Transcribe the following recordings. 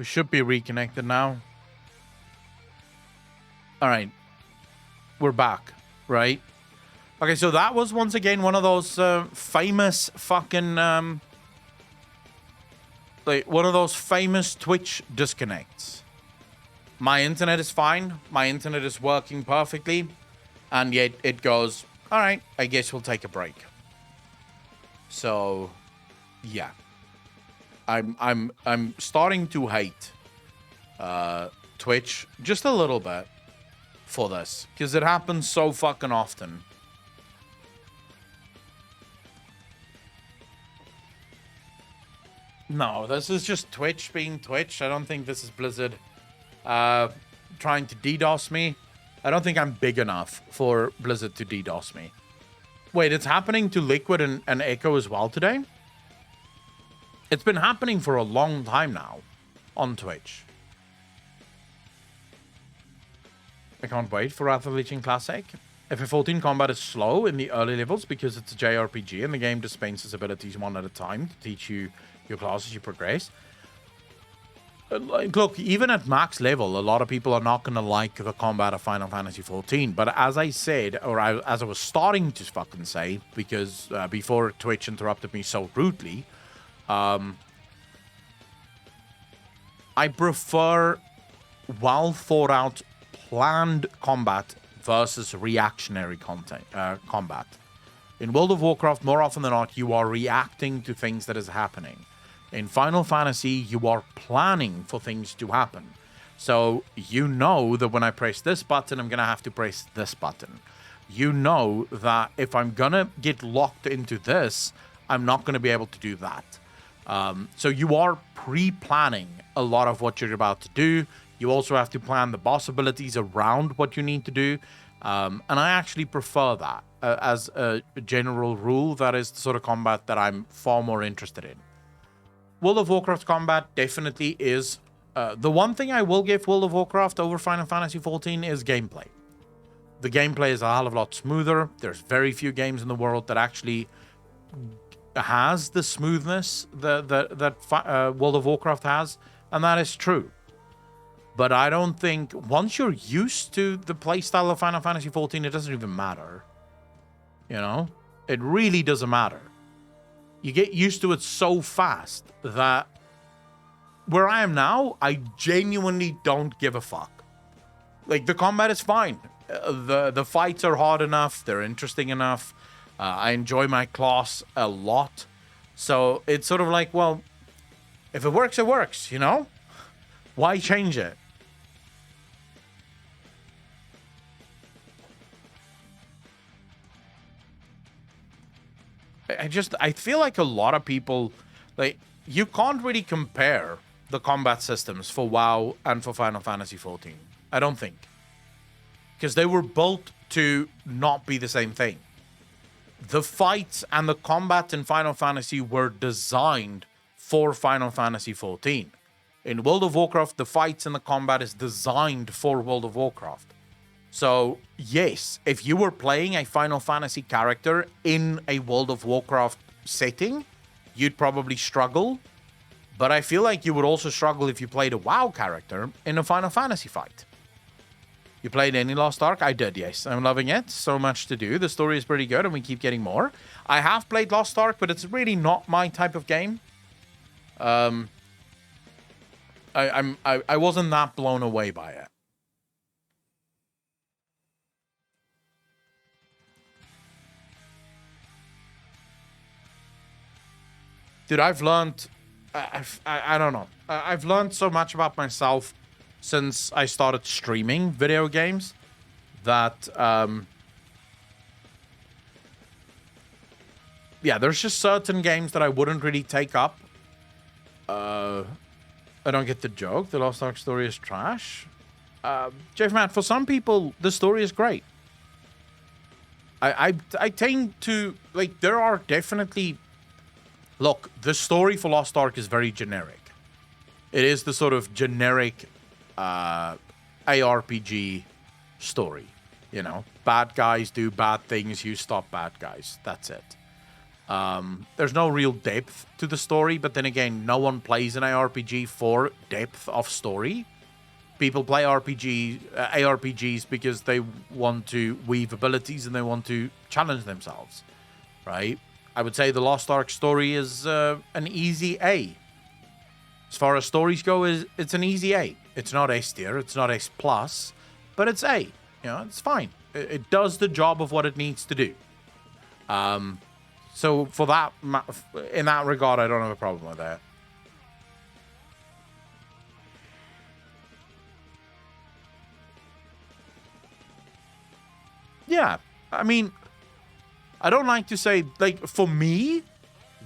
We should be reconnected now. All right. We're back, right? Okay, so that was once again one of those famous fucking... like, one of those famous Twitch disconnects. My internet is fine. My internet is working perfectly. And yet it goes, all right, I guess we'll take a break. So, yeah. I'm starting to hate Twitch just a little bit for this, because it happens so fucking often. No, this is just Twitch being Twitch. I don't think this is Blizzard trying to DDoS me. I don't think I'm big enough for Blizzard to DDoS me. Wait, it's happening to Liquid and Echo as well today? It's been happening for a long time now on Twitch. I can't wait for Wrath of Lich Classic. FF14 combat is slow in the early levels because it's a JRPG and the game dispenses abilities one at a time to teach you your class as you progress. Look, even at max level, a lot of people are not going to like the combat of Final Fantasy XIV. But as I said, as I was starting to fucking say, because before Twitch interrupted me so rudely, I prefer well thought out, planned combat versus reactionary combat. In World of Warcraft, more often than not, you are reacting to things that is happening. In Final Fantasy, you are planning for things to happen. So you know that when I press this button, I'm going to have to press this button. You know that if I'm going to get locked into this, I'm not going to be able to do that. So you are pre-planning a lot of what you're about to do. You also have to plan the boss abilities around what you need to do. And I actually prefer that as a general rule. That is the sort of combat that I'm far more interested in. World of Warcraft combat definitely is... the one thing I will give World of Warcraft over Final Fantasy XIV is gameplay. The gameplay is a hell of a lot smoother. There's very few games in the world that actually has the smoothness that World of Warcraft has, and that is true. But I don't think... once you're used to the playstyle of Final Fantasy XIV, it doesn't even matter. You know? It really doesn't matter. You get used to it so fast that where I am now, I genuinely don't give a fuck. Like, the combat is fine. The fights are hard enough. They're interesting enough. I enjoy my class a lot. So it's sort of like, well, if it works, it works, you know? Why change it? I feel like a lot of people, like, you can't really compare the combat systems for WoW and for Final Fantasy XIV. I don't think. Because they were built to not be the same thing. The fights and the combat in Final Fantasy were designed for Final Fantasy XIV. In World of Warcraft, the fights and the combat is designed for World of Warcraft. So, yes, if you were playing a Final Fantasy character in a World of Warcraft setting, you'd probably struggle. But I feel like you would also struggle if you played a WoW character in a Final Fantasy fight. You played any Lost Ark? I did, yes. I'm loving it. So much to do. The story is pretty good and we keep getting more. I have played Lost Ark, but it's really not my type of game. I wasn't that blown away by it. Dude, I've learned... I don't know. I've learned so much about myself since I started streaming video games that... yeah, there's just certain games that I wouldn't really take up. I don't get the joke. The Lost Ark story is trash. Jeff Matt, for some people, the story is great. I tend to... like, there are definitely... Look, the story for Lost Ark is very generic. It is the sort of generic ARPG story. You know, bad guys do bad things, you stop bad guys. That's it. There's no real depth to the story, but then again, no one plays an ARPG for depth of story. People play ARPGs because they want to weave abilities and they want to challenge themselves, right? I would say the Lost Ark story is an easy A. As far as stories go, it's an easy A. It's not S tier, it's not S plus, but it's A. It's fine. It does the job of what it needs to do. So for that, in that regard, I don't have a problem with that. Yeah, I mean, I don't like to say, like, for me,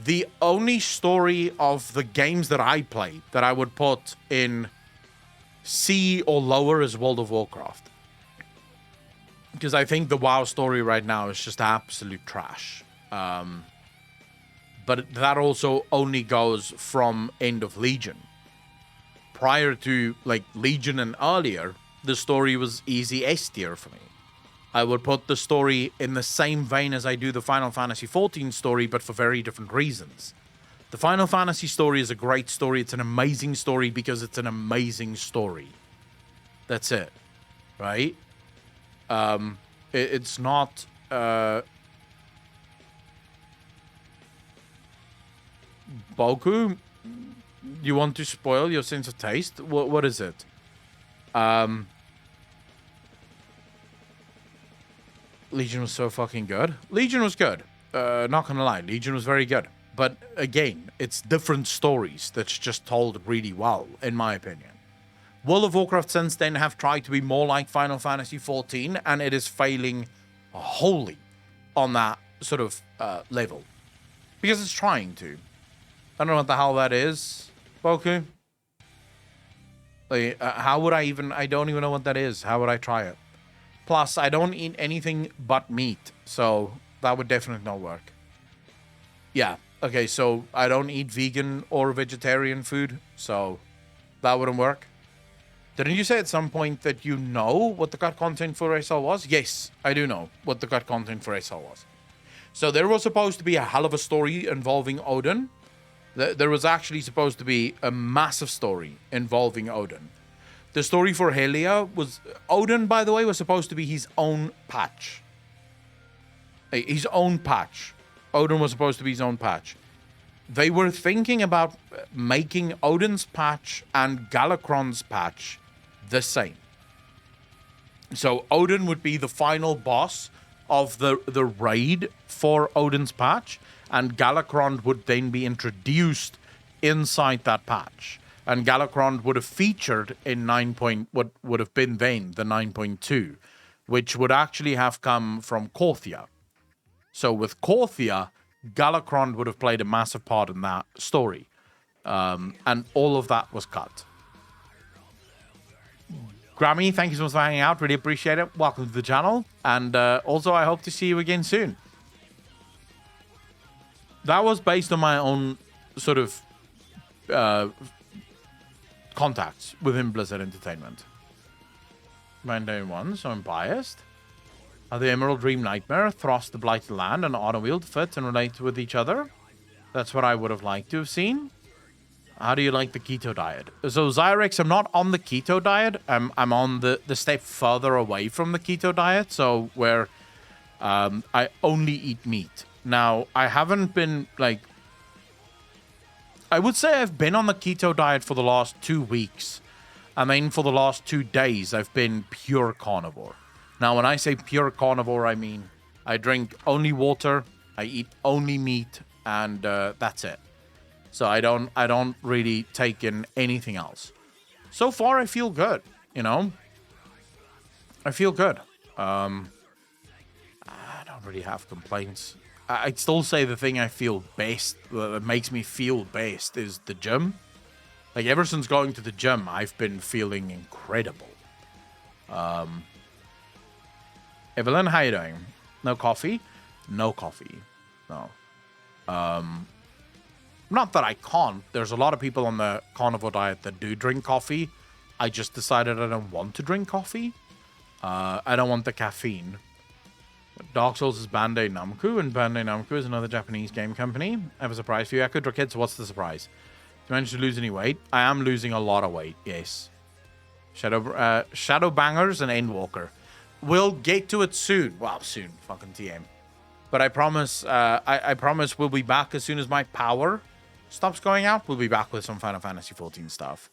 the only story of the games that I played that I would put in C or lower is World of Warcraft. Because I think the WoW story right now is just absolute trash. But that also only goes from End of Legion. Prior to, like, Legion and earlier, the story was easy S tier for me. I would put the story in the same vein as I do the Final Fantasy XIV story, but for very different reasons. The Final Fantasy story is a great story. It's an amazing story because it's an amazing story. That's it. Right? It's not... Boku? You want to spoil your sense of taste? What is it? Legion was so fucking good. Legion was good. Not gonna lie, Legion was very good. But again, it's different stories that's just told really well, in my opinion. World of Warcraft since then have tried to be more like Final Fantasy XIV, and it is failing wholly on that sort of level. Because it's trying to. I don't know what the hell that is, Boku. Like, how would I even... I don't even know what that is. How would I try it? Plus, I don't eat anything but meat, so that would definitely not work. Yeah, okay, so I don't eat vegan or vegetarian food, so that wouldn't work. Didn't you say at some point that you know what the cut content for SL was? Yes, I do know what the cut content for SL was. So there was supposed to be a hell of a story involving Odin. There was actually supposed to be a massive story involving Odin. The story for Helia was... Odin, by the way, was supposed to be his own patch. His own patch. Odin was supposed to be his own patch. They were thinking about making Odin's patch and Galakrond's patch the same. So Odin would be the final boss of the raid for Odin's patch, and Galakrond would then be introduced inside that patch. And Galakrond would have featured in what would have been then the 9.2, which would actually have come from Korthia. So with Korthia, Galakrond would have played a massive part in that story. And all of that was cut. Grammy, thank you so much for hanging out. Really appreciate it. Welcome to the channel. And also, I hope to see you again soon. That was based on my own sort of... contacts within Blizzard Entertainment. Mandarin 1, so I'm biased. Are the Emerald Dream Nightmare, Thrust the Blighted Land, and Autowield fit and relate with each other? That's what I would have liked to have seen. How do you like the keto diet? So Zyrex, I'm not on the keto diet. I'm on the step further away from the keto diet, so where I only eat meat. Now, I haven't been, like... I would say I've been on the keto diet for the last 2 weeks. I mean, for the last 2 days, I've been pure carnivore. Now, when I say pure carnivore, I mean I drink only water, I eat only meat, and that's it. So I don't really take in anything else. So far, I feel good, you know? I feel good. I don't really have complaints. I'd still say the thing I feel best, that makes me feel best, is the gym. Like, ever since going to the gym, I've been feeling incredible. Evelyn, how you doing? No coffee? No coffee. No. Not that I can't. There's a lot of people on the carnivore diet that do drink coffee. I just decided I don't want to drink coffee. I don't want the caffeine. Dark Souls is Bandai Namco, and Bandai Namco is another Japanese game company. I have a surprise for you, Echo Kids. What's the surprise? Do you manage to lose any weight? I am losing a lot of weight, yes. Shadow Bangers and Endwalker. We'll get to it soon. Well, soon. Fucking TM. But I promise, I promise we'll be back as soon as my power stops going out. We'll be back with some Final Fantasy 14 stuff.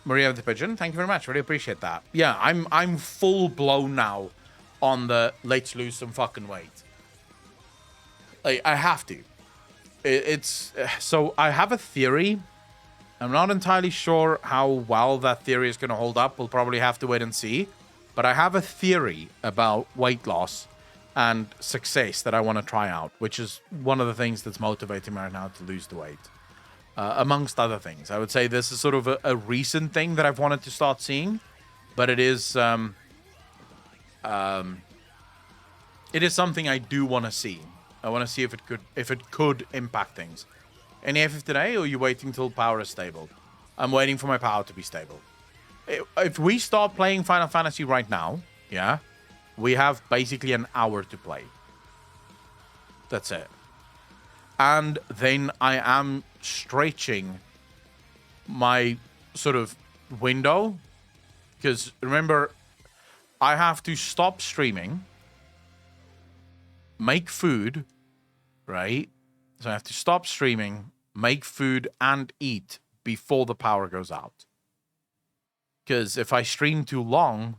Maria the Pigeon, thank you very much. Really appreciate that. Yeah, I'm full blown now on the let's lose some fucking weight. Like, I have to. It's so I have a theory. I'm not entirely sure how well that theory is going to hold up. We'll probably have to wait and see. But I have a theory about weight loss and success that I want to try out, which is one of the things that's motivating me right now to lose the weight. Amongst other things, I would say this is sort of a recent thing that I've wanted to start seeing, but it is something I do want to see. I want to see if it could impact things. Any FF today, or are you waiting till power is stable? I'm waiting for my power to be stable. If we start playing Final Fantasy right now, yeah, we have basically an hour to play. That's it. And then I am stretching my sort of window. Because remember, I have to stop streaming, make food, right? So I have to stop streaming, make food, and eat before the power goes out. Because if I stream too long,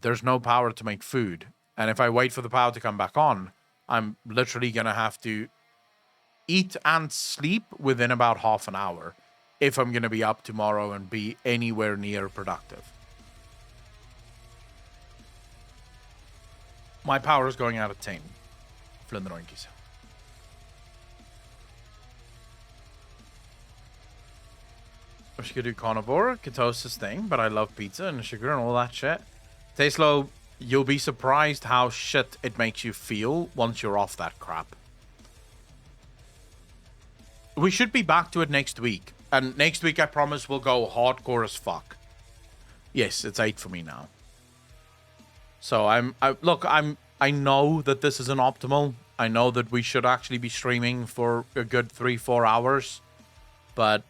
there's no power to make food. And if I wait for the power to come back on, I'm literally going to have to eat and sleep within about half an hour if I'm going to be up tomorrow and be anywhere near productive. My power is going out at 10. Flindroinkies. Wish you could do carnivore, ketosis thing, but I love pizza and sugar and all that shit. Teslo, you'll be surprised how shit it makes you feel once you're off that crap. We should be back to it next week. And next week, I promise we'll go hardcore as fuck. Yes, it's 8 for me now. So I know that this isn't optimal. I know that we should actually be streaming for a good 3-4 hours. But,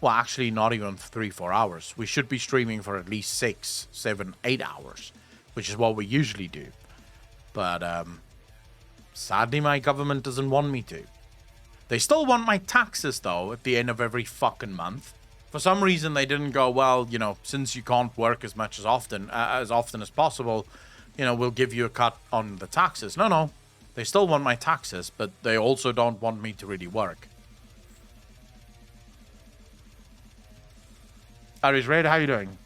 well, actually not even 3-4 hours. We should be streaming for at least 6, 7, 8 hours, which is what we usually do. But, sadly, my government doesn't want me to. They still want my taxes, though, at the end of every fucking month. For some reason, they didn't go, well, you know, since you can't work as much as often as possible, you know, we'll give you a cut on the taxes. No. They still want my taxes, but they also don't want me to really work. Aries Raid, how you doing?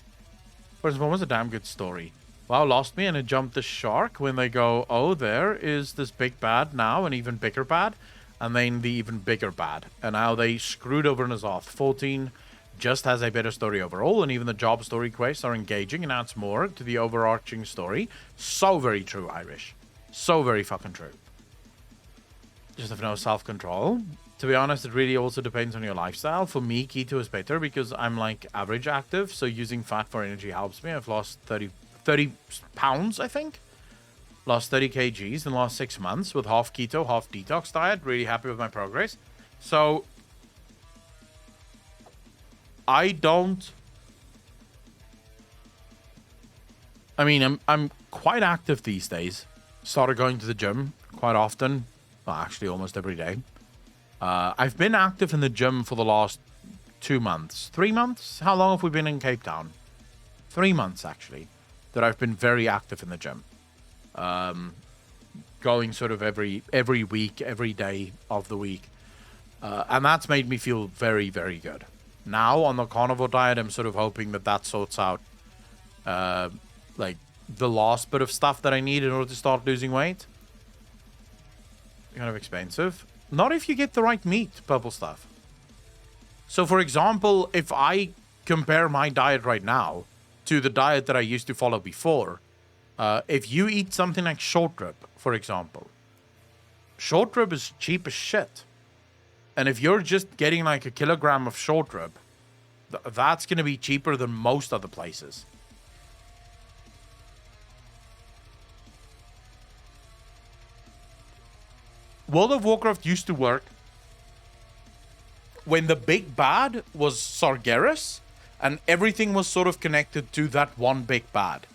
First of all, was a damn good story. Wow, lost me and it jumped the shark when they go, oh, there is this big bad now, an even bigger bad. And then the even bigger bad. And how they screwed over N'Zoth. 14 just has a better story overall, and even the job story quests are engaging and adds more to the overarching story. So very true, Irish. So very fucking true. Just have no self-control. To be honest, it really also depends on your lifestyle. For me, keto is better because I'm like average active, so using fat for energy helps me. I've lost 30 pounds, I think. Lost 30 kgs in the last 6 months with half keto, half detox diet. Really happy with my progress. So, I'm quite active these days. Started going to the gym quite often. Well, actually, almost every day. I've been active in the gym for the last 2 months. 3 months? How long have we been in Cape Town? 3 months, actually, that I've been very active in the gym. Going sort of every week, every day of the week. And that's made me feel very, very good. Now, on the carnivore diet, I'm sort of hoping that sorts out, like, the last bit of stuff that I need in order to start losing weight. Kind of expensive. Not if you get the right meat, purple stuff. So, for example, if I compare my diet right now to the diet that I used to follow before, if you eat something like short rib, for example, short rib is cheap as shit. And if you're just getting like a kilogram of short rib, that's going to be cheaper than most other places. World of Warcraft used to work when the big bad was Sargeras, and everything was sort of connected to that one big bad.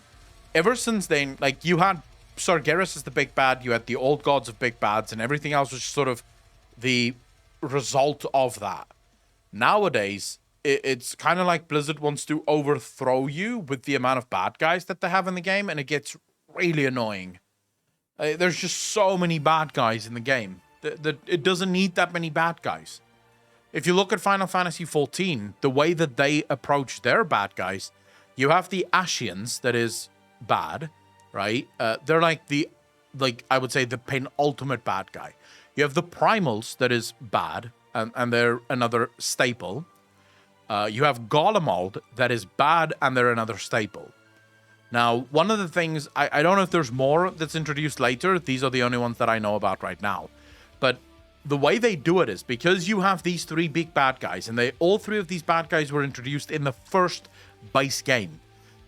Ever since then, like, you had Sargeras as the big bad, you had the old gods of big bads, and everything else was sort of the result of that. Nowadays, it's kind of like Blizzard wants to overthrow you with the amount of bad guys that they have in the game, and it gets really annoying. There's just so many bad guys in the game. It doesn't need that many bad guys. If you look at Final Fantasy XIV, the way that they approach their bad guys, you have the Ashians, that is bad, right? They're like I would say the penultimate bad guy. You have the Primals, that is bad, and they're another staple. You have Golemold, that is bad, and they're another staple. Now, one of the things, I don't know if there's more that's introduced later. These are the only ones that I know about right now. But the way they do it is because you have these three big bad guys, and all three of these bad guys were introduced in the first base game.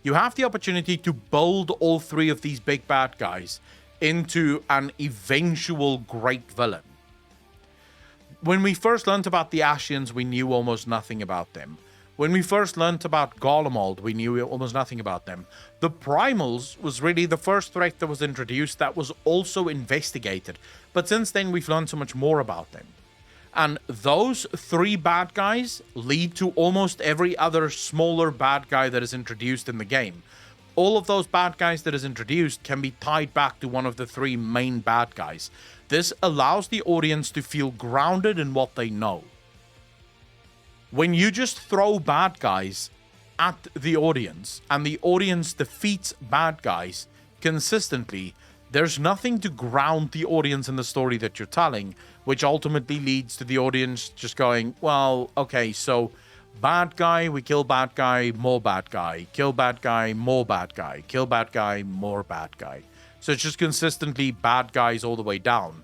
You have the opportunity to build all three of these big bad guys into an eventual great villain. When we first learned about the Ashians, we knew almost nothing about them. When we first learned about Golemold, we knew almost nothing about them. The Primals was really the first threat that was introduced that was also investigated. But since then, we've learned so much more about them. And those three bad guys lead to almost every other smaller bad guy that is introduced in the game. All of those bad guys that is introduced can be tied back to one of the three main bad guys. This allows the audience to feel grounded in what they know. When you just throw bad guys at the audience and the audience defeats bad guys consistently, there's nothing to ground the audience in the story that you're telling, which ultimately leads to the audience just going, well, okay, so bad guy, we kill bad guy, more bad guy, kill bad guy, more bad guy, kill bad guy, more bad guy. So it's just consistently bad guys all the way down,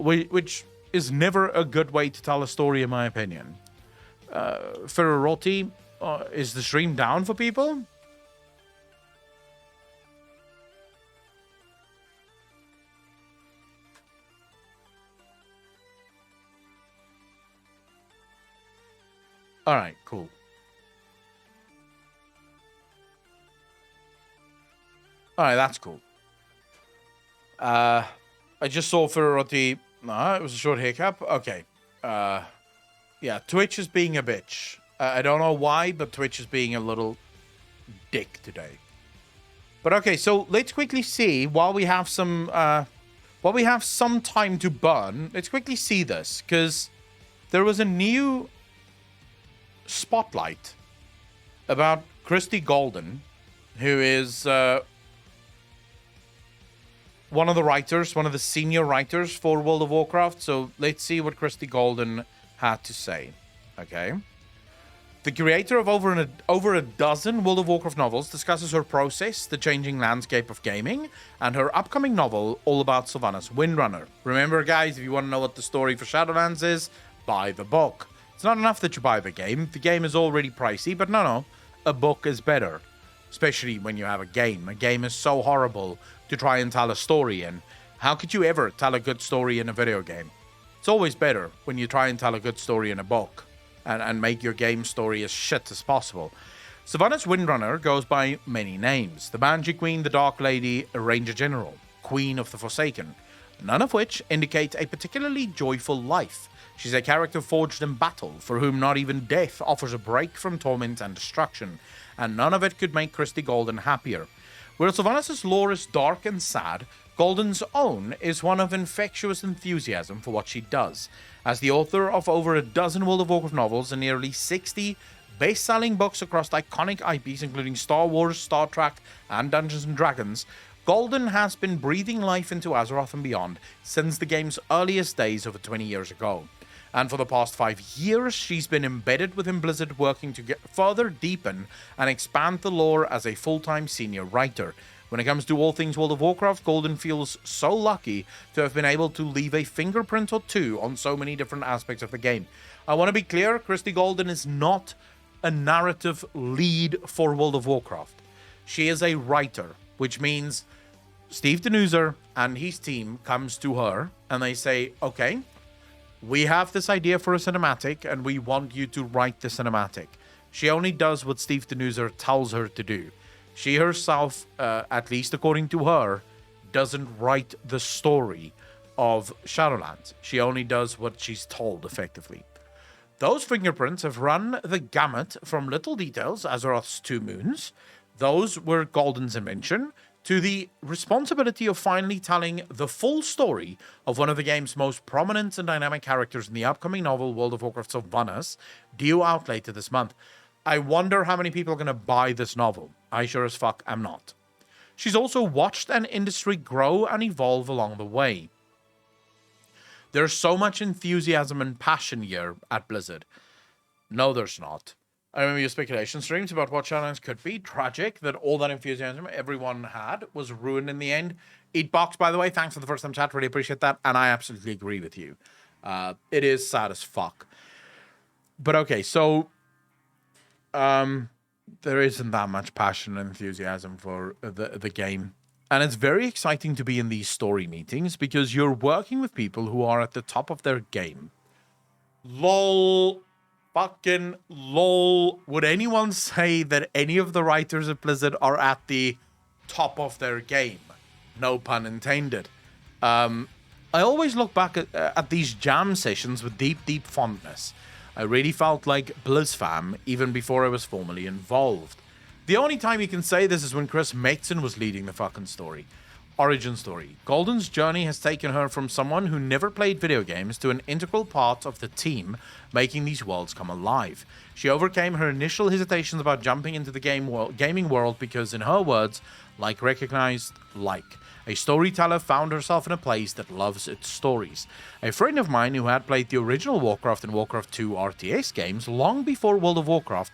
which is never a good way to tell a story, in my opinion. Ferrerotti, is the stream down for people? All right, cool. All right, that's cool. I just saw Ferrerotti. No, it was a short hiccup. Okay. Yeah, Twitch is being a bitch. I don't know why, but Twitch is being a little dick today. But okay, so let's quickly see while we have some time to burn. Let's quickly see this, because there was a new spotlight about Christy Golden, who is one of the senior writers for World of Warcraft. So let's see what Christy Golden had to say. Okay. The creator of over a dozen World of Warcraft novels discusses her process, the changing landscape of gaming, and her upcoming novel all about Sylvanas Windrunner. Remember, guys, if you want to know what the story for Shadowlands is, buy the book. It's not enough that you buy the game. The game is already pricey, but no, a book is better. Especially when you have a game. A game is so horrible to try and tell a story in. How could you ever tell a good story in a video game? It's always better when you try and tell a good story in a book and make your game story as shit as possible. Sylvanas Windrunner goes by many names. The Banshee Queen, the Dark Lady, a Ranger General, Queen of the Forsaken, none of which indicate a particularly joyful life. She's a character forged in battle, for whom not even death offers a break from torment and destruction, and none of it could make Christy Golden happier. Where Sylvanas' lore is dark and sad, Golden's own is one of infectious enthusiasm for what she does. As the author of over a dozen World of Warcraft novels and nearly 60 best-selling books across iconic IPs including Star Wars, Star Trek, and Dungeons & Dragons, Golden has been breathing life into Azeroth and beyond since the game's earliest days over 20 years ago. And for the past 5 years, she's been embedded within Blizzard, working to further deepen and expand the lore as a full-time senior writer. When it comes to all things World of Warcraft, Golden feels so lucky to have been able to leave a fingerprint or two on so many different aspects of the game. I want to be clear, Christy Golden is not a narrative lead for World of Warcraft. She is a writer, which means Steve Denuser and his team comes to her and they say, okay, we have this idea for a cinematic and we want you to write the cinematic. She only does what Steve Denuser tells her to do. She herself, at least according to her, doesn't write the story of Shadowlands. She only does what she's told, effectively. Those fingerprints have run the gamut from little details, Azeroth's 2 moons, those were Golden's invention, to the responsibility of finally telling the full story of one of the game's most prominent and dynamic characters in the upcoming novel World of Warcraft Sylvanas, due out later this month. I wonder how many people are going to buy this novel. I sure as fuck am not. She's also watched an industry grow and evolve along the way. There's so much enthusiasm and passion here at Blizzard. No, there's not. I remember your speculation streams about what Shadowlands could be. Tragic that all that enthusiasm everyone had was ruined in the end. Eatbox, by the way, thanks for the first time chat. Really appreciate that. And I absolutely agree with you. It is sad as fuck. But okay, so there isn't that much passion and enthusiasm for the game. And it's very exciting to be in these story meetings because you're working with people who are at the top of their game. LOL. Fucking lol. Would anyone say that any of the writers at Blizzard are at the top of their game? No pun intended. I always look back at these jam sessions with deep, deep fondness. I really felt like BlizzFam even before I was formally involved. The only time you can say this is when Chris Metzen was leading the fucking story. Origin story. Golden's journey has taken her from someone who never played video games to an integral part of the team making these worlds come alive. She overcame her initial hesitations about jumping into the gaming world because, in her words, like recognized like. A storyteller found herself in a place that loves its stories. A friend of mine who had played the original Warcraft and Warcraft 2 RTS games long before World of Warcraft,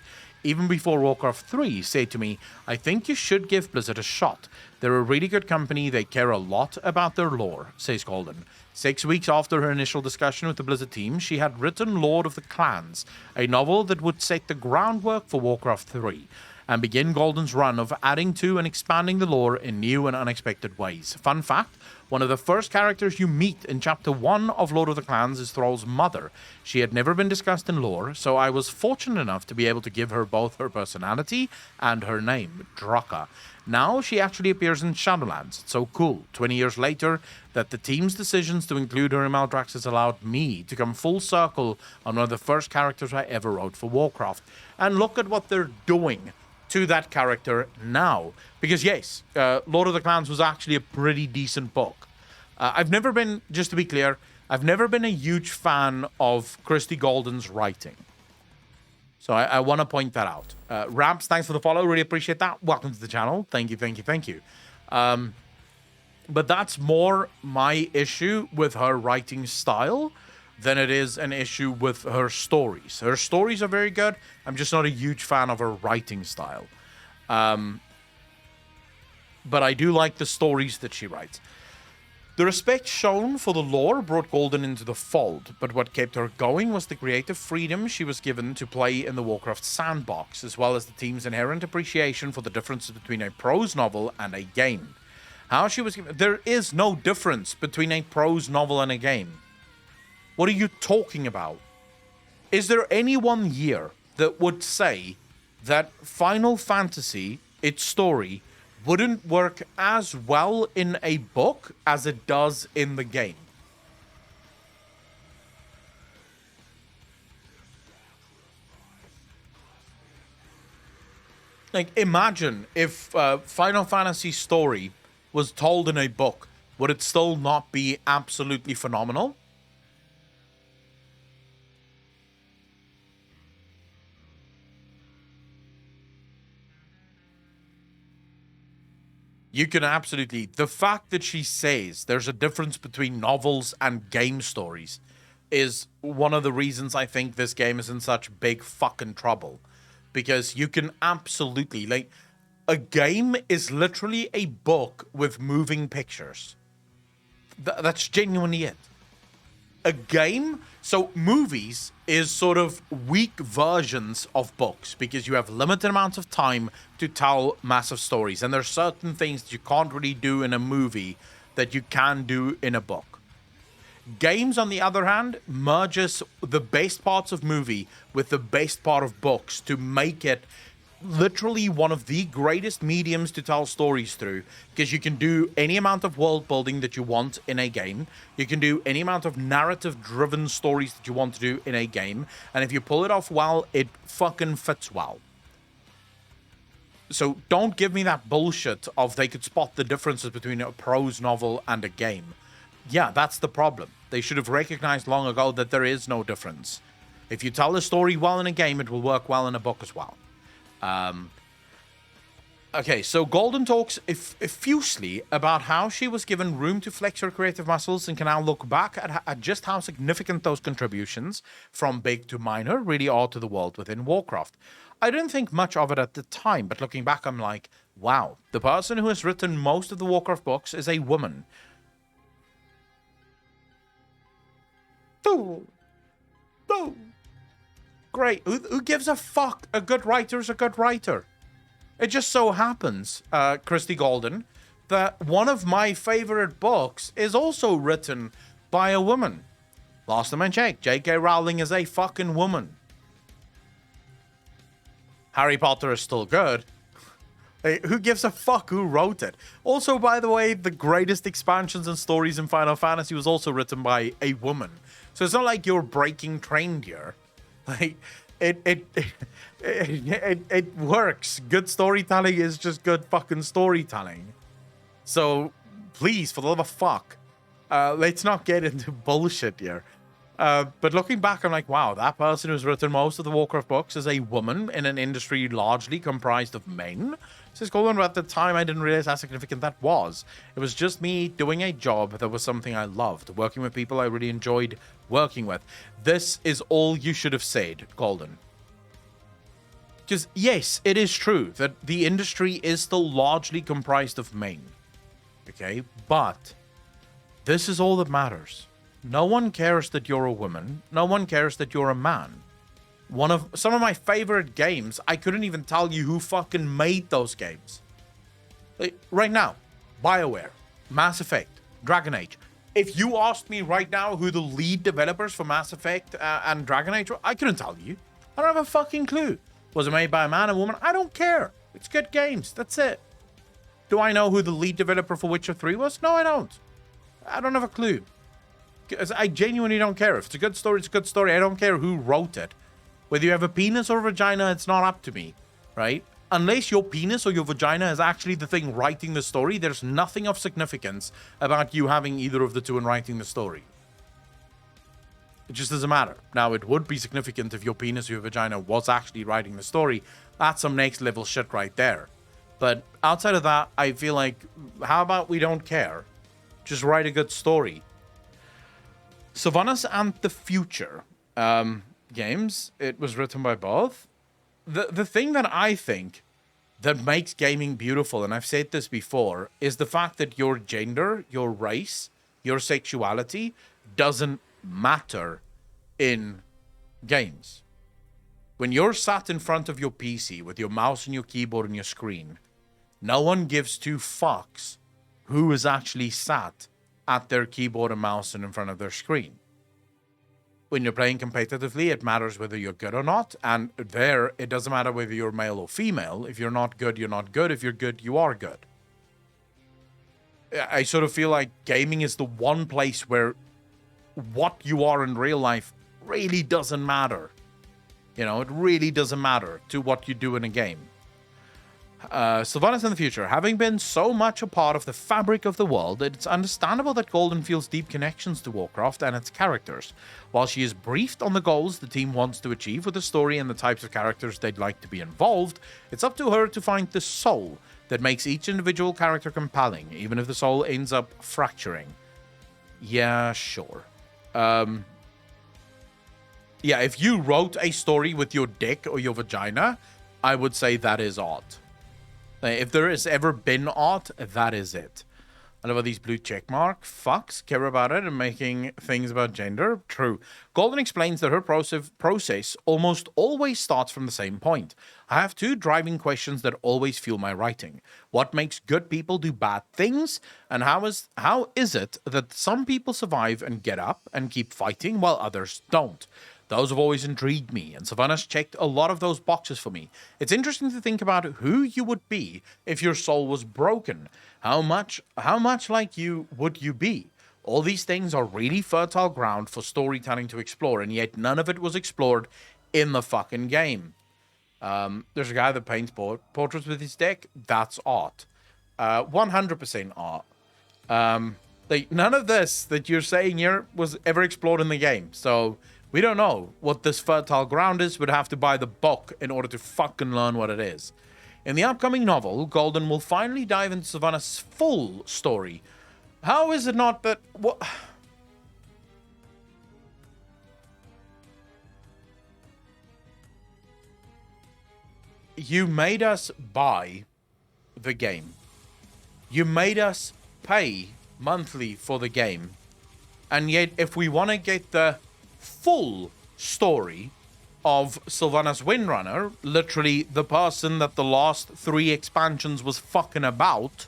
even before Warcraft 3, said to me, I think you should give Blizzard a shot. They're a really good company, they care a lot about their lore, says Golden. 6 weeks after her initial discussion with the Blizzard team, she had written Lord of the Clans, a novel that would set the groundwork for Warcraft 3, and begin Golden's run of adding to and expanding the lore in new and unexpected ways. Fun fact, one of the first characters you meet in Chapter 1 of Lord of the Clans is Thrall's mother. She had never been discussed in lore, so I was fortunate enough to be able to give her both her personality and her name, Draka. Now she actually appears in Shadowlands. It's so cool, 20 years later, that the team's decisions to include her in Maldraxxus has allowed me to come full circle on one of the first characters I ever wrote for Warcraft. And look at what they're doing to that character now. Because yes, Lord of the Clans was actually a pretty decent book. I've never been, just to be clear, I've never been a huge fan of Christy Golden's writing. So I want to point that out. Ramps, thanks for the follow. Really appreciate that. Welcome to the channel. Thank you, thank you, thank you. But that's more my issue with her writing style than it is an issue with her stories. Her stories are very good. I'm just not a huge fan of her writing style. But I do like the stories that she writes. The respect shown for the lore brought Golden into the fold, but what kept her going was the creative freedom she was given to play in the Warcraft sandbox, as well as the team's inherent appreciation for the differences between a prose novel and a game. How she was given... There is no difference between a prose novel and a game. What are you talking about? Is there anyone here that would say that Final Fantasy, its story, wouldn't work as well in a book as it does in the game? Like, imagine if Final Fantasy's story was told in a book. Would it still not be absolutely phenomenal? You can absolutely... The fact that she says there's a difference between novels and game stories is one of the reasons I think this game is in such big fucking trouble. Because you can absolutely... Like, a game is literally a book with moving pictures. That's genuinely it. a game, so movies is sort of weak versions of books because you have limited amounts of time to tell massive stories. And there's certain things that you can't really do in a movie that you can do in a book. Games, on the other hand, merges the best parts of movie with the best part of books to make it literally one of the greatest mediums to tell stories through, because you can do any amount of world building that you want in a game. You can do any amount of narrative driven stories that you want to do in a game, and if you pull it off well, it fucking fits well. So don't give me that bullshit of they could spot the differences between a prose novel and a game. Yeah, that's the problem. They should have recognized long ago that there is no difference. If you tell a story well in a game, it will work well in a book as well. Okay, so Golden talks effusively about how she was given room to flex her creative muscles and can now look back at just how significant those contributions, from big to minor, really are to the world within Warcraft. I didn't think much of it at the time, but looking back, I'm like, wow, the person who has written most of the Warcraft books is a woman. Oh. Great. Who gives a fuck? A good writer is a good writer. It just so happens, Christy Golden, that one of my favorite books is also written by a woman. Last time I checked, J.K. Rowling is a fucking woman. Harry Potter is still good. Hey, who gives a fuck who wrote it? Also, by the way, the greatest expansions and stories in Final Fantasy was also written by a woman. So it's not like you're breaking trend here. Like, it works. Good storytelling is just good fucking storytelling. So, please, for the love of fuck, let's not get into bullshit here. But looking back, I'm like, wow, that person who's written most of the Warcraft books is a woman in an industry largely comprised of men. Says Golden, but at the time, I didn't realize how significant that was. It was just me doing a job that was something I loved, working with people I really enjoyed working with. This is all you should have said, Golden. Because, yes, it is true that the industry is still largely comprised of men. Okay, but this is all that matters. No one cares that you're a woman. No one cares that you're a man. Some of my favorite games, I couldn't even tell you who fucking made those games. Like, right now, BioWare, Mass Effect, Dragon Age. If you asked me right now who the lead developers for Mass Effect and Dragon Age were, I couldn't tell you. I don't have a fucking clue. Was it made by a man or woman? I don't care. It's good games. That's it. Do I know who the lead developer for Witcher 3 was? No, I don't. I don't have a clue. Because I genuinely don't care. If it's a good story, it's a good story. I don't care who wrote it. Whether you have a penis or a vagina, it's not up to me, right? Unless your penis or your vagina is actually the thing writing the story, there's nothing of significance about you having either of the two and writing the story. It just doesn't matter. Now, it would be significant if your penis or your vagina was actually writing the story. That's some next level shit right there. But outside of that, I feel like, how about we don't care? Just write a good story. Sylvanas and the Future games, it was written by both. The thing that I think that makes gaming beautiful, and I've said this before, is the fact that your gender, your race, your sexuality doesn't matter in games. When you're sat in front of your PC with your mouse and your keyboard and your screen, no one gives two fucks who is actually sat at their keyboard and mouse and in front of their screen. When you're playing competitively, it matters whether you're good or not. And there, it doesn't matter whether you're male or female. If you're not good, you're not good. If you're good, you are good. I sort of feel like gaming is the one place where what you are in real life really doesn't matter. You know, it really doesn't matter to what you do in a game. Sylvanas in the Future. Having been so much a part of the fabric of the world, it's understandable that Golden feels deep connections to Warcraft and its characters. While she is briefed on the goals the team wants to achieve with the story and the types of characters they'd like to be involved, it's up to her to find the soul that makes each individual character compelling, even if the soul ends up fracturing. Yeah, sure. Yeah, if you wrote a story with your dick or your vagina, I would say that is art. If there has ever been art, that is it. I love how these blue checkmark fucks care about it and making things about gender. True. Golden explains that her process almost always starts from the same point. I have two driving questions that always fuel my writing. What makes good people do bad things? And how is it that some people survive and get up and keep fighting while others don't? Those have always intrigued me, and Savannah's checked a lot of those boxes for me. It's interesting to think about who you would be if your soul was broken. How much like you would you be? All these things are really fertile ground for storytelling to explore, and yet none of it was explored in the fucking game. There's a guy that paints portraits with his deck. That's art. 100% art. None of this that you're saying here was ever explored in the game, so we don't know what this fertile ground is. We'd have to buy the book in order to fucking learn what it is. In the upcoming novel, Golden will finally dive into Savannah's full story. How is it not that... What? You made us buy the game. You made us pay monthly for the game. And yet, if we want to get the full story of Sylvanas Windrunner, literally the person that the last 3 expansions was fucking about,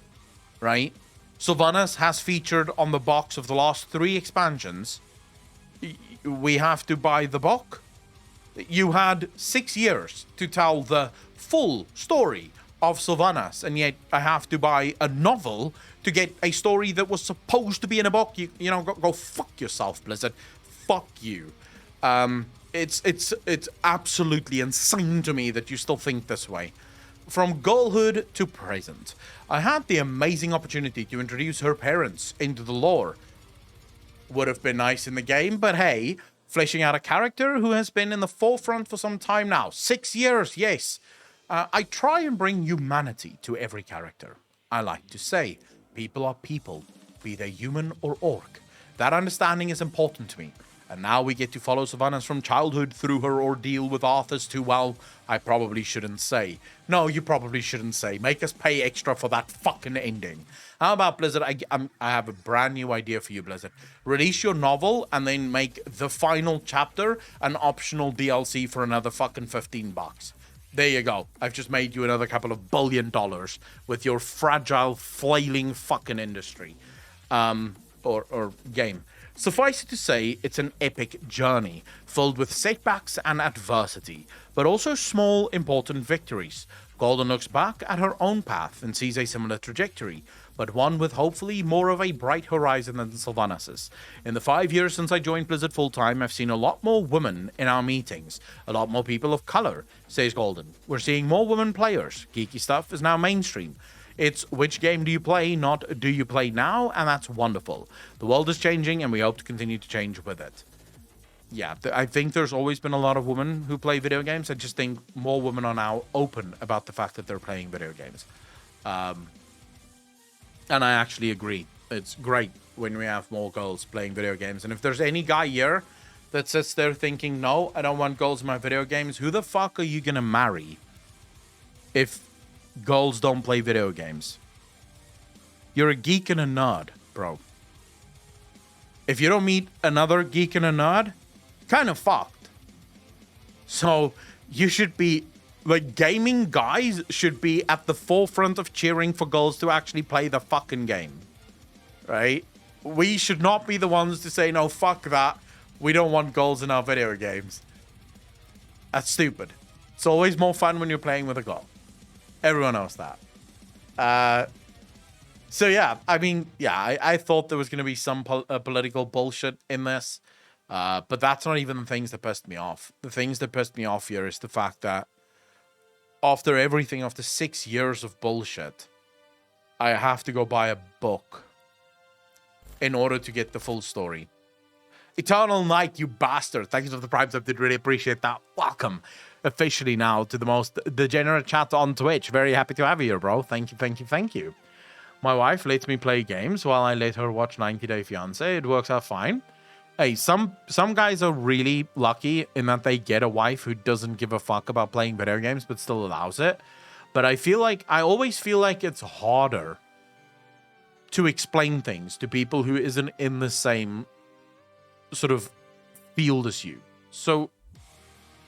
right? Sylvanas has featured on the box of the last 3 expansions. We have to buy the book. You had 6 years to tell the full story of Sylvanas, and yet I have to buy a novel to get a story that was supposed to be in a book. You know, go fuck yourself, Blizzard. Fuck you. It's absolutely insane to me that you still think this way. From girlhood to present, I had the amazing opportunity to introduce her parents into the lore. Would have been nice in the game, but hey, fleshing out a character who has been in the forefront for some time now. 6 years, yes. I try and bring humanity to every character. I like to say, people are people, be they human or orc. That understanding is important to me. And now we get to follow Sylvanas from childhood through her ordeal with Arthas to, well, I probably shouldn't say. No, you probably shouldn't say. Make us pay extra for that fucking ending. How about Blizzard? I have a brand new idea for you, Blizzard. Release your novel and then make the final chapter an optional DLC for another fucking $15. There you go. I've just made you another couple of $1 billion with your fragile, flailing fucking industry. Or game. Suffice it to say, it's an epic journey, filled with setbacks and adversity, but also small, important victories. Golden looks back at her own path and sees a similar trajectory, but one with hopefully more of a bright horizon than Sylvanas's. In the 5 years since I joined Blizzard full-time, I've seen a lot more women in our meetings, a lot more people of color, says Golden. We're seeing more women players. Geeky stuff is now mainstream. It's which game do you play, not do you play now, and that's wonderful. The world is changing, and we hope to continue to change with it. Yeah, I think there's always been a lot of women who play video games. I just think more women are now open about the fact that they're playing video games. And I actually agree. It's great when we have more girls playing video games. And if there's any guy here that sits there thinking, no, I don't want girls in my video games, who the fuck are you going to marry if girls don't play video games? You're a geek and a nerd, bro. If you don't meet another geek and a nerd, kind of fucked. So you should be, like, gaming guys should be at the forefront of cheering for girls to actually play the fucking game, right? We should not be the ones to say, no, fuck that. We don't want girls in our video games. That's stupid. It's always more fun when you're playing with a girl. Everyone knows that. So yeah, I mean, yeah, I thought there was going to be some political bullshit in this. But that's not even the things that pissed me off. The things that pissed me off here is the fact that after everything, after 6 years of bullshit, I have to go buy a book in order to get the full story. Eternal Night, you bastard. Thank you for the Prime Sub. Did really appreciate that. Welcome officially now to the most degenerate chat on Twitch. Very happy to have you here, bro. Thank you, thank you, thank you. My wife lets me play games while I let her watch 90 Day Fiancé. It works out fine. Hey, some guys are really lucky in that they get a wife who doesn't give a fuck about playing video games but still allows it. But I always feel like it's harder to explain things to people who isn't in the same sort of field as you. So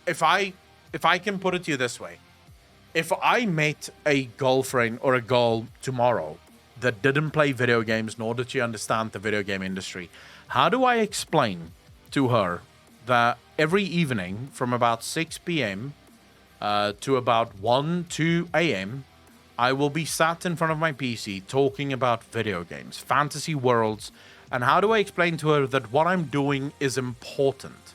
if I can put it to you this way, if I met a girlfriend or a girl tomorrow that didn't play video games, nor did she understand the video game industry, how do I explain to her that every evening from about 6 p.m. To about 1, 2 a.m., I will be sat in front of my PC talking about video games, fantasy worlds, and how do I explain to her that what I'm doing is important?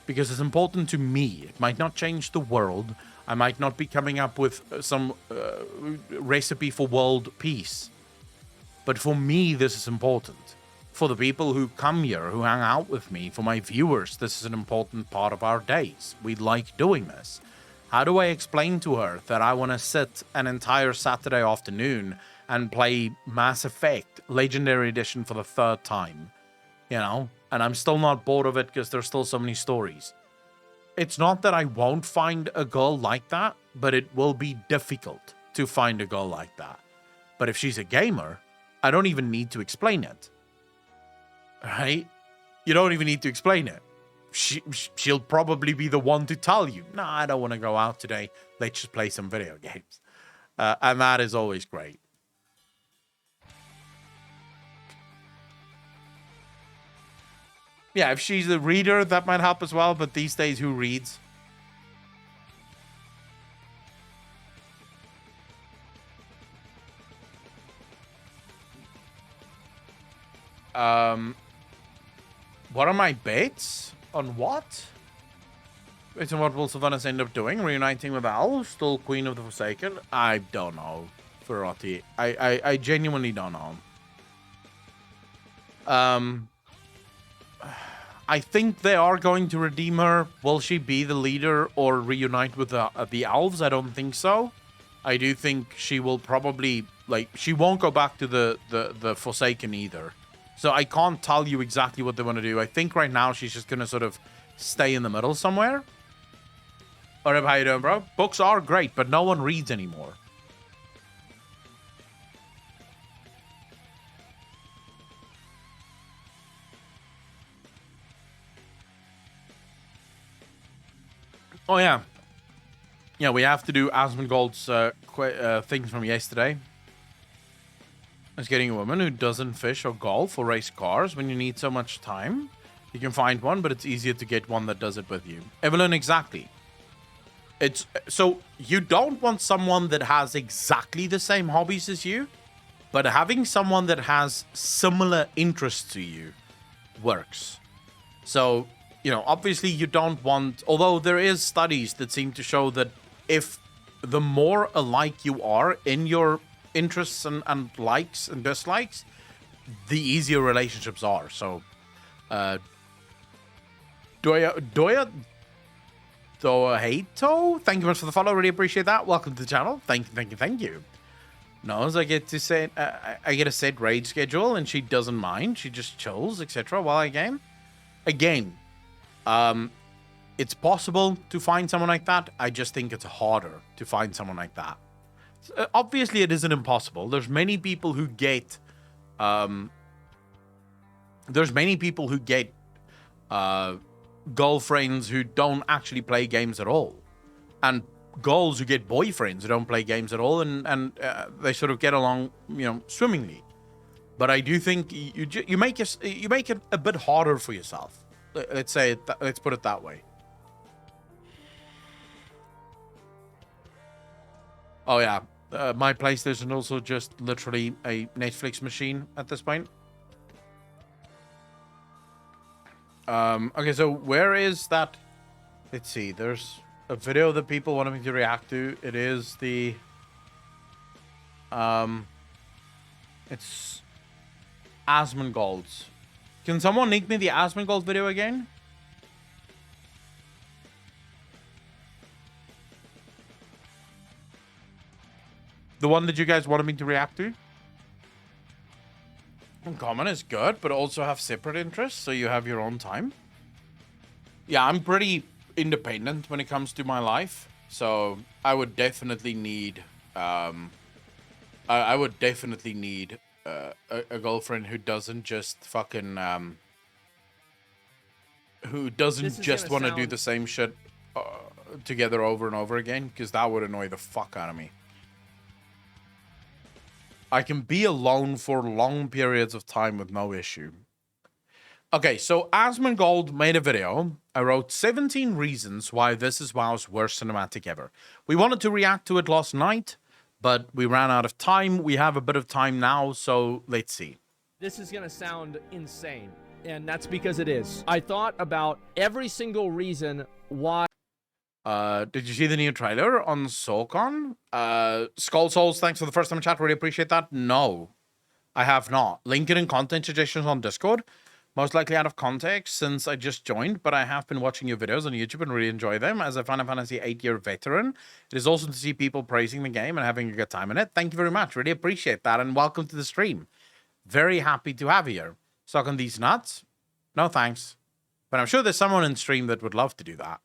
Because it's important to me. It might not change the world. I might not be coming up with some recipe for world peace. But for me, this is important. For the people who come here, who hang out with me, for my viewers, this is an important part of our days. We like doing this. How do I explain to her that I want to sit an entire Saturday afternoon and play Mass Effect Legendary Edition for the 3rd time? You know? And I'm still not bored of it because there's still so many stories. It's not that I won't find a girl like that, but it will be difficult to find a girl like that. But if she's a gamer, I don't even need to explain it. Right? You don't even need to explain it. She'll probably be the one to tell you, no, I don't want to go out today. Let's just play some video games. And that is always great. Yeah, if she's a reader, that might help as well. But these days, who reads? What are my bets? On what? It's on what will Sylvanas end up doing? Reuniting with Al? Still Queen of the Forsaken? I don't know, Ferrotti. I genuinely don't know. I think they are going to redeem her. Will she be the leader or reunite with the elves? I don't think so. I do think she will probably, like, she won't go back to the Forsaken either. So I can't tell you exactly what they want to do. I think right now she's just going to sort of stay in the middle somewhere. All right, how you doing, bro? Books are great, but no one reads anymore. Oh, yeah. Yeah, we have to do Asmongold's things from yesterday. It's getting a woman who doesn't fish or golf or race cars when you need so much time. You can find one, but it's easier to get one that does it with you. Evelyn, exactly. It's so you don't want someone that has exactly the same hobbies as you, but having someone that has similar interests to you works. So, you know, obviously you don't want, although there is studies that seem to show that if the more alike you are in your interests and likes and dislikes, the easier relationships are. So, Doya Hato, thank you much for the follow. Really appreciate that. Welcome to the channel. Thank you. Knows I get to say I get a set raid schedule, and she doesn't mind. She just chills, etc. while I game. Again, it's possible to find someone like that. I just think it's harder to find someone like that. Obviously, it isn't impossible. There's many people who get, girlfriends who don't actually play games at all, and girls who get boyfriends who don't play games at all, and they sort of get along, you know, swimmingly. But I do think you make it a bit harder for yourself. Let's put it that way. Oh yeah, my PlayStation also just literally a Netflix machine at this point. Okay, so where is that? Let's see. There's a video that people wanted me to react to. It is the it's Asmongold's. Can someone link me the Asmongold video again? The one that you guys wanted me to react to? Common is good, but also have separate interests, so you have your own time. Yeah, I'm pretty independent when it comes to my life, so I would definitely need I would definitely need a girlfriend who doesn't just fucking who doesn't just want to do the same shit together over and over again, because that would annoy the fuck out of me. I can be alone for long periods of time with no issue. Okay, so Asmongold made a video. I wrote 17 reasons why this is WoW's worst cinematic ever. We wanted to react to it last night, but we ran out of time. We have a bit of time now, so let's see. This is going to sound insane, and that's because it is. I thought about every single reason why. Did you see the new trailer on SoulCon? Skull Souls, thanks for the first time chat. Really appreciate that. No, I have not. Link it in content suggestions on Discord. Most likely out of context since I just joined, but I have been watching your videos on YouTube and really enjoy them. As a Final Fantasy 8-year veteran, it is awesome to see people praising the game and having a good time in it. Thank you very much. Really appreciate that, and welcome to the stream. Very happy to have you here. Sucking these nuts? No thanks. But I'm sure there's someone in stream that would love to do that.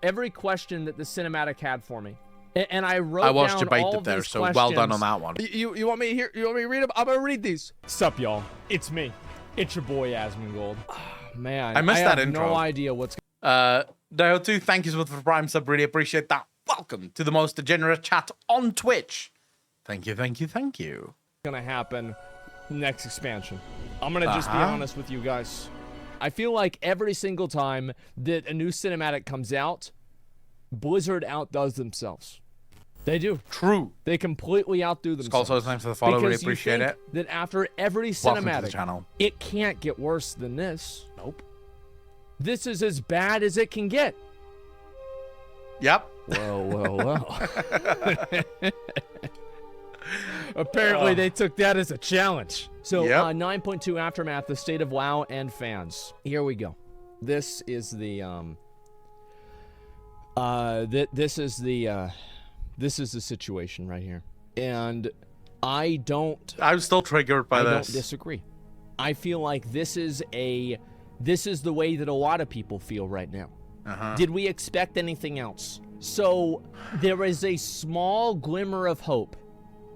Every question that the cinematic had for me. And I wrote I watched down debate all it there, so questions. well done on that one. You want me to hear? You want me to read them? I'm gonna read these. Sup, y'all? It's me. It's your boy Asmongold. Oh, man, I missed that have intro. No idea what's. Dio2, thank you for the Prime sub. Really appreciate that. Welcome to the most degenerate chat on Twitch. Thank you, thank you, thank you. Gonna happen next expansion. I'm gonna just be honest with you guys. I feel like every single time that a new cinematic comes out, Blizzard outdoes themselves. They do. True. They completely outdo themselves. Skull, thanks for the follow. Really appreciate it. That after every Welcome to cinematic, the channel. It can't get worse than this. Nope. This is as bad as it can get. Yep. Whoa. Apparently they took that as a challenge. So 9.2 Aftermath, the state of WoW and fans. Here we go. This is the this is the situation right here. And I'm still triggered by this. I don't disagree. I feel like this is the way that a lot of people feel right now. Did we expect anything else? So there is a small glimmer of hope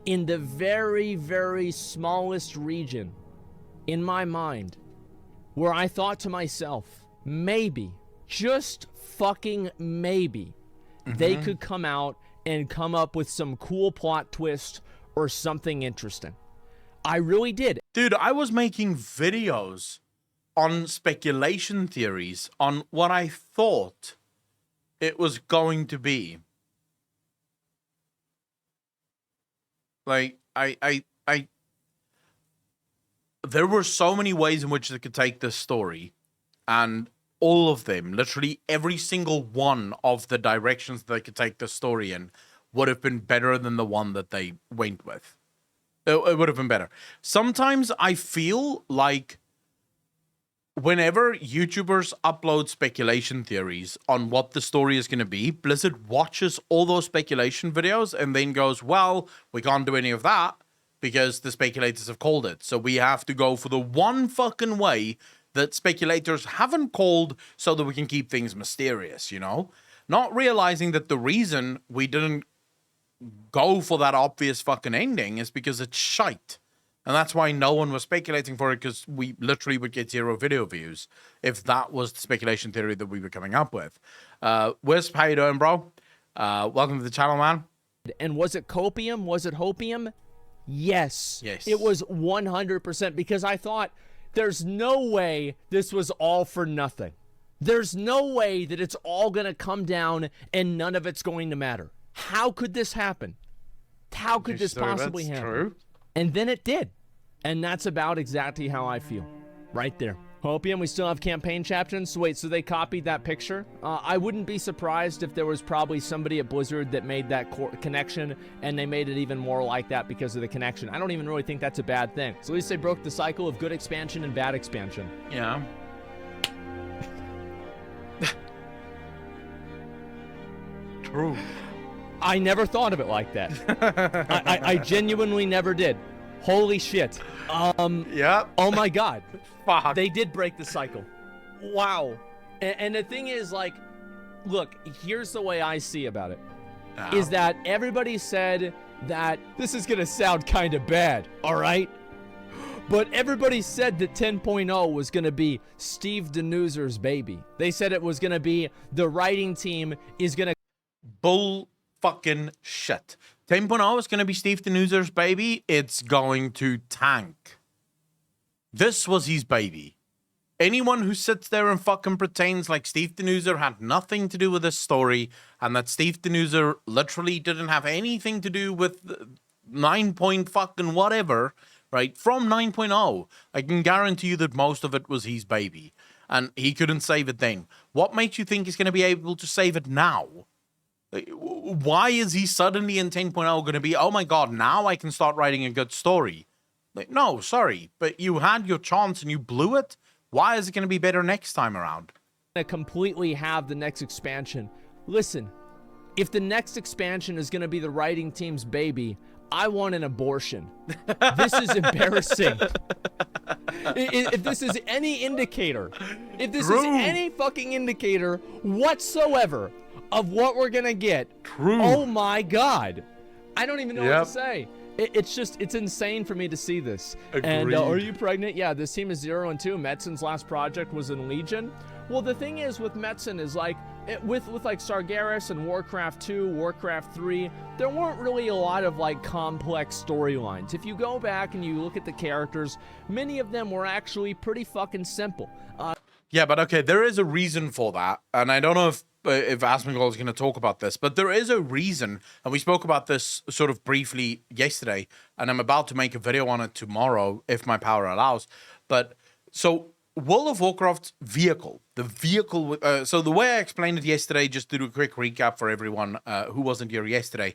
in the very, very smallest region in my mind where I thought to myself, maybe, just fucking maybe, they could come out and come up with some cool plot twist or something interesting. I really did. Dude, I was making videos on speculation theories on what I thought it was going to be. Like, there were so many ways in which they could take this story, and all of them, literally every single one of the directions they could take the story in would have been better than the one that they went with. It would have been better. Sometimes I feel like whenever YouTubers upload speculation theories on what the story is going to be, Blizzard watches all those speculation videos and then goes, well, we can't do any of that because the speculators have called it. So we have to go for the one fucking way that speculators haven't called so that we can keep things mysterious, you know? Not realizing that the reason we didn't go for that obvious fucking ending is because it's shite. And that's why no one was speculating for it, because we literally would get 0 video views if that was the speculation theory that we were coming up with. Wisp, how you doing, bro? Welcome to the channel, man. And was it copium? Was it hopium? Yes. Yes. It was 100%, because I thought there's no way this was all for nothing. There's no way that it's all going to come down and none of it's going to matter. How could this happen? How could this possibly happen? True. And then it did. And that's about exactly how I feel. Right there. Hopium, we still have campaign champions. Wait, so they copied that picture? I wouldn't be surprised if there was probably somebody at Blizzard that made that connection, and they made it even more like that because of the connection. I don't even really think that's a bad thing. So at least they broke the cycle of good expansion and bad expansion. Yeah. True. I never thought of it like that. I genuinely never did. Holy shit. Yeah. Oh my god. Fuck. They did break the cycle. Wow. And the thing is, like, look, here's the way I see about it. Is that everybody said that this is gonna sound kind of bad, all right? But everybody said that 10.0 was going to be Steve Denuser's baby. They said it was going to be the writing team is going to... Bull fucking shit. 10.0 is going to be Steve Denuser's baby. It's going to tank. This was his baby. Anyone who sits there and fucking pretends like Steve Denuser had nothing to do with this story and that Steve Denuser literally didn't have anything to do with 9 point fucking whatever, right? From 9.0, I can guarantee you that most of it was his baby and he couldn't save it then. What makes you think he's going to be able to save it now? Why is he suddenly in 10.0 going to be, oh my God, now I can start writing a good story? Like, no, sorry, but you had your chance and you blew it. Why is it going to be better next time around? completely have the next expansion. Listen, if the next expansion is going to be the writing team's baby, I want an abortion. This is embarrassing. If this is any indicator, if this is any fucking indicator whatsoever of what we're going to get, oh my God. I don't even know what to say. It's insane for me to see this. Agreed. And are you pregnant? Yeah, this team is 0-2. Metzen's last project was in Legion. Well, the thing is with Metzen is like, with like Sargeras and Warcraft 2, Warcraft 3, there weren't really a lot of like complex storylines. If you go back and you look at the characters, many of them were actually pretty fucking simple. Yeah, but okay, there is a reason for that, and I don't know if Asmongold is going to talk about this, but there is a reason, and we spoke about this sort of briefly yesterday, and I'm about to make a video on it tomorrow if my power allows. But so World of Warcraft's vehicle, so the way I explained it yesterday, just to do a quick recap for everyone who wasn't here yesterday.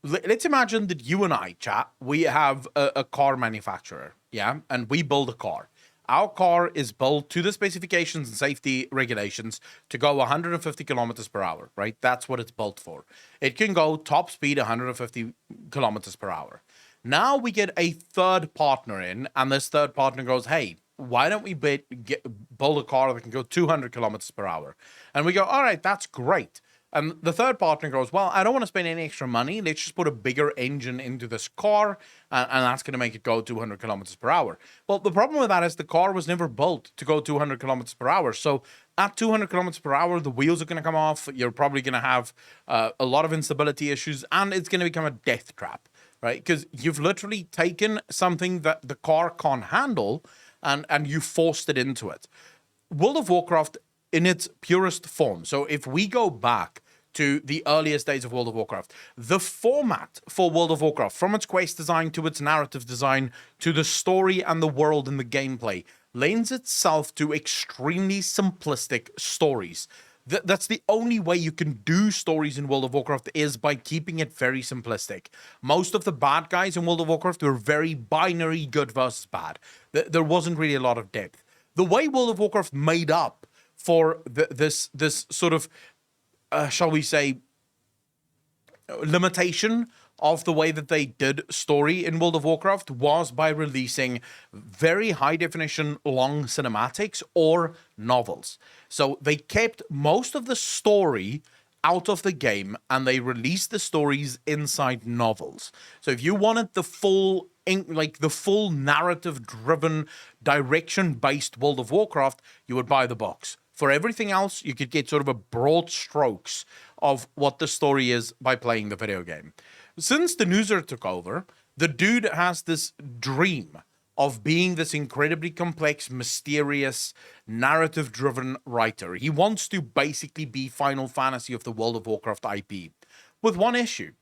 Let's imagine that you and I, chat, we have a car manufacturer, yeah, and we build a car. Our car is built to the specifications and safety regulations to go 150 kilometers per hour, right? That's what it's built for. It can go top speed 150 kilometers per hour. Now we get a third partner in, and this third partner goes, hey, why don't we build a car that can go 200 kilometers per hour? And we go, all right, that's great. And the third partner goes, well, I don't want to spend any extra money. Let's just put a bigger engine into this car, and that's going to make it go 200 kilometers per hour. Well, the problem with that is the car was never built to go 200 kilometers per hour. So at 200 kilometers per hour, the wheels are going to come off. You're probably going to have a lot of instability issues, and it's going to become a death trap, right? Because you've literally taken something that the car can't handle, and you forced it into it. World of Warcraft, in its purest form. So if we go back to the earliest days of World of Warcraft, the format for World of Warcraft, from its quest design to its narrative design, to the story and the world and the gameplay, lends itself to extremely simplistic stories. That's the only way you can do stories in World of Warcraft, is by keeping it very simplistic. Most of the bad guys in World of Warcraft were very binary, good versus bad. There wasn't really a lot of depth. The way World of Warcraft made up for this sort of, shall we say, limitation of the way that they did story in World of Warcraft was by releasing very high definition long cinematics or novels. So they kept most of the story out of the game and they released the stories inside novels. So if you wanted the full narrative driven direction based World of Warcraft, you would buy the box. For everything else, you could get sort of a broad strokes of what the story is by playing the video game. Since Denuser took over, the dude has this dream of being this incredibly complex, mysterious, narrative-driven writer. He wants to basically be Final Fantasy of the World of Warcraft IP. With one issue.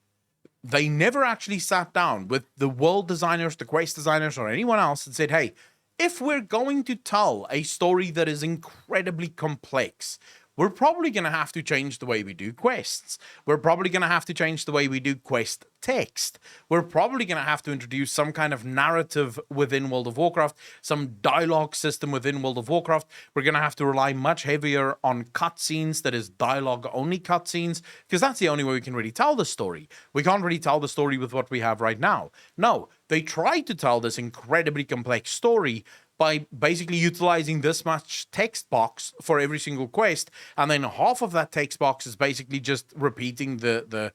They never actually sat down with the world designers, the quest designers, or anyone else and said, hey, if we're going to tell a story that is incredibly complex, we're probably going to have to change the way we do quests. We're probably going to have to change the way we do quest text. We're probably going to have to introduce some kind of narrative within World of Warcraft, some dialogue system within World of Warcraft. We're going to have to rely much heavier on cutscenes, that is dialogue-only cutscenes, because that's the only way we can really tell the story. We can't really tell the story with what we have right now. No, they tried to tell this incredibly complex story by basically utilizing this much text box for every single quest, and then half of that text box is basically just repeating the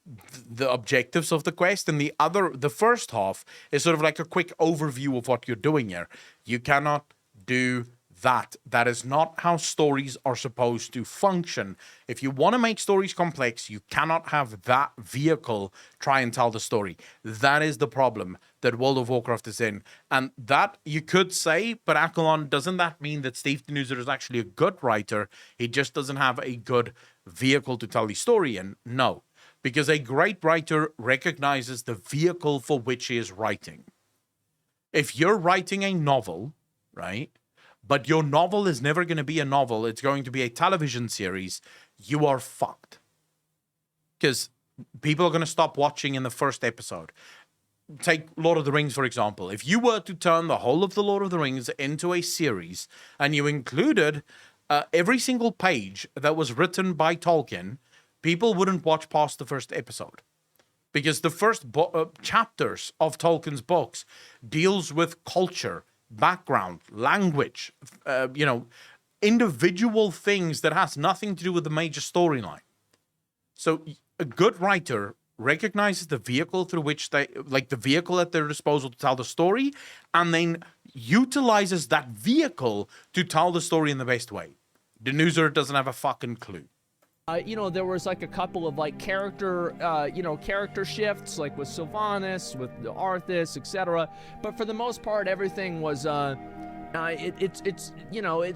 the objectives of the quest, and the first half is sort of like a quick overview of what you're doing here. You cannot do that. That is not how stories are supposed to function. If you want to make stories complex, you cannot have that vehicle try and tell the story. That is the problem that World of Warcraft is in. And that you could say, but Akalon, doesn't that mean that Steve Denuser is actually a good writer? He just doesn't have a good vehicle to tell the story in? No. Because a great writer recognizes the vehicle for which he is writing. If you're writing a novel, right, but your novel is never going to be a novel, it's going to be a television series, you are fucked. Because people are going to stop watching in the first episode. Take Lord of the Rings, for example. If you were to turn the whole of the Lord of the Rings into a series, and you included every single page that was written by Tolkien, people wouldn't watch past the first episode. Because the first chapters of Tolkien's books deals with culture, background, language, individual things that has nothing to do with the major storyline. So a good writer recognizes the vehicle through which the vehicle at their disposal to tell the story, and then utilizes that vehicle to tell the story in the best way. Denuser doesn't have a fucking clue. There was like a couple of like character shifts, like with Sylvanas, with Arthas, etc. But for the most part, everything was it's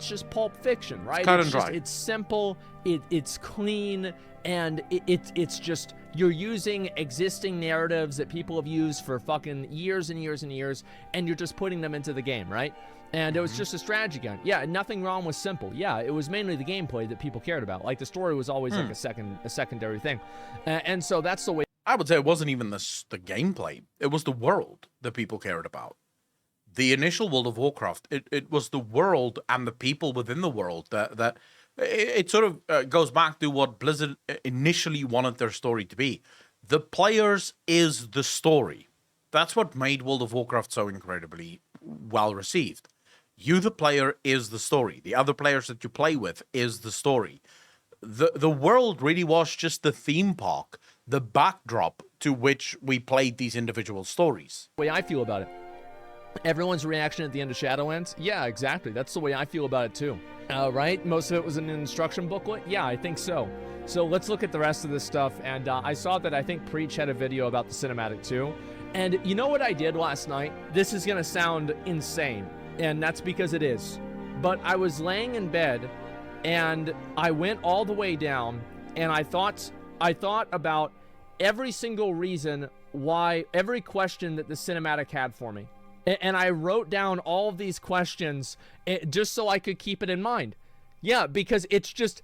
just Pulp Fiction, right? It's cut and dry. It's simple, it's clean, and it's just you're using existing narratives that people have used for fucking years and years and years, and you're just putting them into the game, right? And it was just a strategy game. Yeah, nothing wrong with simple. Yeah, it was mainly the gameplay that people cared about. Like the story was always like a secondary thing, and so that's the way. I would say it wasn't even the gameplay. It was the world that people cared about. The initial World of Warcraft, it was the world and the people within the world that it sort of goes back to what Blizzard initially wanted their story to be. The players is the story. That's what made World of Warcraft so incredibly well received. You, the player, is the story. The other players that you play with is the story. The world really was just the theme park, the backdrop to which we played these individual stories. The way I feel about it. Everyone's reaction at the end of Shadowlands? Yeah, exactly. That's the way I feel about it too. Right? Most of it was in an instruction booklet? Yeah, I think so. So let's look at the rest of this stuff. And I saw that I think Preach had a video about the cinematic too. And you know what I did last night? This is going to sound insane. And that's because it is. But I was laying in bed and I went all the way down and I thought about every single reason why, every question that the cinematic had for me. And I wrote down all of these questions just so I could keep it in mind. Yeah, because it's just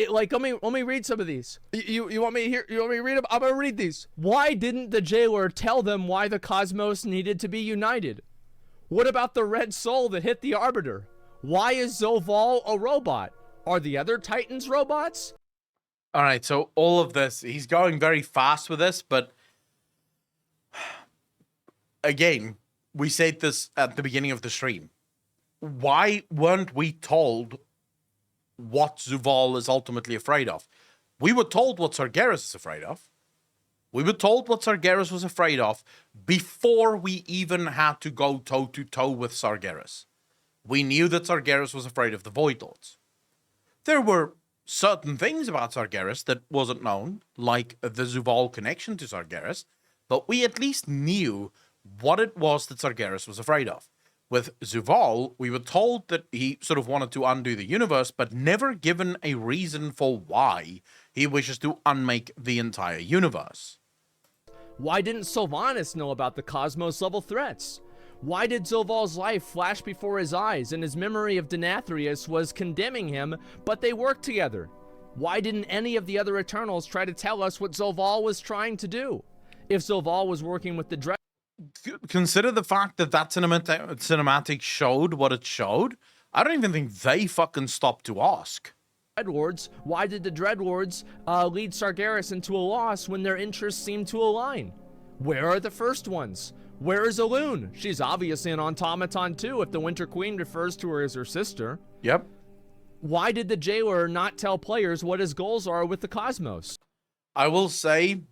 like let me read some of these. You want me to hear? You want me to read them? I'm gonna read these. Why didn't the jailer tell them why the cosmos needed to be united? What about the red soul that hit the Arbiter? Why is Zoval a robot? Are the other Titans robots? All right, so all of this, he's going very fast with this, but again, we said this at the beginning of the stream. Why weren't we told what Zoval is ultimately afraid of? We were told what Sargeras is afraid of. We were told what Sargeras was afraid of before we even had to go toe-to-toe with Sargeras. We knew that Sargeras was afraid of the Void Lords. There were certain things about Sargeras that wasn't known, like the Zoval connection to Sargeras, but we at least knew what it was that Sargeras was afraid of. With Zoval, we were told that he sort of wanted to undo the universe, but never given a reason for why he wishes to unmake the entire universe. Why didn't Sylvanas know about the cosmos level threats? Why did Zoval's life flash before his eyes and his memory of Denathrius was condemning him, but they worked together? Why didn't any of the other Eternals try to tell us what Zoval was trying to do? If Zoval was working with the Dread... Consider the fact that cinematic showed what it showed. I don't even think they fucking stopped to ask. Dreadlords, why did the Dreadlords lead Sargeras into a loss when their interests seemed to align? Where are the first ones? Where is Elune? She's obviously an automaton too, if the Winter Queen refers to her as her sister. Yep. Why did the jailer not tell players what his goals are with the cosmos? I will say,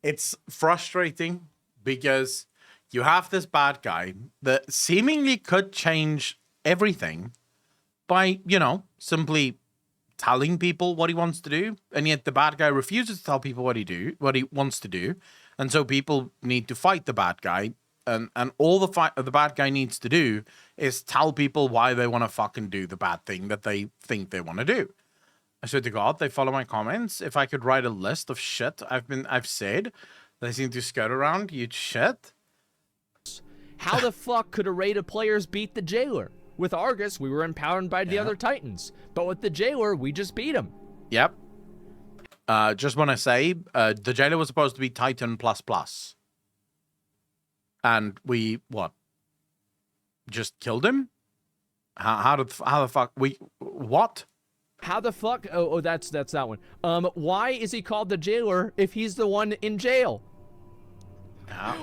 It's frustrating because you have this bad guy that seemingly could change everything by, simply telling people what he wants to do, and yet the bad guy refuses to tell people what he wants to do, and so people need to fight the bad guy, and all the bad guy needs to do is tell people why they want to fucking do the bad thing that they think they want to do. I swear to God, they follow my comments. If I could write a list of shit I've said, they seem to skirt around, you shit. How the fuck could a raid of players beat the Jailer? With Argus, we were empowered by the other Titans. But with the Jailer, we just beat him. Yep. Just want to say, the Jailer was supposed to be Titan ++. And we, just killed him? How the fuck, what? How the fuck? Oh, that's that one. Why is he called the Jailer if he's the one in jail?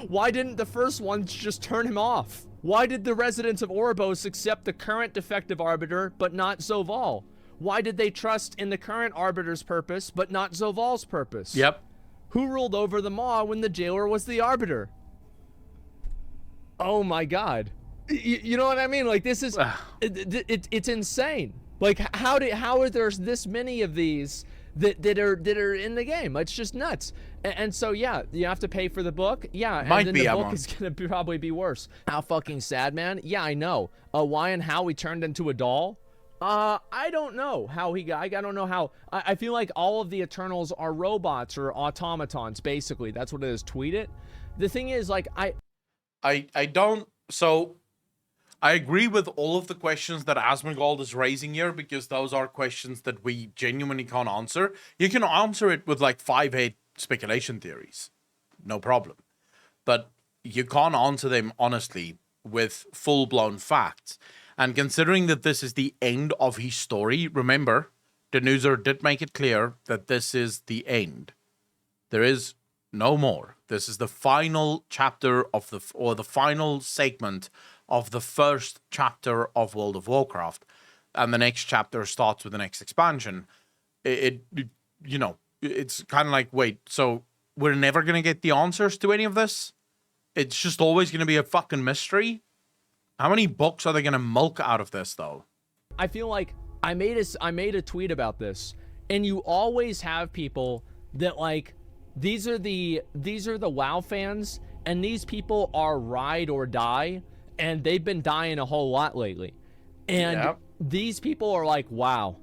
Why didn't the first ones just turn him off? Why did the residents of Oribos accept the current defective Arbiter, but not Zoval? Why did they trust in the current Arbiter's purpose, but not Zoval's purpose? Yep. Who ruled over the Maw when the Jailer was the Arbiter? Oh my God. You know what I mean? Like, this is, it's insane. Like, how are there this many of these that are in the game? It's just nuts. And so, yeah, you have to pay for the book. Yeah, and then the book is going to probably be worse. How fucking sad, man. Yeah, I know. Why and how he turned into a doll? I don't know how he got. I don't know how. I feel like all of the Eternals are robots or automatons, basically. That's what it is. Tweet it. The thing is, like, I don't. So I agree with all of the questions that Asmongold is raising here, because those are questions that we genuinely can't answer. You can answer it with like 5-8 speculation theories, no problem. But you can't answer them honestly with full-blown facts. And considering that this is the end of his story, remember, Denuser did make it clear that this is the end. There is no more. This is the final chapter of the final segment of the first chapter of World of Warcraft, and the next chapter starts with the next expansion. It's kind of like, wait, so we're never gonna get the answers to any of this? It's just always gonna be a fucking mystery? How many books are they gonna milk out of this, though? I feel like I made a tweet about this, and you always have people that, like, these are the WoW fans, and these people are ride or die, and they've been dying a whole lot lately. And these people are like, wow,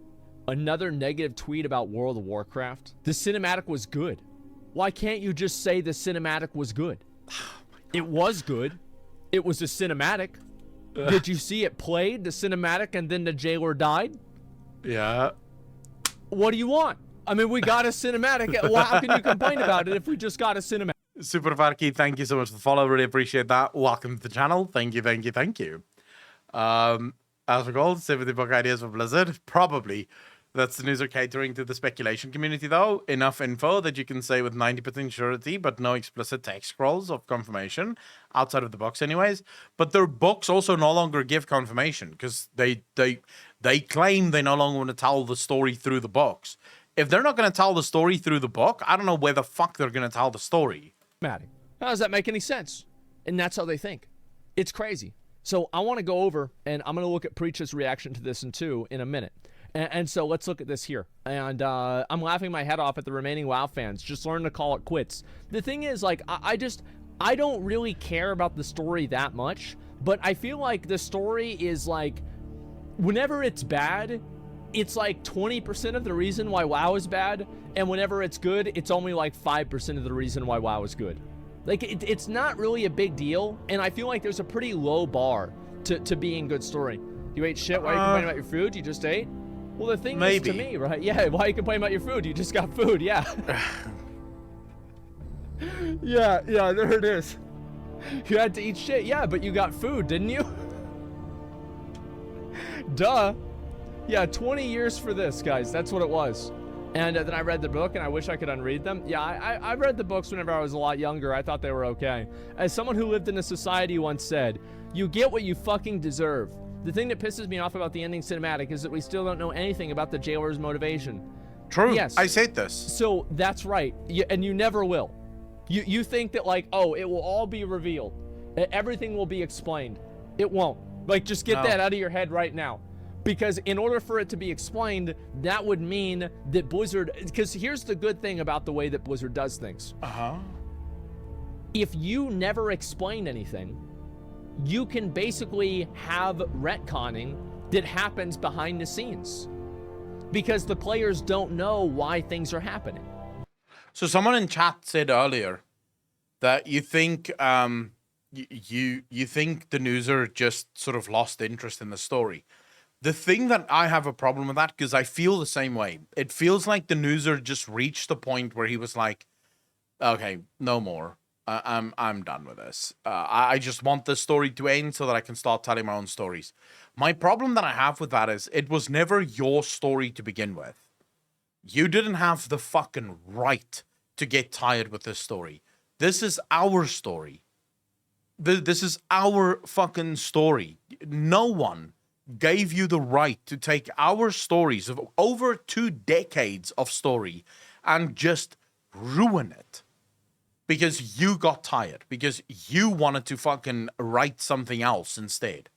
another negative tweet about World of Warcraft. The cinematic was good. Why can't you just say the cinematic was good? It was good. It was a cinematic. Did you see it played, the cinematic, and then the Jailer died? Yeah. What do you want? I mean, we got a cinematic. How can you complain about it if we just got a cinematic? Super Farky, thank you so much for the follow. Really appreciate that. Welcome to the channel. Thank you. As for gold, 70 book ideas for Blizzard. Probably. That's the news are catering to the speculation community, though. Enough info that you can say with 90% surety, but no explicit text scrolls of confirmation outside of the box anyways. But their books also no longer give confirmation, because they claim they no longer want to tell the story through the books. If they're not going to tell the story through the book, I don't know where the fuck they're going to tell the story. How does that make any sense? And that's how they think. It's crazy. So I want to go over, and I'm going to look at Preach's reaction to this in a minute. And so let's look at this here. And I'm laughing my head off at the remaining WoW fans. Just learn to call it quits. The thing is, like, I don't really care about the story that much, but I feel like the story is, like, whenever it's bad, it's like 20% of the reason why WoW is bad, and whenever it's good, it's only like 5% of the reason why WoW is good. Like, it's not really a big deal, and I feel like there's a pretty low bar to being good story. You ate shit, why are you complaining about your food? You just ate? Well, the thing is, to me, right? Yeah, why are you complaining about your food? You just got food, yeah. yeah, there it is. You had to eat shit, yeah, but you got food, didn't you? Duh. Yeah, 20 years for this, guys. That's what it was. And then I read the book, and I wish I could unread them. Yeah, I read the books whenever I was a lot younger. I thought they were okay. As someone who lived in a society once said, you get what you fucking deserve. The thing that pisses me off about the ending cinematic is that we still don't know anything about the Jailer's motivation. True. Yes. I said this. So that's right. And you never will. You think that like, oh, it will all be revealed. Everything will be explained. It won't. Like, just get that out of your head right now. Because in order for it to be explained, that would mean that Blizzard, because here's the good thing about the way that Blizzard does things. If you never explain anything, you can basically have retconning that happens behind the scenes. Because the players don't know why things are happening. So someone in chat said earlier that you think you think the newser just sort of lost interest in the story. The thing that I have a problem with that, because I feel the same way. It feels like the newser just reached the point where he was like, okay, no more. I'm done with this. I just want this story to end so that I can start telling my own stories. My problem that I have with that is it was never your story to begin with. You didn't have the fucking right to get tired with this story. This is our story. This is our fucking story. No one gave you the right to take our stories of over 2 decades of story and just ruin it. Because you got tired. Because you wanted to fucking write something else instead.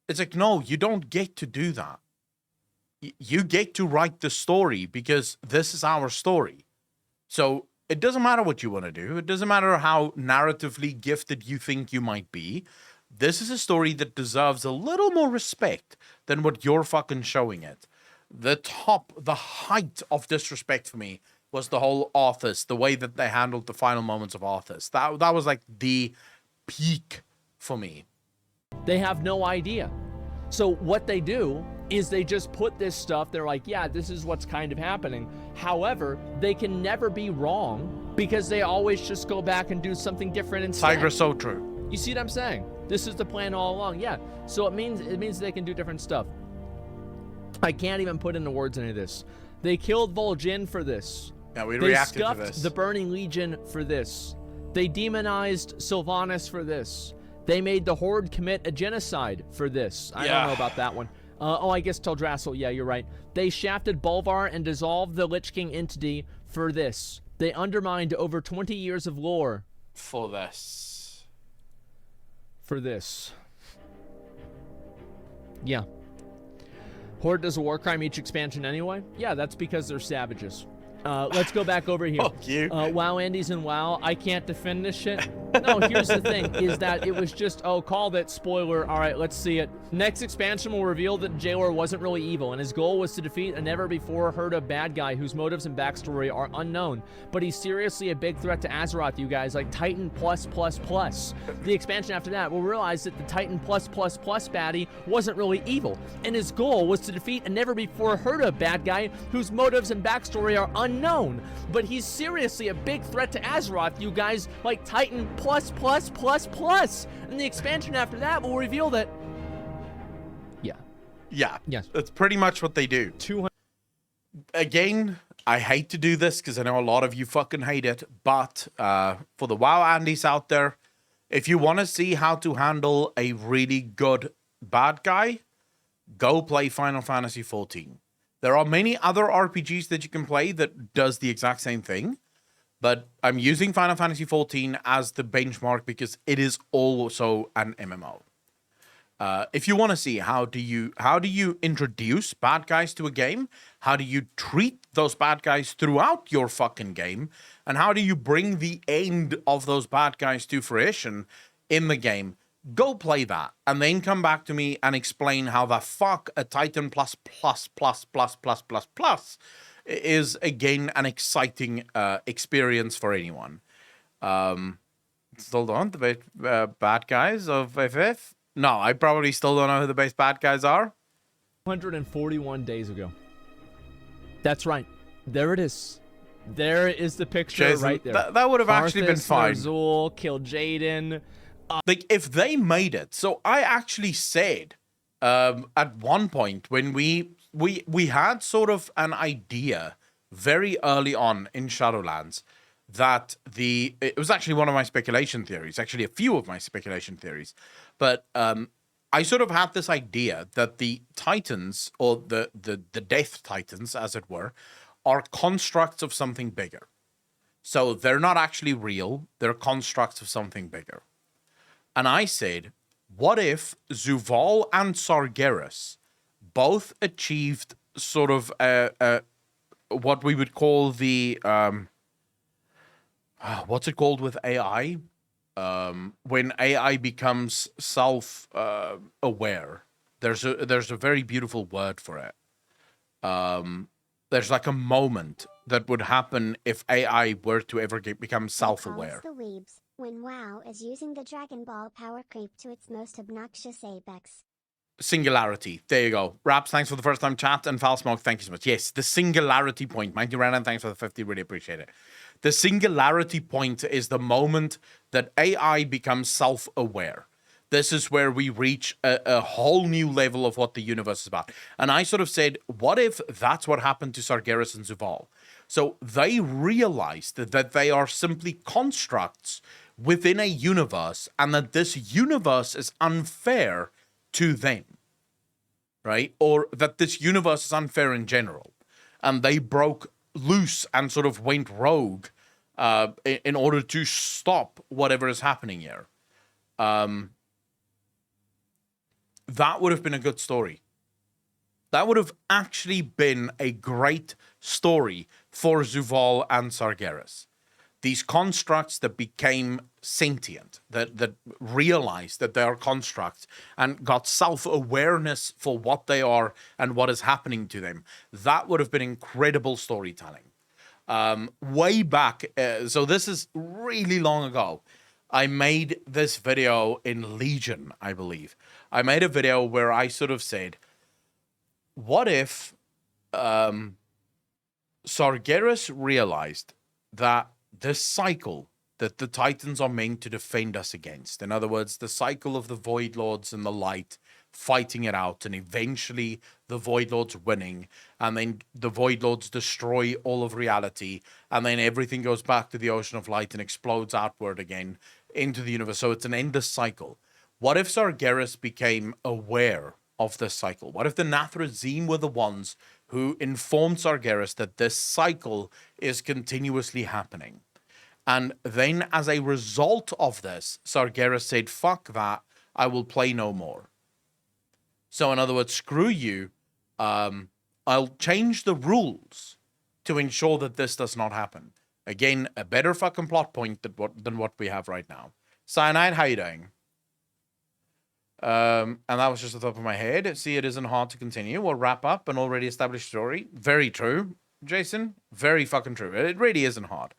It's like, no, you don't get to do that. You get to write the story because this is our story. So it doesn't matter what you want to do. It doesn't matter how narratively gifted you think you might be. This is a story that deserves a little more respect than what you're fucking showing it. The height of disrespect for me was the whole Arthas, the way that they handled the final moments of Arthas. That was like the peak for me. They have no idea. So what they do is they just put this stuff, they're like, yeah, this is what's kind of happening. However, they can never be wrong because they always just go back and do something different instead. Tiger so true. You see what I'm saying? This is the plan all along. Yeah. So it means they can do different stuff. I can't even put into words any of this. They killed Vol'jin for this. Yeah, we reacted to this. They scuffed the Burning Legion for this. They demonized Sylvanas for this. They made the Horde commit a genocide for this. I don't know about that one. I guess Teldrassil. Yeah, you're right. They shafted Bolvar and dissolved the Lich King entity for this. They undermined over 20 years of lore. For this. For this. Yeah. Horde does a war crime each expansion anyway? Yeah, that's because they're savages. Let's go back over here. Fuck you. WoW Andy's and WoW. I can't defend this shit. No, here's the thing, is that it was just, call that spoiler. All right, let's see it. Next expansion will reveal that Jailor wasn't really evil, and his goal was to defeat a never-before-heard-of bad guy whose motives and backstory are unknown. But he's seriously a big threat to Azeroth, you guys, like Titan+++. The expansion after that will realize that the Titan+++ baddie wasn't really evil, and his goal was to defeat a never-before-heard-of bad guy whose motives and backstory are unknown. But he's seriously a big threat to Azeroth, you guys, like Titan++++. And the expansion after that will reveal that. Yeah. Yes. That's pretty much what they do. 200. Again, I hate to do this because I know a lot of you fucking hate it, but for the WoW Andies out there, if you want to see how to handle a really good bad guy, go play Final Fantasy XIV. There are many other RPGs that you can play that does the exact same thing, but I'm using Final Fantasy XIV as the benchmark because it is also an MMO. If you want to see how do you introduce bad guys to a game, how do you treat those bad guys throughout your fucking game, and how do you bring the end of those bad guys to fruition in the game, go play that, and then come back to me and explain how the fuck a Titan+++++ is again an exciting experience for anyone. Still don't the bad guys of FF. No, I probably still don't know who the base bad guys are. 141 days ago. That's right. There it is. There is the picture Jason, right there. That would have actually been fine. Ner'zhul killed Jaden. Like, if they made it. So I actually said at one point when we had sort of an idea very early on in Shadowlands that it was actually one of my speculation theories, actually a few of my speculation theories, but I sort of had this idea that the Titans, or the Death Titans, as it were, are constructs of something bigger. So they're not actually real. They're constructs of something bigger. And I said, what if Zuval and Sargeras both achieved sort of what we would call the what's it called with AI? When AI becomes self-aware, there's a very beautiful word for it. There's like a moment that would happen if AI were to ever become self-aware. The weebs, when WoW is using the Dragon Ball power creep to its most obnoxious apex. Singularity. There you go. Raps, thanks for the first time chat. And Falsmoke, thank you so much. Yes, the singularity point. Mighty Renan, thanks for the 50. Really appreciate it. The singularity point is the moment that AI becomes self-aware. This is where we reach a whole new level of what the universe is about. And I sort of said, what if that's what happened to Sargeras and Zuval? So they realized that they are simply constructs within a universe and that this universe is unfair to them, right? Or that this universe is unfair in general. And they broke loose and sort of went rogue in order to stop whatever is happening here. That would have been a good story. That would have actually been a great story for Zuval and Sargeras. These constructs that became sentient, that realized that they are constructs and got self-awareness for what they are and what is happening to them. That would have been incredible storytelling. Way back, so this is really long ago, I made this video in Legion, I believe. I made a video where I sort of said, what if Sargeras realized that this cycle that the Titans are meant to defend us against, in other words, the cycle of the Void Lords and the light fighting it out, and eventually the Void Lords winning, and then the Void Lords destroy all of reality, and then everything goes back to the Ocean of Light and explodes outward again into the universe. So it's an endless cycle. What if Sargeras became aware of this cycle? What if the Nathrezim were the ones who informed Sargeras that this cycle is continuously happening? And then as a result of this, Sargeras said, fuck that, I will play no more. So in other words, screw you, I'll change the rules to ensure that this does not happen. Again, a better fucking plot point than what we have right now. Cyanide, how you doing? And that was just the top of my head. See, it isn't hard to continue. We'll wrap up an already established story. Very true, Jason. Very fucking true. It really isn't hard.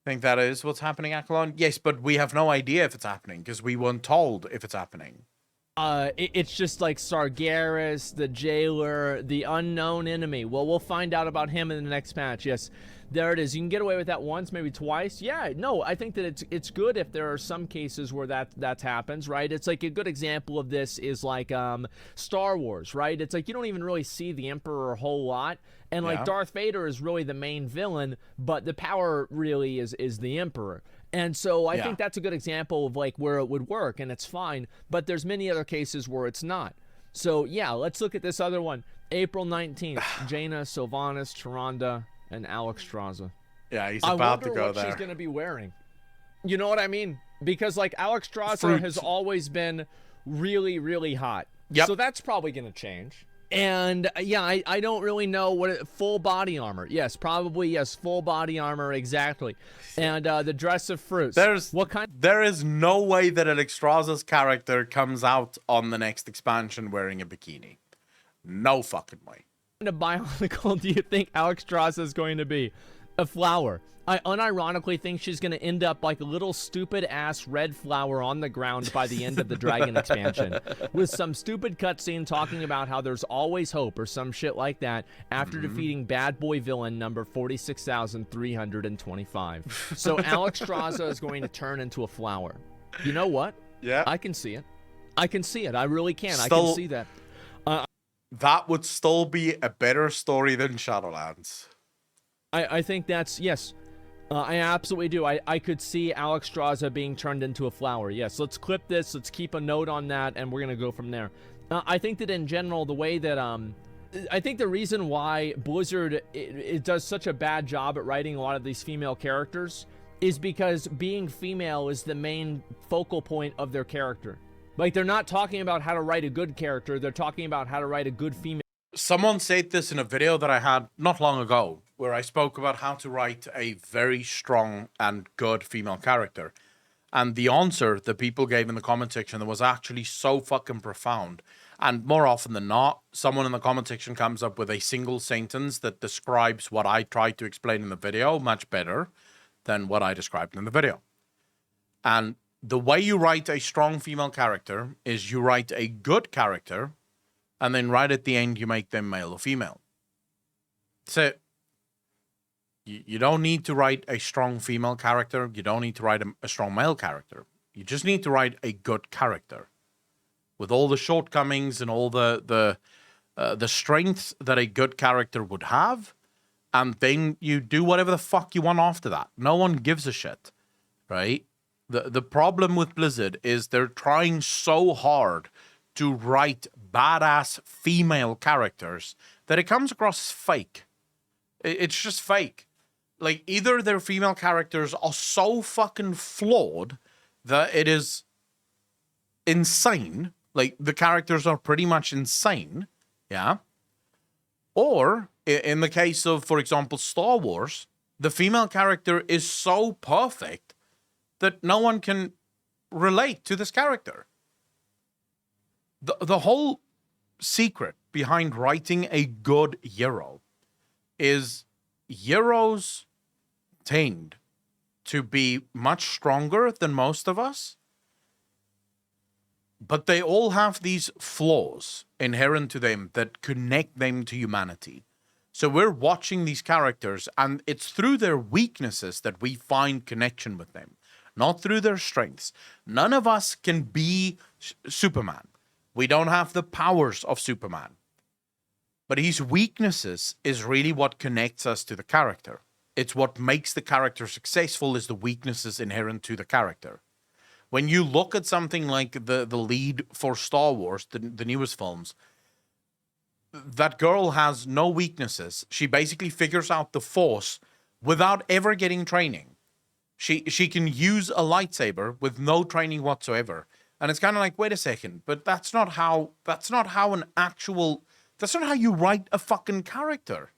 I think that is what's happening, Akalon. Yes, but we have no idea if it's happening because we weren't told if it's happening. It's just like Sargeras, the jailer, the unknown enemy. Well, we'll find out about him in the next patch. Yes, there it is. You can get away with that once, maybe twice. Yeah, no, I think that it's good if there are some cases where that happens, right? It's like a good example of this is like Star Wars, right? It's like you don't even really see the Emperor a whole lot. And like Darth Vader is really the main villain, but the power really is the Emperor. And so I think that's a good example of like where it would work and it's fine, but there's many other cases where it's not. So yeah, let's look at this other one. April 19th, Jaina, Sylvanas, Tyrande, and Alexstrasza. Yeah, he's about to go there. I wonder what she's going to be wearing. You know what I mean? Because like Alexstrasza has always been really, really hot. Yep. So that's probably going to change. And yeah, I don't really know what full body armor. Yes, probably yes, full body armor exactly. And the dress of fruits. There is no way that Alexstrasza's character comes out on the next expansion wearing a bikini. No fucking way. What kind of biological do you think Alexstrasza is going to be? A flower. I unironically think she's going to end up like a little stupid ass red flower on the ground by the end of the Dragon expansion with some stupid cutscene talking about how there's always hope or some shit like that after defeating bad boy villain number 46,325. So Alexstrasza is going to turn into a flower. You know what? Yeah. I can see it. I can see it. I really can. I can see that. That would still be a better story than Shadowlands. I think that's, yes. I absolutely do. I could see Alexstrasza being turned into a flower. Yes, let's clip this. Let's keep a note on that, and we're going to go from there. I think that in general, the way that I think the reason why Blizzard it does such a bad job at writing a lot of these female characters is because being female is the main focal point of their character. Like, they're not talking about how to write a good character, they're talking about how to write a good female. Someone said this in a video that I had not long ago, where I spoke about how to write a very strong and good female character. And the answer that people gave in the comment section was actually so fucking profound. And more often than not, someone in the comment section comes up with a single sentence that describes what I tried to explain in the video much better than what I described in the video. And the way you write a strong female character is you write a good character, and then right at the end, you make them male or female. So you don't need to write a strong female character. You don't need to write a strong male character. You just need to write a good character with all the shortcomings and all the strengths that a good character would have. And then you do whatever the fuck you want after that. No one gives a shit, right? The problem with Blizzard is they're trying so hard to write badass female characters that it comes across as fake. It's just fake. Like, either their female characters are so fucking flawed that it is insane. Like, the characters are pretty much insane. Yeah. Or, in the case of, for example, Star Wars, the female character is so perfect that no one can relate to this character. The whole secret behind writing a good hero is heroes tend to be much stronger than most of us, but they all have these flaws inherent to them that connect them to humanity. So we're watching these characters, and it's through their weaknesses that we find connection with them, not through their strengths. None of us can be Superman. We don't have the powers of Superman. But his weaknesses is really what connects us to the character. It's what makes the character successful, is the weaknesses inherent to the character. When you look at something like the lead for Star Wars, the newest films, that girl has no weaknesses. She basically figures out the Force without ever getting training. She can use a lightsaber with no training whatsoever. And it's kind of like, wait a second, but that's not how that's not how you write a fucking character.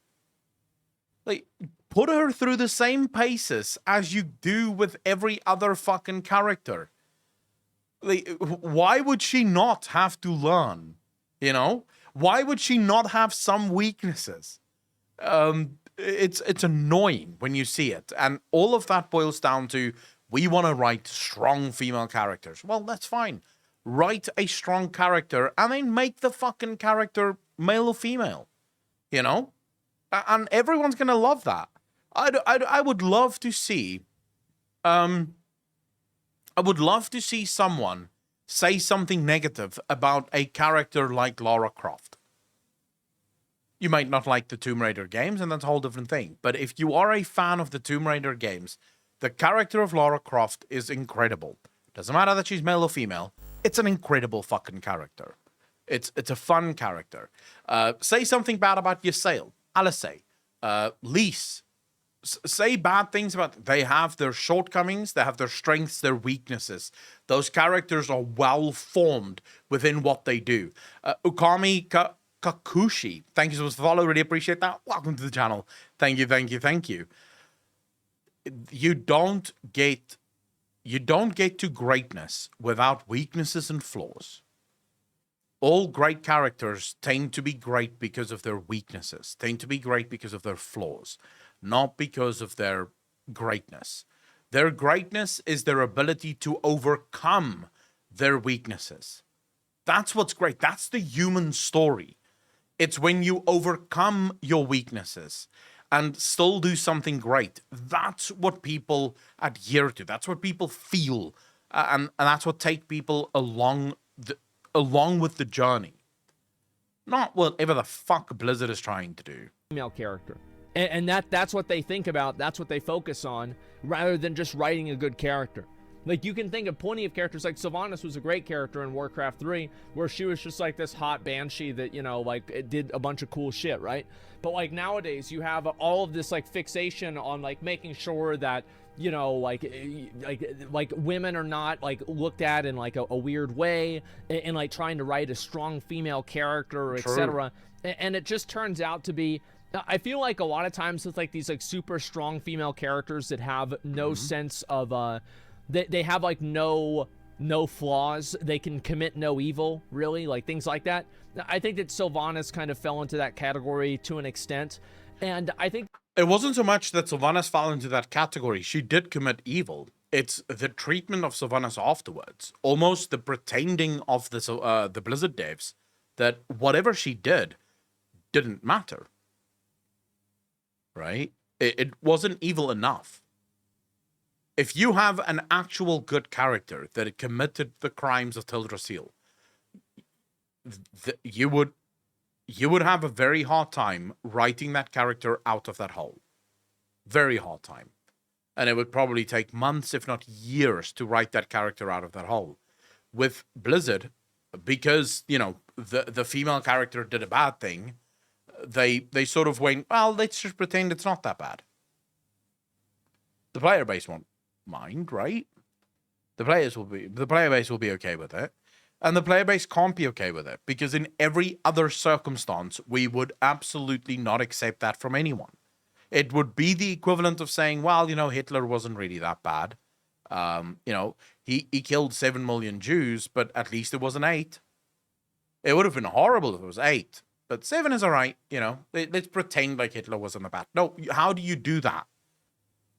Like, put her through the same paces as you do with every other fucking character. Like, why would she not have to learn? You know? Why would she not have some weaknesses? It's annoying when you see it. And all of that boils down to, we want to write strong female characters. Well, that's fine. Write a strong character and then make the fucking character male or female. You know? And everyone's going to love that. I would love to see... I would love to see someone say something negative about a character like Lara Croft. You might not like the Tomb Raider games, and that's a whole different thing. But if you are a fan of the Tomb Raider games, the character of Lara Croft is incredible. Doesn't matter that she's male or female. It's an incredible fucking character. It's a fun character. Say something bad about Ysayle, Alisaie, Lise. Say bad things about... They have their shortcomings, they have their strengths, their weaknesses. Those characters are well formed within what they do. Ukami Kakushi, thank you so much for the follow, really appreciate that. Welcome to the channel. Thank you, thank you, thank you. You don't get to greatness without weaknesses and flaws. All great characters tend to be great because of their weaknesses, tend to be great because of their flaws, not because of their greatness. Their greatness is their ability to overcome their weaknesses. That's what's great. That's the human story. It's when you overcome your weaknesses and still do something great. That's what people adhere to. That's what people feel. And that's what takes people along with the journey. Not whatever the fuck Blizzard is trying to do. Female character. And that's what they think about. That's what they focus on, rather than just writing a good character. Like, you can think of plenty of characters, like Sylvanas was a great character in Warcraft 3, where she was just like this hot banshee that, you know, like, it did a bunch of cool shit, right? But like nowadays, you have all of this like fixation on like making sure that, you know, like women are not like looked at in like a weird way, and like trying to write a strong female character, etc. And it just turns out to be, I feel like a lot of times with like these like super strong female characters that have no sense of they have like no flaws, they can commit no evil, really, like things like that. I think that Sylvanas kind of fell into that category to an extent, and I think it wasn't so much that Sylvanas fell into that category. She did commit evil. It's the treatment of Sylvanas afterwards, almost the pretending of the Blizzard devs that whatever she did didn't matter, right? It wasn't evil enough. If you have an actual good character that committed the crimes of Teldrassil, you would have a very hard time writing that character out of that hole. Very hard time. And it would probably take months, if not years, to write that character out of that hole. With Blizzard, because, you know, the female character did a bad thing, they sort of went, well, let's just pretend it's not that bad. The player base won't mind, right? The player base will be okay with it. And the player base can't be okay with it, because in every other circumstance, we would absolutely not accept that from anyone. It would be the equivalent of saying, well, you know, Hitler wasn't really that bad. You know, he killed 7 million Jews, but at least it wasn't 8. It would have been horrible if it was 8. But 7 is all right, you know. Let's pretend like Hitler wasn't bad. No, how do you do that?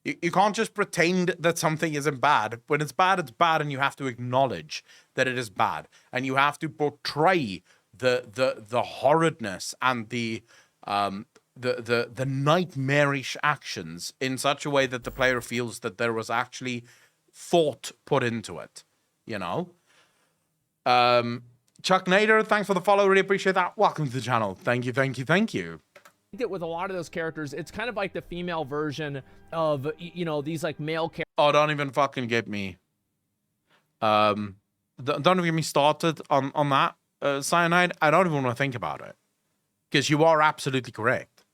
You can't just pretend that something isn't bad. When it's bad, and you have to acknowledge that it is bad. And you have to portray the horridness and the nightmarish actions in such a way that the player feels that there was actually thought put into it, you know? Chuck Nader, thanks for the follow. Really appreciate that. Welcome to the channel. Thank you. that with a lot of those characters, it's kind of like the female version of, you know, these like male characters. Oh, don't even fucking get me. Don't even get me started on that, Cyanide. I don't even want to think about it. Because you are absolutely correct.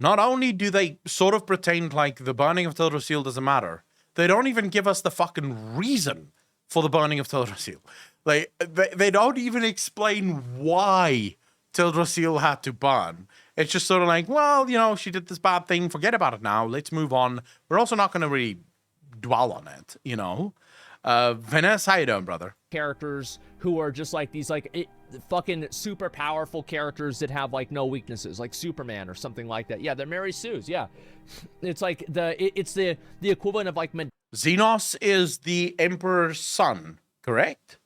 Not only do they sort of pretend like the burning of Teldrassil doesn't matter, they don't even give us the fucking reason for the burning of Teldrassil. Like, they don't even explain why Teldrassil had to burn. It's just sort of like, well, you know, she did this bad thing, forget about it now, let's move on. We're also not going to really dwell on it, you know? Vanessa, how you doing, brother? Characters who are just like these like fucking super powerful characters that have like no weaknesses, like Superman or something like that. Yeah, they're Mary Sue's. Yeah, it's like it's the equivalent of like Xenos is the Emperor's son, correct?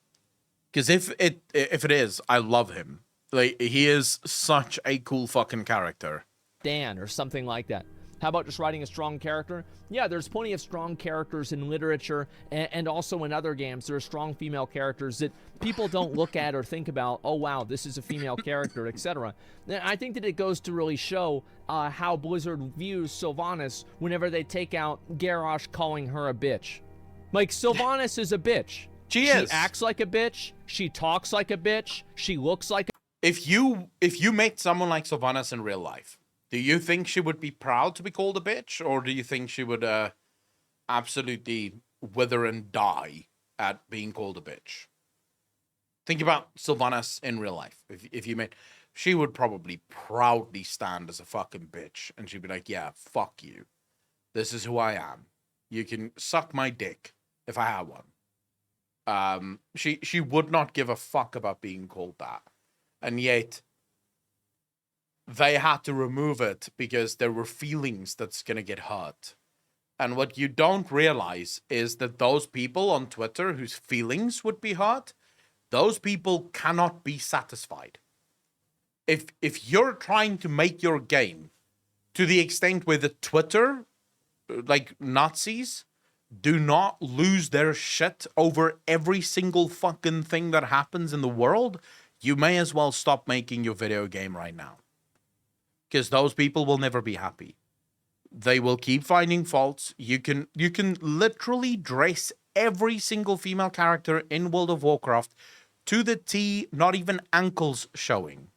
Because if it is, I love him. Like, he is such a cool fucking character. Dan or something like that. How about just writing a strong character? Yeah, there's plenty of strong characters in literature and also in other games. There are strong female characters that people don't look at or think about, oh, wow, this is a female character, etc. I think that it goes to really show how Blizzard views Sylvanas whenever they take out Garrosh calling her a bitch. Like, Sylvanas is a bitch. She is. She acts like a bitch. She talks like a bitch. She looks like a... If you met someone like Sylvanas in real life, do you think she would be proud to be called a bitch? Or do you think she would absolutely wither and die at being called a bitch? Think about Sylvanas in real life. If you met... She would probably proudly stand as a fucking bitch. And she'd be like, yeah, fuck you. This is who I am. You can suck my dick if I had one. She would not give a fuck about being called that. And yet... they had to remove it because there were feelings that's going to get hurt. And what you don't realize is that those people on Twitter whose feelings would be hurt, those people cannot be satisfied. If you're trying to make your game to the extent where the Twitter, like Nazis, do not lose their shit over every single fucking thing that happens in the world, you may as well stop making your video game right now. Because those people will never be happy. They will keep finding faults. You can literally dress every single female character in World of Warcraft to the T, not even ankles showing.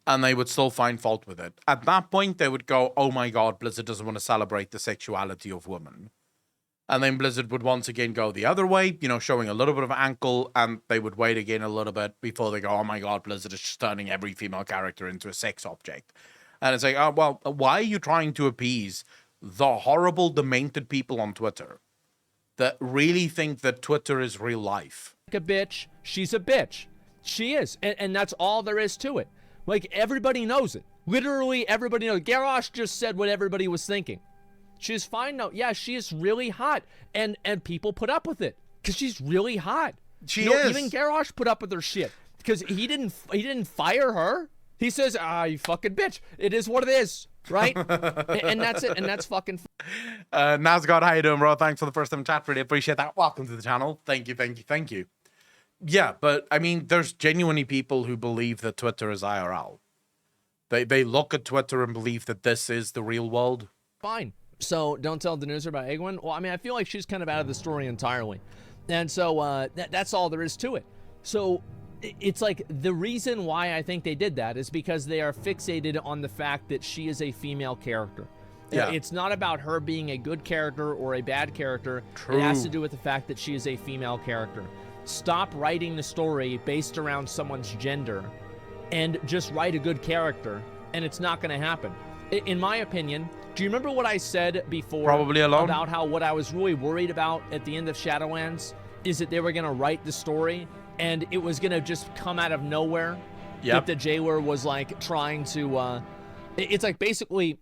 And they would still find fault with it. At that point, they would go, oh my god, Blizzard doesn't want to celebrate the sexuality of women. And then Blizzard would once again go the other way, you know, showing a little bit of ankle, and they would wait again a little bit before they go, oh my god, Blizzard is just turning every female character into a sex object. And it's like, oh, well, why are you trying to appease the horrible, demented people on Twitter that really think that Twitter is real life? A bitch, she's a bitch. She is, and that's all there is to it. Like, everybody knows it. Literally, everybody knows. Garrosh just said what everybody was thinking. She's fine now. Yeah, she is really hot, and people put up with it because she's really hot. She is. Even Garrosh put up with her shit because he didn't fire her. He says, you fucking bitch. It is what it is, right? and that's it. And that's fucking. Nazgod, how you doing, bro? Thanks for the first time chat. Really appreciate that. Welcome to the channel. Thank you. Yeah, but I mean, there's genuinely people who believe that Twitter is IRL. They look at Twitter and believe that this is the real world. Fine. So don't tell Danuser about Egwene. Well, I mean, I feel like she's kind of out of the story entirely. And so that's all there is to it. So it's like the reason why I think they did that is because they are fixated on the fact that she is a female character. Yeah. It's not about her being a good character or a bad character. True. It has to do with the fact that she is a female character. Stop writing the story based around someone's gender and just write a good character, and it's not going to happen. In my opinion, do you remember what I said before? Probably alone. About how what I was really worried about at the end of Shadowlands is that they were going to write the story and it was going to just come out of nowhere. Yep. That the jailer was like trying to, it's like basically,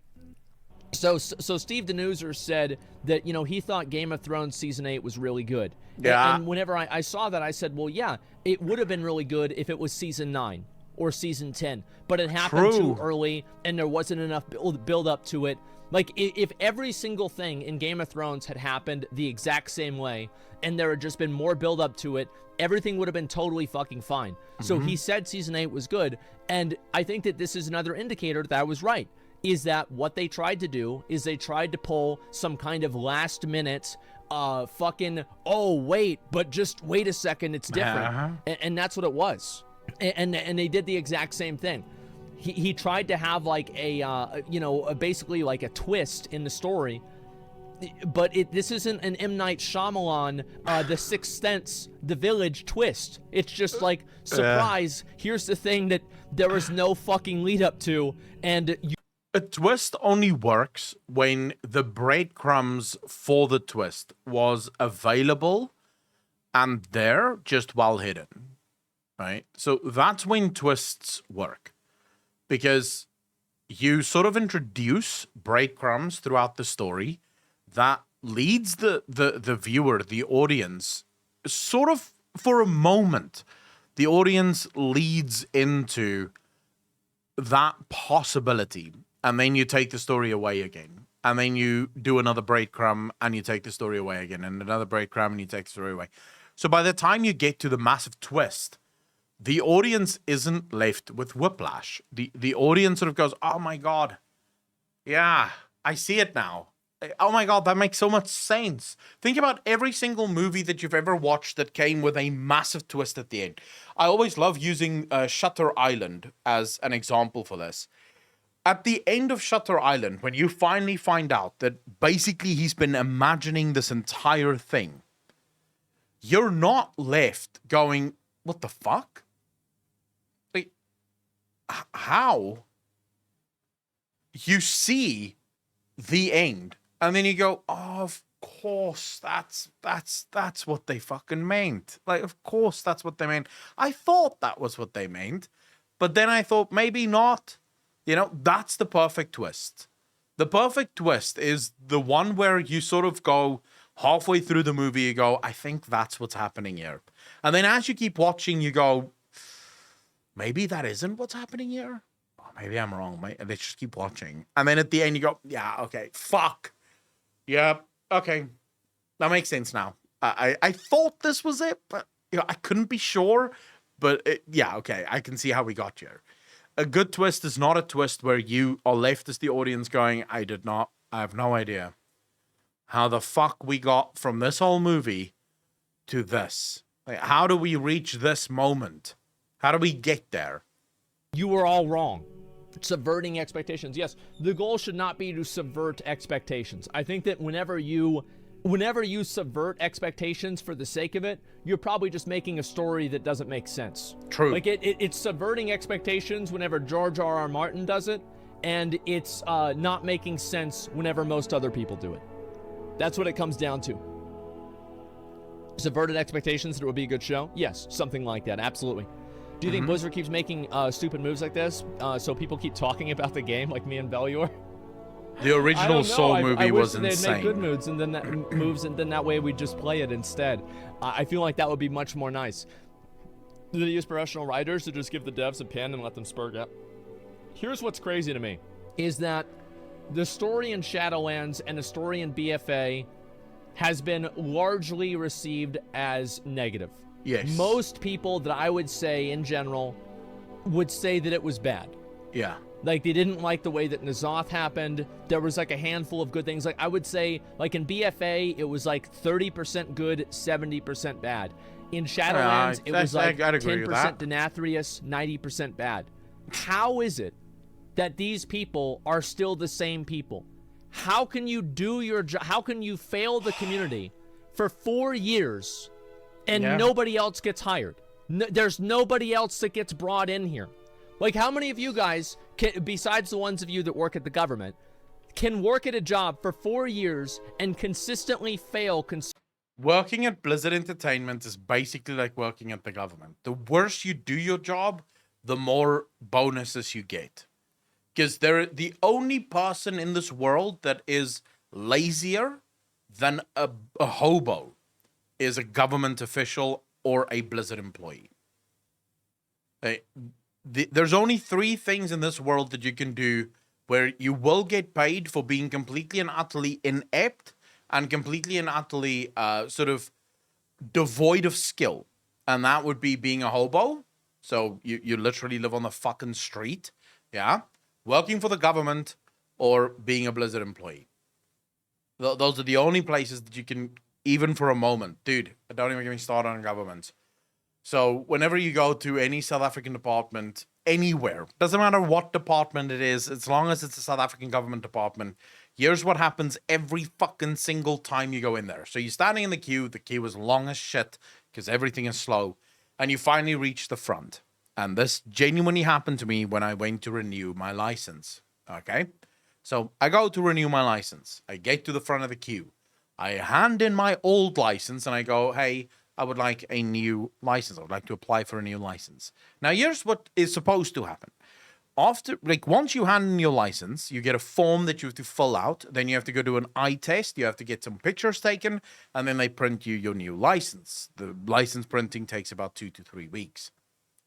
so Steve Danuser said that, you know, he thought Game of Thrones Season 8 was really good. Yeah. And whenever I saw that, I said, well, yeah, it would have been really good if it was Season 9 or Season 10. But it happened too early, and there wasn't enough build up to it. Like, if every single thing in Game of Thrones had happened the exact same way, and there had just been more build up to it, everything would have been totally fucking fine. So he said Season 8 was good, and I think that this is another indicator that I was right. Is that what they tried to do is they tried to pull some kind of last minute fucking, oh wait, but just wait a second, it's different. And that's what it was. And they did the exact same thing. He tried to have like a you know, basically like a twist in the story, but this isn't an M. Night Shyamalan The Sixth Sense, The Village twist. It's just like, surprise, here's the thing that there was no fucking lead up to, and a twist only works when the breadcrumbs for the twist was available and there, just well hidden, right? So that's when twists work, because you sort of introduce breadcrumbs throughout the story that leads the viewer, the audience, sort of for a moment, the audience leads into that possibility. And then you take the story away again. And then you do another breadcrumb and you take the story away again. And another breadcrumb and you take the story away. So by the time you get to the massive twist, the audience isn't left with whiplash. The audience sort of goes, oh my God. Yeah, I see it now. Oh my God, that makes so much sense. Think about every single movie that you've ever watched that came with a massive twist at the end. I always love using Shutter Island as an example for this. At the end of Shutter Island, when you finally find out that basically he's been imagining this entire thing, you're not left going, what the fuck? Like, how? You see the end, and then you go, oh, of course, that's what they fucking meant. Like, of course, that's what they meant. I thought that was what they meant, but then I thought maybe not. You know, that's the perfect twist. The perfect twist is the one where you sort of go halfway through the movie, you go, I think that's what's happening here. And then as you keep watching, you go, maybe that isn't what's happening here. Oh, maybe I'm wrong. Let's just keep watching. And then at the end, you go, yeah, okay, fuck. Yeah, okay. That makes sense now. I thought this was it, but you know, I couldn't be sure. But yeah, okay, I can see how we got here. a good twist is not a twist where you are left as the audience going, I have no idea how the fuck we got from this whole movie to this. Like, how do we reach this moment? How do we get there? You were all wrong. Subverting expectations. Yes, the goal should not be to subvert expectations. I think that whenever you subvert expectations for the sake of it, you're probably just making a story that doesn't make sense. True. Like it's subverting expectations whenever George R.R. Martin does it, and it's not making sense whenever most other people do it. That's what it comes down to. Subverted expectations that it would be a good show? Yes, something like that. Absolutely. Do you think Blizzard keeps making stupid moves like this so people keep talking about the game like me and Bellior? The original Soul movie was insane. I wish they'd make good moves and then that way we'd just play it instead. I feel like that would be much more nice. Do they use professional writers to just give the devs a pen and let them spurg up? Here's what's crazy to me, is that the story in Shadowlands and the story in BFA has been largely received as negative. Yes. Most people that I would say in general would say that it was bad. Yeah. Like, they didn't like the way that N'Zoth happened. There was like a handful of good things. Like, I would say, like in BFA, it was like 30% good, 70% bad. In Shadowlands, it was like 10% Denathrius, 90% bad. How is it that these people are still the same people? How can you do your job? How can you fail the community for 4 years and nobody else gets hired? There's nobody else that gets brought in here. Like, how many of you guys, besides the ones of you that work at the government, can work at a job for 4 years and consistently fail? Working at Blizzard Entertainment is basically like working at the government. The worse you do your job, the more bonuses you get. Because they're the only person in this world that is lazier than a hobo is a government official or a Blizzard employee. There's only 3 things in this world that you can do where you will get paid for being completely and utterly inept and completely and utterly sort of devoid of skill. And that would be being a hobo. So you literally live on the fucking street. Yeah. Working for the government or being a Blizzard employee. Those are the only places that you can, even for a moment. Dude, don't even get me started on government. So whenever you go to any South African department, anywhere, doesn't matter what department it is, as long as it's a South African government department, here's what happens every fucking single time you go in there. So you're standing in the queue is long as shit because everything is slow, and you finally reach the front. And this genuinely happened to me when I went to renew my license. Okay? So I go to renew my license. I get to the front of the queue. I hand in my old license and I go, hey, I would like a new license. I would like to apply for a new license. Now, here's what is supposed to happen. Once you hand in your license, you get a form that you have to fill out. Then you have to go do an eye test. You have to get some pictures taken. And then they print you your new license. The license printing takes about 2 to 3 weeks.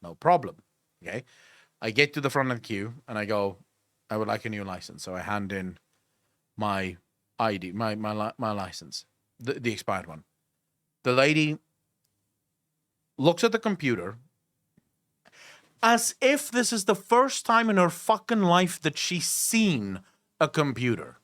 No problem. Okay. I get to the front of the queue and I go, I would like a new license. So I hand in my ID, my license, the expired one. The lady looks at the computer as if this is the first time in her fucking life that she's seen a computer.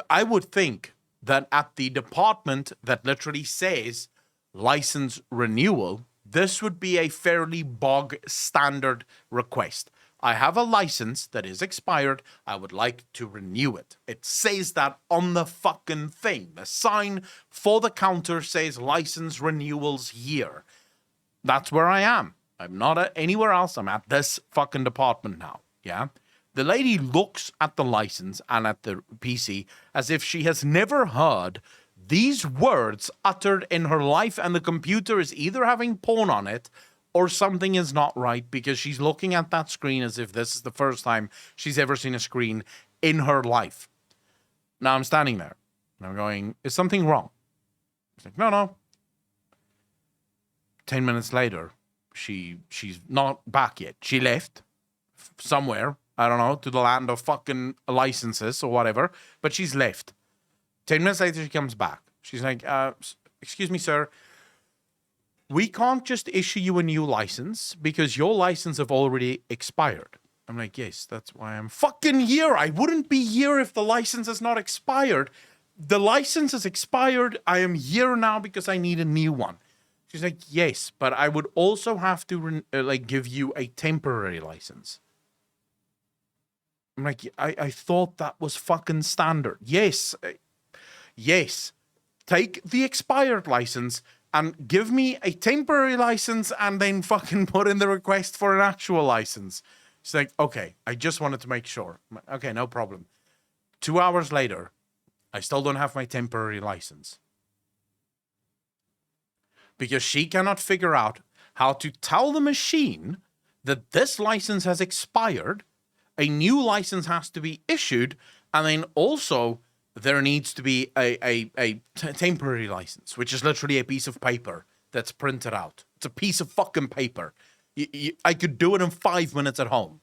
I would think that at the department that literally says license renewal, this would be a fairly bog standard request. I have a license that is expired. I would like to renew it. It says that on the fucking thing. The sign for the counter says license renewals here. That's where I am. I'm not anywhere else. I'm at this fucking department now. Yeah. The lady looks at the license and at the PC as if she has never heard these words uttered in her life, and the computer is either having porn on it or something is not right, because she's looking at that screen as if this is the first time she's ever seen a screen in her life. Now I'm standing there and I'm going, is something wrong? She's like, no. 10 minutes later, she's not back yet. She left somewhere, I don't know, to the land of fucking licenses or whatever, but she's left. 10 minutes later, she comes back. She's like, excuse me, sir. we can't just issue you a new license because your license have already expired. I'm like, yes, that's why I'm fucking here. I wouldn't be here if the license is not expired. The license is expired. I am here now because I need a new one. She's like, yes, but I would also have to give you a temporary license. I'm like, I thought that was fucking standard. Yes. Yes. Take the expired license and give me a temporary license and then fucking put in the request for an actual license. She's like, okay, I just wanted to make sure. I'm like, okay, no problem. 2 hours later, I still don't have my temporary license. Because she cannot figure out how to tell the machine that this license has expired, a new license has to be issued, and then also there needs to be a temporary license, which is literally a piece of paper that's printed out. It's a piece of fucking paper. I could do it in 5 minutes at home.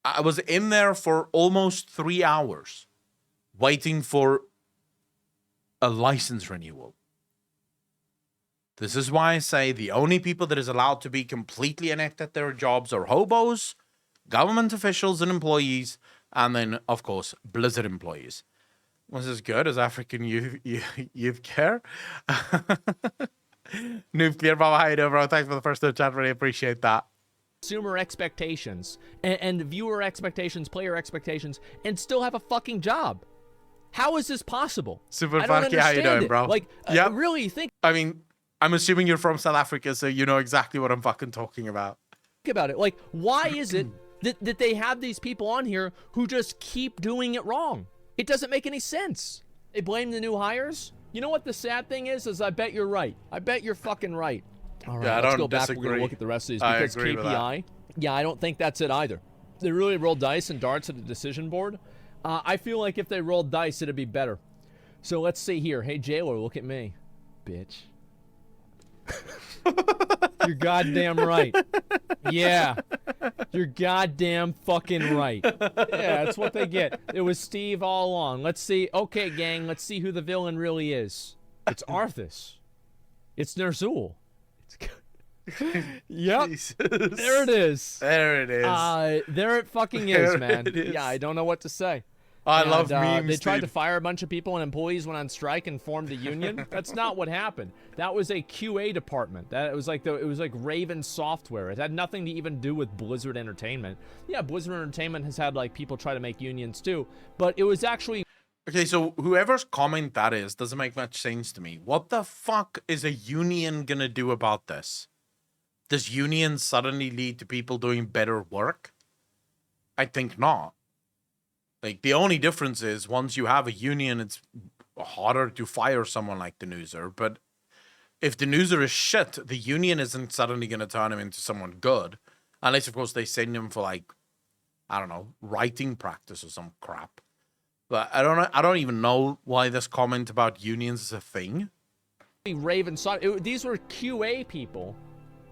I was in there for almost 3 hours waiting for a license renewal. This is why I say the only people that is allowed to be completely inept at their jobs are hobos, government officials and employees, and then, of course, Blizzard employees. Was as good as African youth care? Nuclear Baba, how you doing, bro? Thanks for the first chat. Really appreciate that. Consumer expectations and viewer expectations, player expectations, and still have a fucking job. How is this possible? Super I don't funky, how you doing, it. bro? Like, yep. Really think. I mean, I'm assuming you're from South Africa, so you know exactly what I'm fucking talking about. Think about it. Like, why is it that they have these people on here who just keep doing it wrong? It doesn't make any sense. They blame the new hires. You know what the sad thing is I bet you're right. I bet you're fucking right. All right, yeah, let's go back. We're going to look at the rest of these because KPI. Yeah, I don't think that's it either. They really roll dice and darts at the decision board. I feel like if they rolled dice, it'd be better. So let's see here. Hey, Jailer, look at me. Bitch. You're goddamn right. Yeah. You're goddamn fucking right. Yeah, that's what they get. It was Steve all along. Let's see. Okay, gang, let's see who the villain really is. It's Arthas. It's Ner'zhul. Yep. Jesus. There it is. There it is. There it fucking is, man. Yeah, I don't know what to say. I love memes. They tried to fire a bunch of people and employees went on strike and formed a union. That's not what happened. That was a QA department. It was like Raven Software. It had nothing to even do with Blizzard Entertainment. Yeah, Blizzard Entertainment has had like people try to make unions too, but it was actually. Okay, so whoever's comment that is doesn't make much sense to me. What the fuck is a union gonna do about this? Does unions suddenly lead to people doing better work? I think not. Like, the only difference is once you have a union, it's harder to fire someone like the Newser. But if the Newser is shit, the union isn't suddenly going to turn him into someone good. Unless, of course, they send him for, like, I don't know, writing practice or some crap. But I don't even know why this comment about unions is a thing. Raven saw it. These were QA people.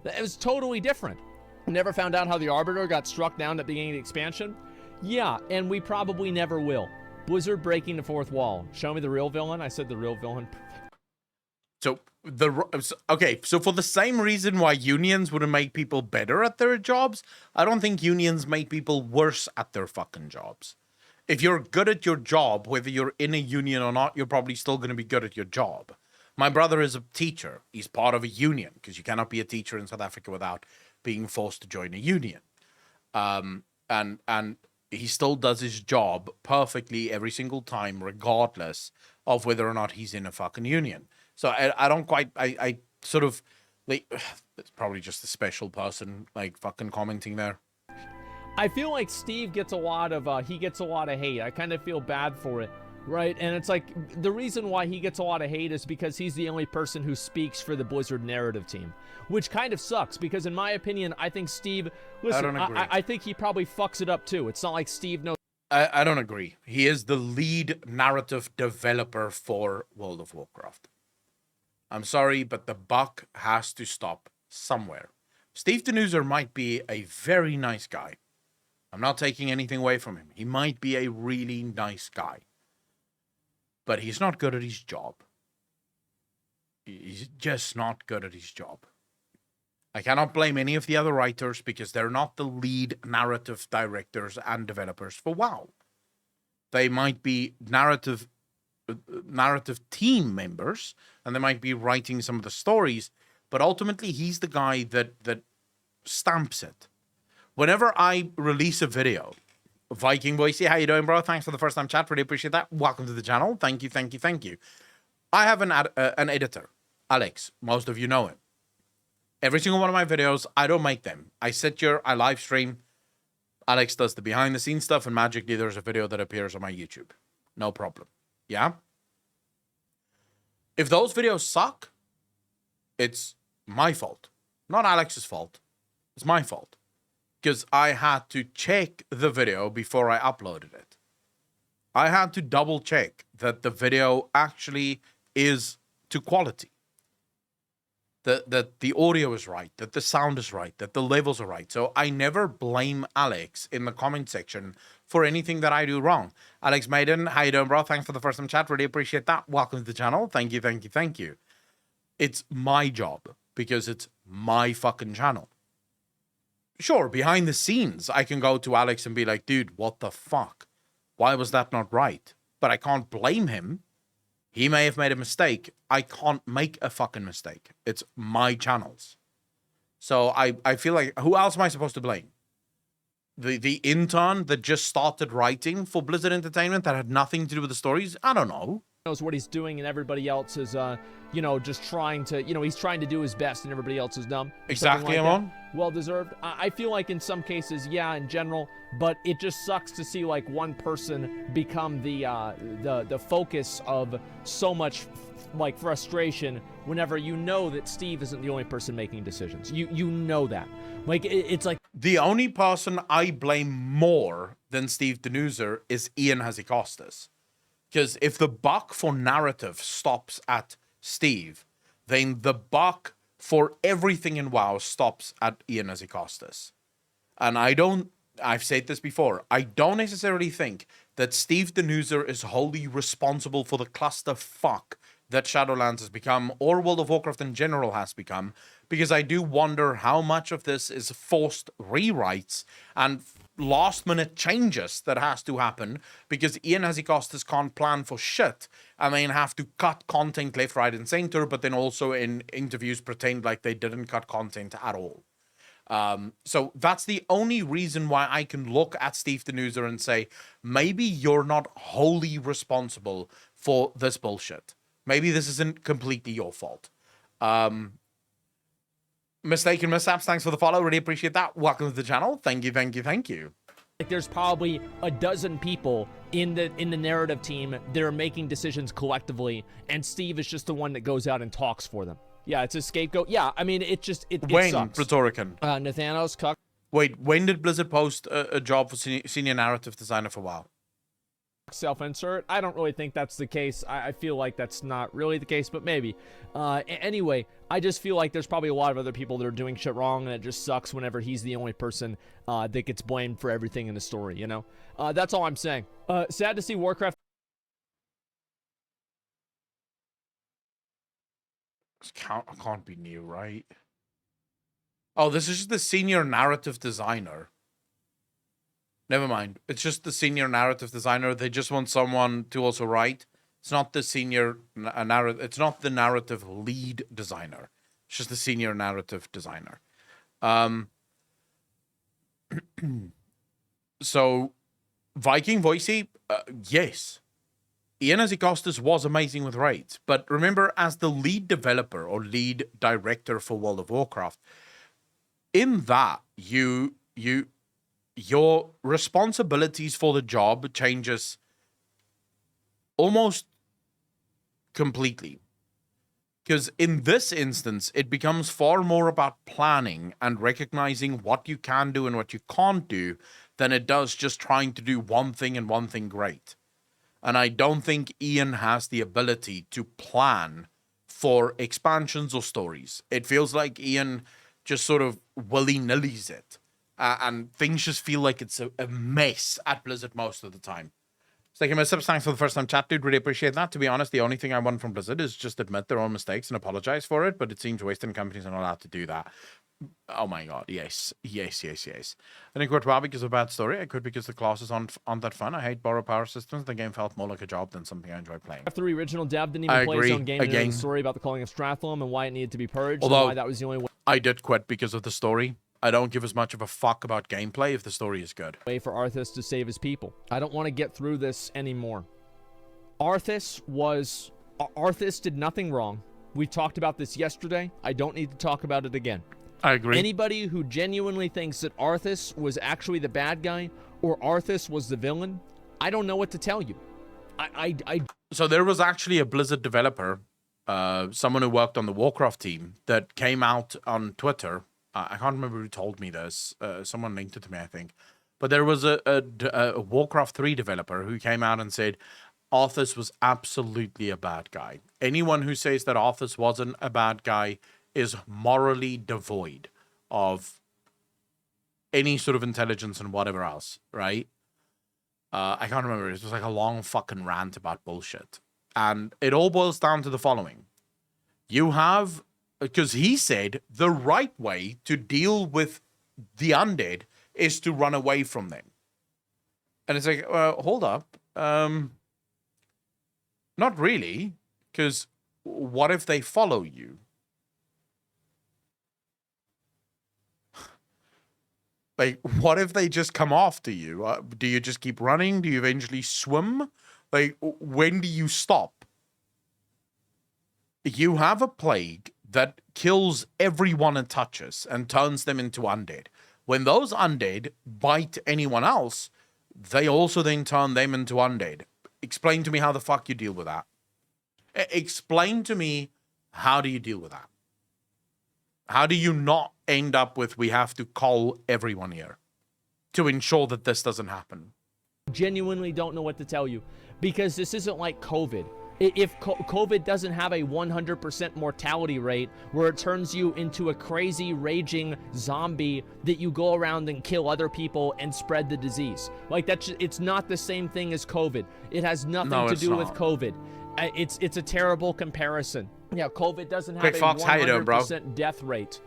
It was totally different. Never found out how the Arbiter got struck down at the beginning of the expansion. Yeah, and we probably never will. Blizzard breaking the fourth wall. Show me the real villain. I said the real villain. So so for the same reason why unions wouldn't make people better at their jobs, I don't think unions make people worse at their fucking jobs. If you're good at your job, whether you're in a union or not, you're probably still going to be good at your job. My brother is a teacher. He's part of a union because you cannot be a teacher in South Africa without being forced to join a union. And he still does his job perfectly every single time, regardless of whether or not he's in a fucking union. So I don't quite, I sort of, like, it's probably just a special person, like, fucking commenting there. I feel like Steve gets a lot of, hate. I kind of feel bad for it, right? And it's like, the reason why he gets a lot of hate is because he's the only person who speaks for the Blizzard narrative team, which kind of sucks because in my opinion, I think Steve, listen, I don't agree. I think he probably fucks it up too. It's not like Steve knows. I don't agree. He is the lead narrative developer for World of Warcraft. I'm sorry, but the buck has to stop somewhere. Steve Denuser might be a very nice guy. I'm not taking anything away from him. He might be a really nice guy. But he's not good at his job. He's just not good at his job. I cannot blame any of the other writers because they're not the lead narrative directors and developers for WoW. They might be narrative team members, and they might be writing some of the stories, but ultimately he's the guy that stamps it. Whenever I release a video, Viking Voicey, how you doing, bro? Thanks for the first time chat. Really appreciate that. Welcome to the channel. Thank you, thank you, thank you. I have an editor, Alex. Most of you know him. Every single one of my videos, I don't make them. I sit here, I live stream. Alex does the behind the scenes stuff, and magically there's a video that appears on my YouTube. No problem. Yeah? If those videos suck, it's my fault. Not Alex's fault. It's my fault. Because I had to check the video before I uploaded it. I had to double check that the video actually is to quality. That the audio is right, that the sound is right, that the levels are right. So I never blame Alex in the comment section for anything that I do wrong. Alex Maiden, how you doing, bro? Thanks for the first time chat. Really appreciate that. Welcome to the channel. Thank you, thank you, thank you. It's my job because it's my fucking channel. Sure, behind the scenes, I can go to Alex and be like, dude, what the fuck? Why was that not right? But I can't blame him. He may have made a mistake. I can't make a fucking mistake. It's my channels. So I feel like, who else am I supposed to blame? The intern that just started writing for Blizzard Entertainment that had nothing to do with the stories? I don't know. Knows what he's doing, and everybody else is, you know, just trying to, you know, he's trying to do his best, and everybody else is dumb. Exactly, Amon. Well deserved. I feel like in some cases, yeah, in general, but it just sucks to see like one person become the focus of so much like frustration whenever you know that Steve isn't the only person making decisions. You know that. Like it's like the only person I blame more than Steve Denuser is Ian Hazikostas. Because if the buck for narrative stops at Steve, then the buck for everything in WoW stops at Ian Hazikostas. And I've said this before, I don't necessarily think that Steve Denuser is wholly responsible for the clusterfuck that Shadowlands has become, or World of Warcraft in general has become, because I do wonder how much of this is forced rewrites and last-minute changes that has to happen, because Ian Hazikostas can't plan for shit, and then have to cut content left, right, and center, but then also in interviews pretend like they didn't cut content at all. So that's the only reason why I can look at Steve Denuser and say, maybe you're not wholly responsible for this bullshit. Maybe this isn't completely your fault. Mistaken Mishaps, thanks for the follow. Really appreciate that. Welcome to the channel. Thank you, thank you, thank you. like there's probably a dozen people in the narrative team that are making decisions collectively, and Steve is just the one that goes out and talks for them. Yeah, it's a scapegoat. Yeah, I mean, it When, sucks. Rhetoricon? Nathanos, Cuck. Wait, when did Blizzard post a job for senior narrative designer for WoW? Self-insert. I don't really think that's the case. I feel like that's not really the case, but maybe. Anyway, I just feel like there's probably a lot of other people that are doing shit wrong, and it just sucks whenever he's the only person that gets blamed for everything in the story, you know? That's all I'm saying. Sad to see Warcraft. Can't be new, right? Oh, this is just the senior narrative designer. Never mind. It's just the senior narrative designer. They just want someone to also write. It's not the senior narrative. It's not the narrative lead designer. It's just the senior narrative designer. So, Viking Voicey, yes. Ian Hazikostas was amazing with raids, but remember, as the lead developer or lead director for World of Warcraft, in that your responsibilities for the job changes almost completely. Because in this instance, it becomes far more about planning and recognizing what you can do and what you can't do than it does just trying to do one thing and one thing great. And I don't think Ian has the ability to plan for expansions or stories. It feels like Ian just sort of willy-nillys it. And things just feel like it's a mess at Blizzard most of the time. Thank you, Mr. Thanks for the first time chat, dude. Really appreciate that. To be honest, the only thing I want from Blizzard is just admit their own mistakes and apologize for it. But it seems Western companies are not allowed to do that. Oh my god, yes. Yes, yes, yes. I think quit WoW because of a bad story. I quit because the classes aren't that fun. I hate borrow power systems. The game felt more like a job than something I enjoy playing. After the original dev didn't even play his own game, Again, the story about the calling of Stratholme and why it needed to be purged, although, and why that was the only way. I did quit because of the story. I don't give as much of a fuck about gameplay if the story is good. Way for Arthas to save his people. I don't want to get through this anymore. Arthas did nothing wrong. We talked about this yesterday. I don't need to talk about it again. I agree. Anybody who genuinely thinks that Arthas was actually the bad guy or Arthas was the villain, I don't know what to tell you. So there was actually a Blizzard developer, someone who worked on the Warcraft team, that came out on Twitter. I can't remember who told me this. Someone linked it to me, I think. But there was a Warcraft 3 developer who came out and said Arthas was absolutely a bad guy. Anyone who says that Arthas wasn't a bad guy is morally devoid of any sort of intelligence and whatever else, right? I can't remember. It was like a long fucking rant about bullshit. And it all boils down to the following. You have, because he said the right way to deal with the undead is to run away from them. And it's like, hold up. Not really, because what if they follow you? Like, what if they just come after you? Do you just keep running? Do you eventually swim? Like, when do you stop? You have a plague that kills everyone it touches and turns them into undead. When those undead bite anyone else, they also then turn them into undead. Explain to me how the fuck you deal with that. Explain to me, how do you deal with that? How do you not end up with, we have to call everyone here to ensure that this doesn't happen? Genuinely don't know what to tell you, because this isn't like COVID. If COVID doesn't have a 100% mortality rate where it turns you into a crazy raging zombie that you go around and kill other people and spread the disease, like it's not the same thing as COVID. It has nothing to do with COVID. It's a terrible comparison. Yeah, COVID doesn't have a 100% death rate.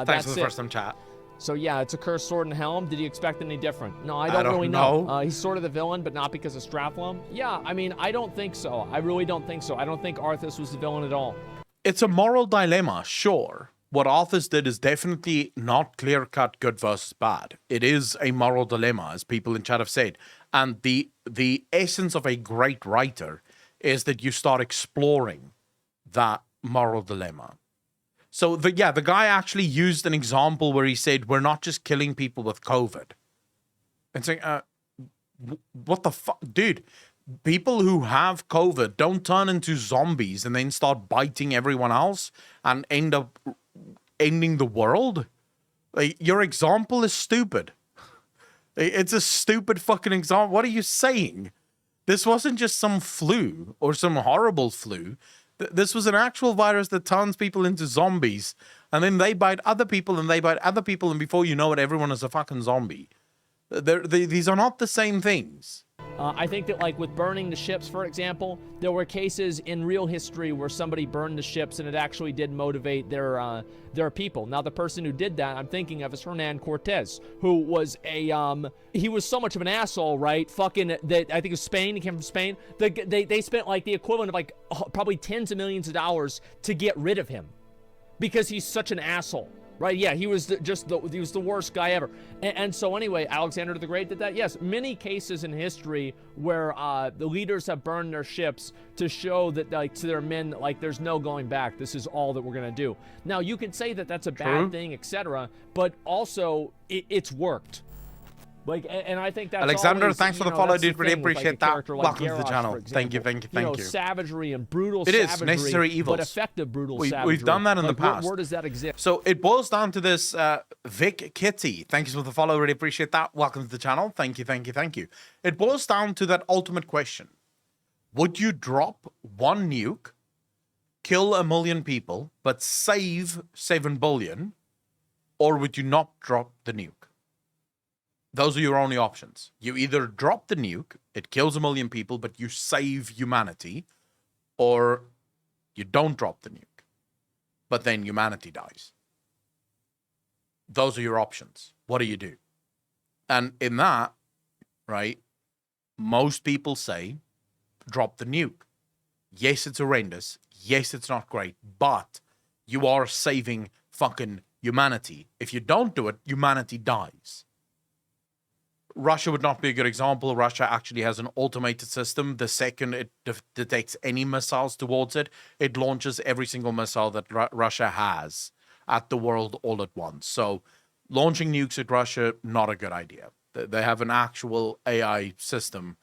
Thanks for the first time chat. So yeah, it's a cursed sword and helm. Did you expect any different? No, I don't really know. He's sort of the villain, but not because of Stratholme. Yeah, I mean, I don't think so. I really don't think so. I don't think Arthas was the villain at all. It's a moral dilemma, sure. What Arthas did is definitely not clear-cut good versus bad. It is a moral dilemma, as people in chat have said. And the essence of a great writer is that you start exploring that moral dilemma. So, the guy actually used an example where he said, we're not just killing people with COVID. And saying, what the fuck? Dude, people who have COVID don't turn into zombies and then start biting everyone else and end up ending the world. Like, your example is stupid. It's a stupid fucking example. What are you saying? This wasn't just some flu or some horrible flu. This was an actual virus that turns people into zombies, and then they bite other people, and they bite other people, and before you know it, everyone is a fucking zombie. These are not the same things. I think that, like, with burning the ships, for example, there were cases in real history where somebody burned the ships and it actually did motivate their people. Now, the person who did that, I'm thinking of, is Hernan Cortez, who was he was so much of an asshole, right? Fucking, I think it was Spain. He came from Spain. They spent, like, the equivalent of, like, probably tens of millions of dollars to get rid of him because he's such an asshole. Right, yeah, he was he was the worst guy ever. And so anyway, Alexander the Great did that. Yes, many cases in history where the leaders have burned their ships to show that, like, to their men, like, there's no going back. This is all that we're going to do. Now, you can say that that's a bad thing, etc., but also it's worked. Like, and I think that's Alexander, always, thanks for the follow, dude. Really appreciate that. Like Welcome Garrosh, to the channel. Thank you. Savagery and brutal it savagery. Is necessary evils. But effective brutal savagery. We've done that in the past. Where does that exist? So it boils down to this, Vic Kitty. Thank you for the follow. Really appreciate that. Welcome to the channel. Thank you. It boils down to that ultimate question. Would you drop one nuke, kill 1 million people, but save 7 billion? Or would you not drop the nuke? Those are your only options. You either drop the nuke, it kills 1 million people, but you save humanity, or you don't drop the nuke, but then humanity dies. Those are your options. What do you do? And in that, right, most people say, drop the nuke. Yes, it's horrendous. Yes, it's not great, but you are saving fucking humanity. If you don't do it, humanity dies. Russia would not be a good example. Russia actually has an automated system. The second it detects any missiles towards it, it launches every single missile that Russia has at the world all at once. So launching nukes at Russia, not a good idea. They have an actual AI system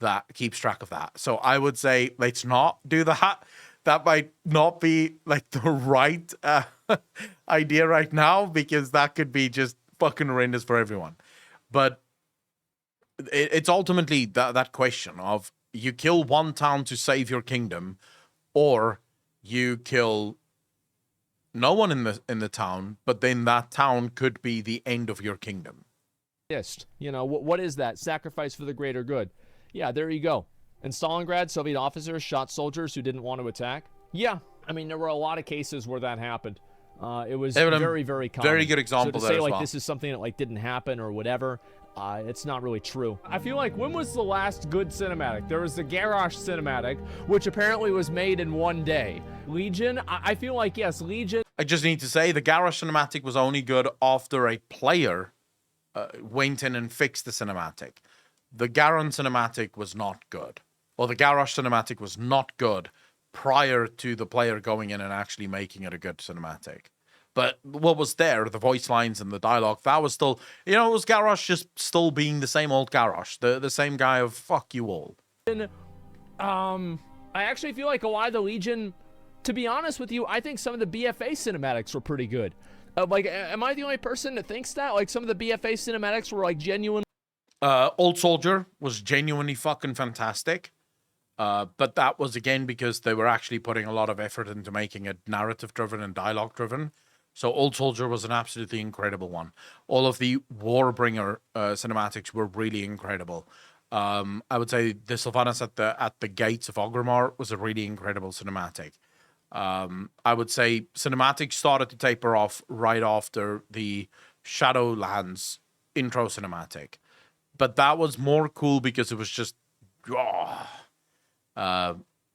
that keeps track of that. So I would say let's not do that. That might not be like the right idea right now, because that could be just fucking horrendous for everyone. But it's ultimately that question of you kill one town to save your kingdom, or you kill no one in the town, but then that town could be the end of your kingdom. You know, what is that? Sacrifice for the greater good. Yeah, there you go. In Stalingrad, Soviet officers shot soldiers who didn't want to attack. Yeah, I mean, there were a lot of cases where that happened. It was very, very common. Very good example. So to say like this is something that like didn't happen or whatever, it's not really true. I feel like, when was the last good cinematic? There was the Garrosh cinematic, which apparently was made in one day. Legion, I feel like, yes, Legion. I just need to say the Garrosh cinematic was only good after a player went in and fixed the cinematic. The Garon cinematic was not good. Or the Garrosh cinematic was not good prior to the player going in and actually making it a good cinematic. But what was there, the voice lines and the dialogue, that was still, you know, it was Garrosh just still being the same old Garrosh, the same guy of fuck you all. I actually feel like a lot of the Legion, to be honest with you, I think some of the BFA cinematics were pretty good. Like, am I the only person that thinks that? Like, some of the BFA cinematics were like genuine. Old Soldier was genuinely fucking fantastic. But that was, again, because they were actually putting a lot of effort into making it narrative-driven and dialogue-driven. So Old Soldier was an absolutely incredible one. All of the Warbringer cinematics were really incredible. I would say the Sylvanas at the gates of Orgrimmar was a really incredible cinematic. I would say cinematics started to taper off right after the Shadowlands intro cinematic. But that was more cool because it was just...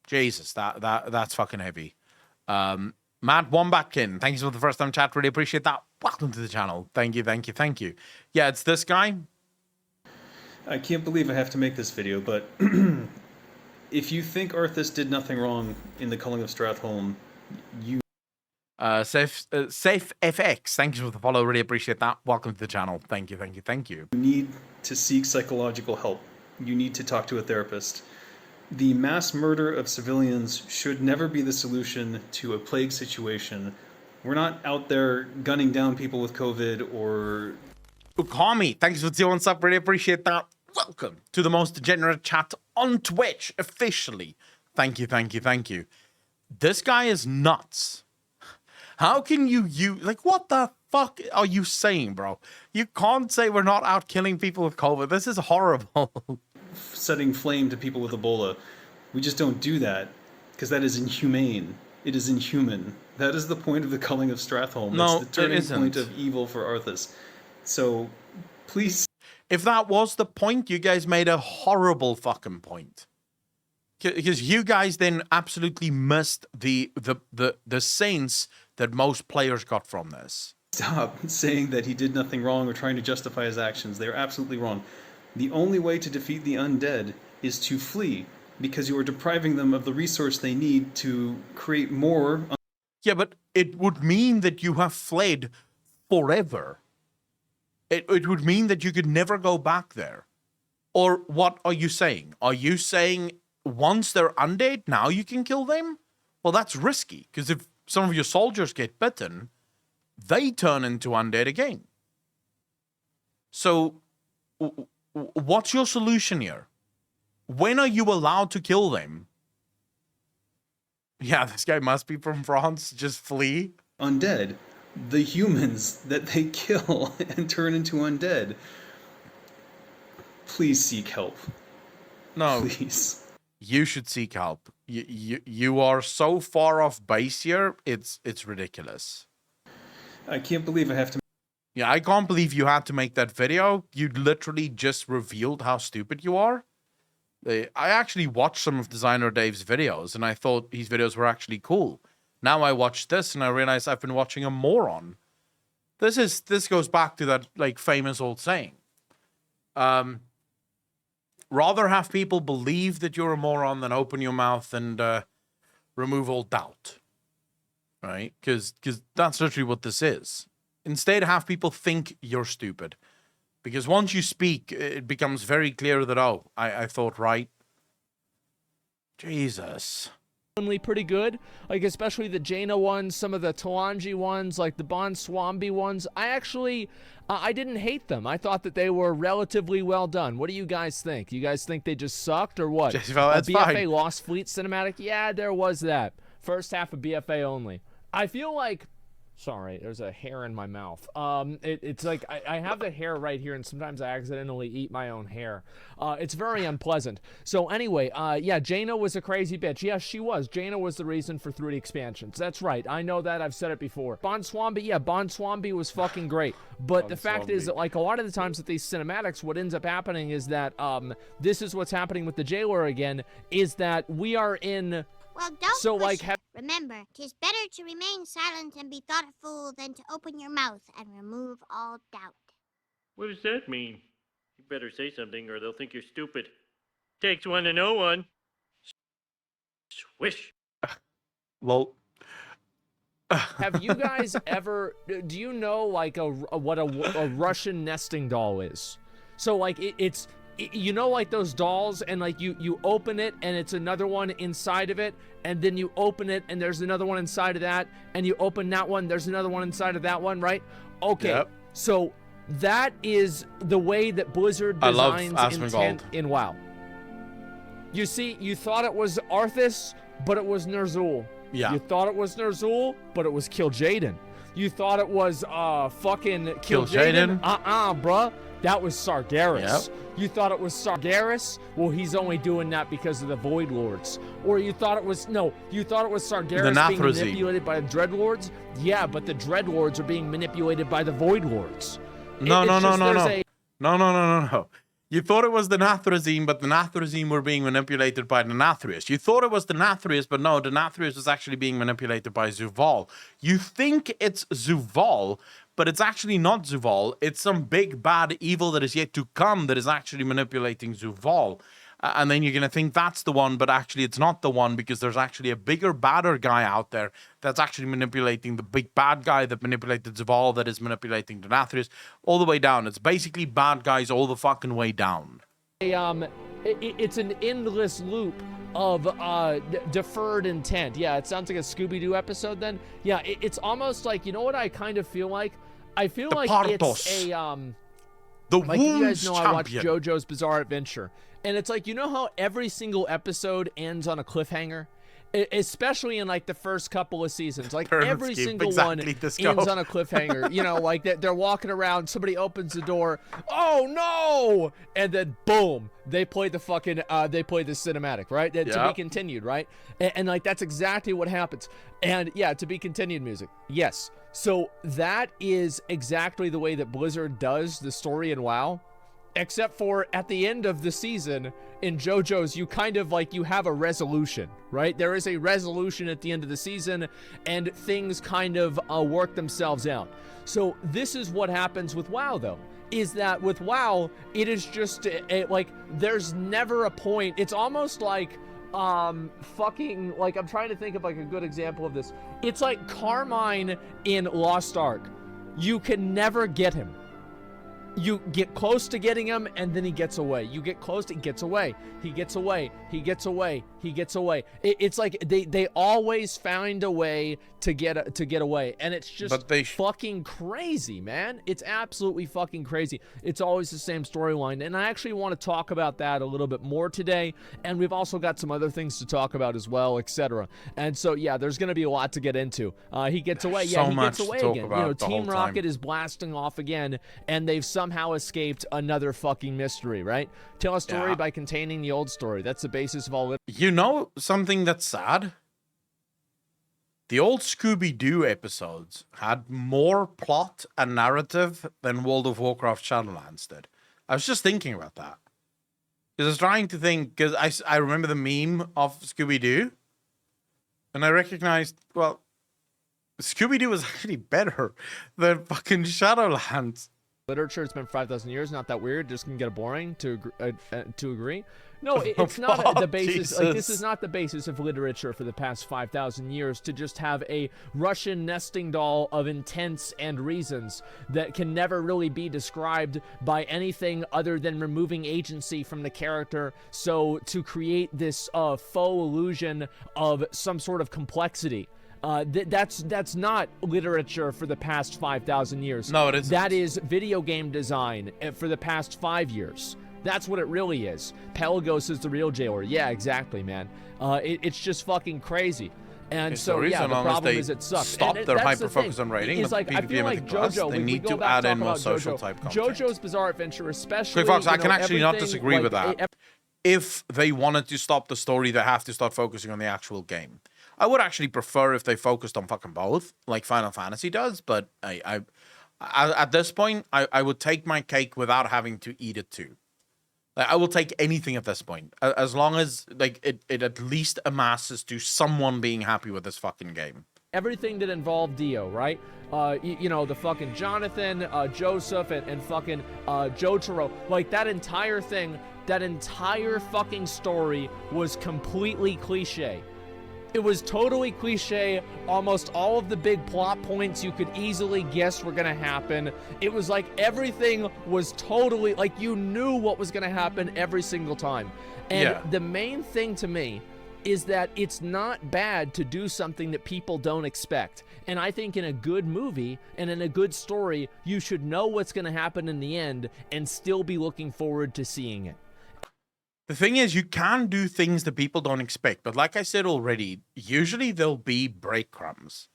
Jesus, that's fucking heavy. Matt Wombatkin, thank you for the first time chat. Really appreciate that. Welcome to the channel. Thank you. Yeah, it's this guy. I can't believe I have to make this video, but if you think Arthas did nothing wrong in the Culling of Stratholme, you... Safe FX, thank you for the follow. Really appreciate that. Welcome to the channel. Thank you. You need to seek psychological help. You need to talk to a therapist. The mass murder of civilians should never be the solution to a plague situation. We're not out there gunning down people with COVID or... Ukami, thanks for the 1 sub. Really appreciate that. Welcome to the most degenerate chat on Twitch, officially. Thank you. This guy is nuts. How can you like, what the fuck are you saying, bro? You can't say we're not out killing people with COVID. This is horrible. Setting flame to people with Ebola. We just don't do that, because that is inhumane. It is inhuman. That is the point of the Culling of Stratholme. No, it's the turning point of evil for Arthas. So, please... If that was the point, you guys made a horrible fucking point. Because you guys then absolutely missed the sense that most players got from this. Stop saying that he did nothing wrong or trying to justify his actions. They are absolutely wrong. The only way to defeat the undead is to flee, because you are depriving them of the resource they need to create more... Yeah, but it would mean that you have fled forever. It would mean that you could never go back there. Or what are you saying? Are you saying once they're undead, now you can kill them? Well, that's risky, because if some of your soldiers get bitten, they turn into undead again. So... what's your solution here? When are you allowed to kill them? Yeah, this guy must be from France. Just flee. Undead. The humans that they kill and turn into undead. Please seek help. No, Please. you should seek help. You are so far off base here. It's ridiculous. I can't believe I have to. Yeah, I can't believe you had to make that video. You literally just revealed how stupid you are. I actually watched some of Designer Dave's videos, and I thought his videos were actually cool. Now I watch this, and I realize I've been watching a moron. This goes back to that like famous old saying. Rather have people believe that you're a moron than open your mouth and remove all doubt. Right? Because that's literally what this is. Instead, have people think you're stupid. Because once you speak, it becomes very clear that, oh, I thought right. Jesus. Pretty good, like especially the Jaina ones, some of the Talanji ones, like the Bon Swambi ones. I actually, I didn't hate them. I thought that they were relatively well done. What do you guys think? You guys think they just sucked or what? That's BFA fine. Lost Fleet cinematic? Yeah, there was that. First half of BFA only. I feel like... Sorry, there's a hair in my mouth. It's like I have the hair right here, and sometimes I accidentally eat my own hair. It's very unpleasant. So anyway, yeah, Jaina was a crazy bitch. Yes, she was. Jaina was the reason for 3D expansions. That's right. I know that. I've said it before. Bon Swambi, yeah, Bon Swambi was fucking great. But the fact is that, like, a lot of the times with these cinematics, what ends up happening is that this is what's happening with the jailer again, is that we are in... Well, don't so, push like, it. Remember, 'tis better to remain silent and be thought a fool than to open your mouth and remove all doubt. What does that mean? You better say something or they'll think you're stupid. Takes one to know one. Swish. Well, have you guys ever... Do you know, like, what a Russian nesting doll is? So, like, it's... You know, like those dolls, and like you open it and it's another one inside of it, and then you open it and there's another one inside of that, and you open that one, there's another one inside of that one, right? Okay, yep. So that is the way that Blizzard designs intent in WoW. You see, you thought it was Arthas, but it was Ner'zhul. Yeah. You thought it was Ner'zhul, but it was Kil'jaeden. You thought it was fucking Kil'jaeden. Bruh. That was Sargeras. Yep. You thought it was Sargeras? Well, he's only doing that because of the Void Lords. Or you thought it was... No, you thought it was Sargeras being manipulated by the Dreadlords? Yeah, but the Dreadlords are being manipulated by the Void Lords. No. You thought it was the Nathrazim, but the Nathrazim were being manipulated by the Nathrius. You thought it was the Nathrius, but no, the Nathrius was actually being manipulated by Zuvul. You think it's Zuvul, but it's actually not Zuvul. It's some big bad evil that is yet to come that is actually manipulating Zuvul. And then you're going to think that's the one, but actually it's not the one, because there's actually a bigger, badder guy out there that's actually manipulating the big bad guy that manipulated Zuvul, that is manipulating the Nathrius, all the way down. It's basically bad guys all the fucking way down. It's an endless loop of deferred intent. Yeah, it sounds like a Scooby-Doo episode then. Yeah, it's almost like, you know what I kind of feel like? I feel like it's a... The like, you guys know, champion. I watched JoJo's Bizarre Adventure, and it's like, you know how every single episode ends on a cliffhanger, especially in like the first couple of seasons. Like every single one ends on a cliffhanger. You know, like they're walking around, somebody opens the door, oh no, and then boom, they play the fucking they play the cinematic, right? To be continued, right? And like that's exactly what happens. And yeah, to be continued music, yes. So that is exactly the way that Blizzard does the story in WoW, except for at the end of the season in JoJo's, you kind of like, you have a resolution, right? There is a resolution at the end of the season, and things kind of work themselves out. So this is what happens with WoW, though, is that with WoW, it is just like, there's never a point. It's almost like fucking, like, I'm trying to think of like a good example of this. It's like Carmine in Lost Ark. You can never get him. You get close to getting him, and then he gets away. You get close to, he gets away. He gets away. He gets away. He gets away. It's like they always find a way to get away, and it's just fucking crazy, man. It's absolutely fucking crazy. It's always the same storyline, and I actually want to talk about that a little bit more today. And we've also got some other things to talk about as well, etc. And so yeah, there's gonna be a lot to get into. He gets away. Yeah, he gets away again. You know, Team Rocket is blasting off again, and they've somehow somehow escaped another fucking mystery, right? Tell a story Yeah. by containing the old story. That's the basis of all You know something that's sad? The old Scooby-Doo episodes had more plot and narrative than World of Warcraft Shadowlands did. I was just thinking about that. Because I was trying to think, because I remember the meme of Scooby-Doo, and I recognized, well, Scooby-Doo was actually better than fucking Shadowlands. literature. It's been 5,000 years. Not that weird. Just can get boring to agree. No, it's not the basis. Like, this is not the basis of literature for the past 5,000 years, to just have a Russian nesting doll of intents and reasons that can never really be described by anything other than removing agency from the character. So to create this faux illusion of some sort of complexity. That's not literature for the past 5,000 years. No, it isn't. That is video game design for the past 5 years. That's what it really is. Pelagos is the real jailer. Yeah, exactly, man. It's just fucking crazy. And It's so, the reason yeah, the long as problem they is it sucks. stop And their that's the hyper-focus thing. on rating, It's the like, I PvP feel like Mythic Plus, JoJo, they if we need go to back add talk in more about social JoJo, type content. JoJo's Bizarre Adventure especially. Quick Fox, I can know, actually not everything, disagree with like, that. If they wanted to stop the story, they have to start focusing on the actual game. I would actually prefer if they focused on fucking both, like Final Fantasy does, but I at this point, I would take my cake without having to eat it too. Like, I will take anything at this point, as long as like it at least amasses to someone being happy with this fucking game. Everything that involved Dio, right? You know, the fucking Jonathan, Joseph, and fucking Jotaro. Like, that entire thing, that entire fucking story was completely cliche. It was totally cliche. Almost all of the big plot points you could easily guess were gonna happen. It was like everything was totally, like, you knew what was gonna happen every single time. And Yeah. the main thing to me is that it's not bad to do something that people don't expect. And I think in a good movie and in a good story, you should know what's gonna happen in the end and still be looking forward to seeing it. The thing is, you can do things that people don't expect, but like I said already, usually there'll be breadcrumbs.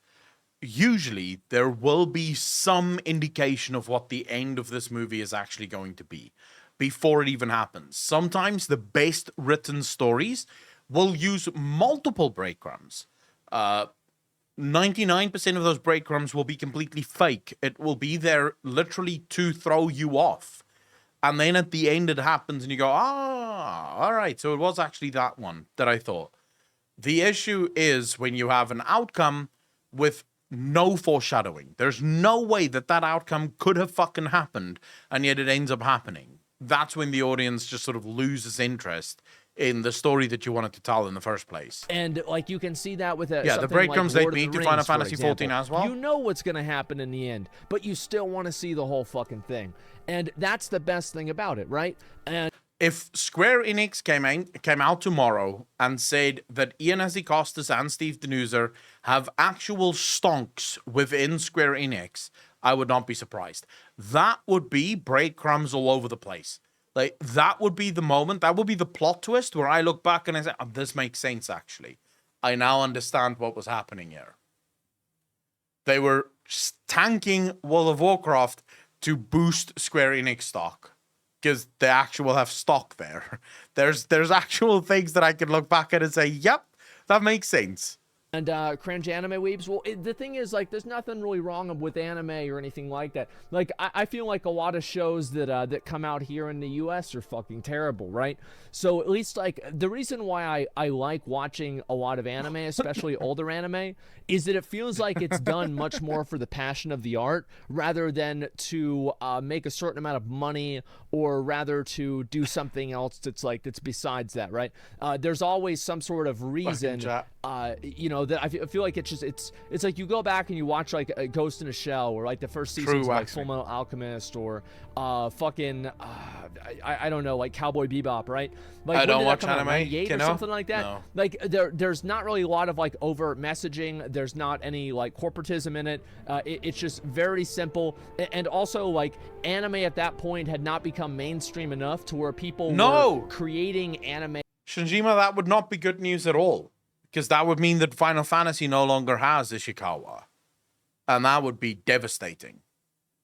Usually there will be some indication of what the end of this movie is actually going to be before it even happens. Sometimes the best written stories will use multiple breadcrumbs. 99% of those breadcrumbs will be completely fake. It will be there literally to throw you off. And then at the end it happens and you go, all right, so it was actually that one that I thought. The issue is when you have an outcome with no foreshadowing. There's no way that outcome could have fucking happened, and yet it ends up happening. That's when the audience just sort of loses interest in the story that you wanted to tell in the first place. And like you can see that with a Yeah, the breadcrumbs lead me to Final Fantasy 14 as well. You know what's going to happen in the end, but you still want to see the whole fucking thing. And that's the best thing about it, right? And if Square Enix came out tomorrow and said that Ian Azikostas and Steve Denuser have actual stonks within Square Enix, I would not be surprised. That would be breadcrumbs all over the place. Like, that would be the moment, that would be the plot twist where I look back and I say, oh, this makes sense, actually. I now understand what was happening here. They were tanking World of Warcraft to boost Square Enix stock, because they actually have stock there. There's actual things that I can look back at and say, yep, that makes sense. And cringe anime weebs. Well, the thing is, like, there's nothing really wrong with anime or anything like that. Like, I feel like a lot of shows that come out here in the U.S. are fucking terrible, right? So at least, like, the reason why I like watching a lot of anime, especially older anime, is that it feels like it's done much more for the passion of the art rather than to make a certain amount of money, or rather to do something else that's besides that, right? There's always some sort of reason, you know, that I feel like it's just it's like you go back and you watch like a Ghost in a Shell, or like the first season of like Full Metal Alchemist, or fucking I don't know, like Cowboy Bebop, right? Like, I don't watch anime, or something like that. No. Like there's not really a lot of like overt messaging. There's not any like corporatism in it. It's just very simple, and also like anime at that point had not become mainstream enough to where people were creating anime. Shinjima, that would not be good news at all. Because that would mean that Final Fantasy no longer has Ishikawa. And that would be devastating.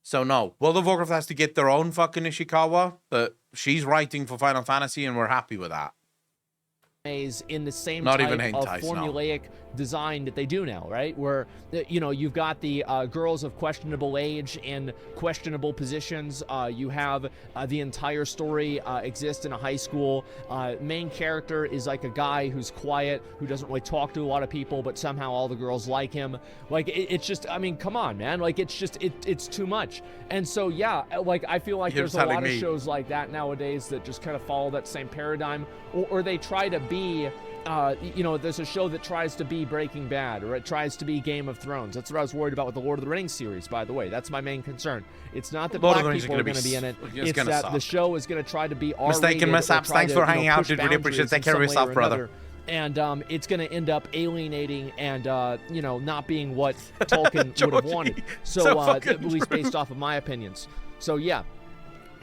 So no, World of Warcraft has to get their own fucking Ishikawa. She's writing for Final Fantasy, and we're happy with that. In the same Not type even of hentais, no. formulaic design that they do now, right? Where, you know, you've got the girls of questionable age and questionable positions. You have the entire story exist in a high school. Main character is like a guy who's quiet, who doesn't really talk to a lot of people, but somehow all the girls like him. Like, it's just, I mean, come on, man. Like, it's just, it's too much. And so, yeah, like, I feel like there's a lot of shows like that nowadays that just kind of follow that same paradigm, or they try to be, you know, there's a show that tries to be Breaking Bad, or it tries to be Game of Thrones. That's what I was worried about with the Lord of the Rings series, by the way. That's my main concern. It's not that black people are going to be in it. It's that the show is going to try to be R-rated. Mistaken mishaps. Thanks for hanging out, dude. Really appreciate it. Take care of yourself, brother. And it's going to end up alienating and, you know, not being what Tolkien would have wanted. So at least based off of my opinions. So, yeah.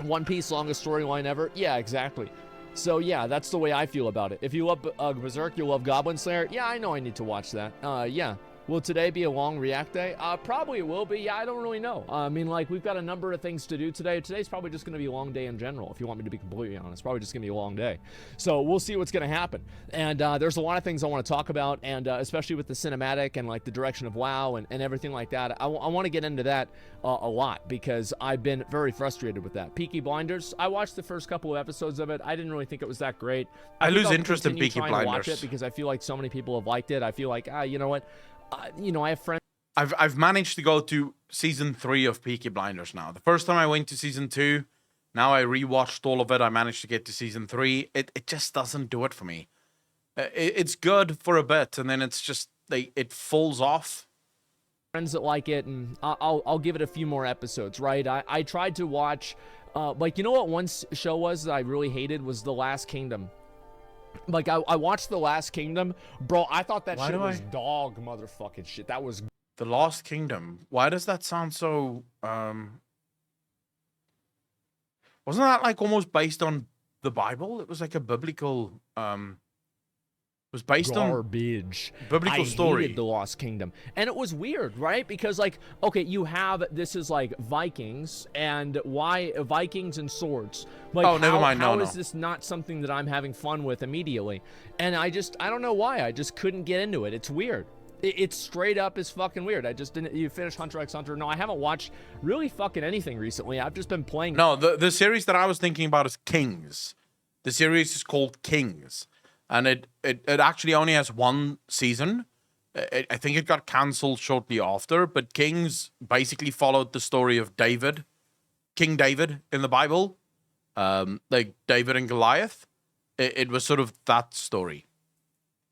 One Piece, longest storyline ever? Yeah, exactly. So, yeah, that's the way I feel about it. If you love Berserk, you'll love Goblin Slayer. Yeah, I know I need to watch that. Yeah. Will today be a long React day? Probably it will be. Yeah, I don't really know. I mean, like, we've got a number of things to do today. Today's probably just going to be a long day in general, if you want me to be completely honest. Probably just going to be a long day. So we'll see what's going to happen. And there's a lot of things I want to talk about, and especially with the cinematic and, like, the direction of WoW and everything like that. I want to get into that a lot because I've been very frustrated with that. Peaky Blinders, I watched the first couple of episodes of it. I didn't really think it was that great. I lose interest in Peaky Blinders. To watch it because I feel like so many people have liked it. I feel like, you know what? You know, I have friends. I've managed to go to season 3 of Peaky Blinders now. The first time I went to season 2, now I rewatched all of it. I managed to get to season 3. It just doesn't do it for me. It's good for a bit, and then it's just it falls off. Friends that like it, and I'll give it a few more episodes. Right? I tried to watch, like, you know what one show was that I really hated was The Last Kingdom. Like, I watched The Last Kingdom. Bro, I thought that shit was dog motherfucking shit. That was... The Lost Kingdom. Why does that sound so... Wasn't that, like, almost based on the Bible? It was like a biblical... It was based on biblical story. I hated The Lost Kingdom. And it was weird, right? Because, like, okay, you have... This is, like, Vikings, and why... Vikings and swords. Like, oh, never mind. How is this not something that I'm having fun with immediately? And I don't know why. I just couldn't get into it. It's weird. It's straight up is fucking weird. I just didn't... You finished Hunter x Hunter? No, I haven't watched really fucking anything recently. I've just been playing... No, the series that I was thinking about is Kings. The series is called Kings. And it actually only has one season. I think it got cancelled shortly after. But Kings basically followed the story of David. King David in the Bible. Like David and Goliath. It was sort of that story.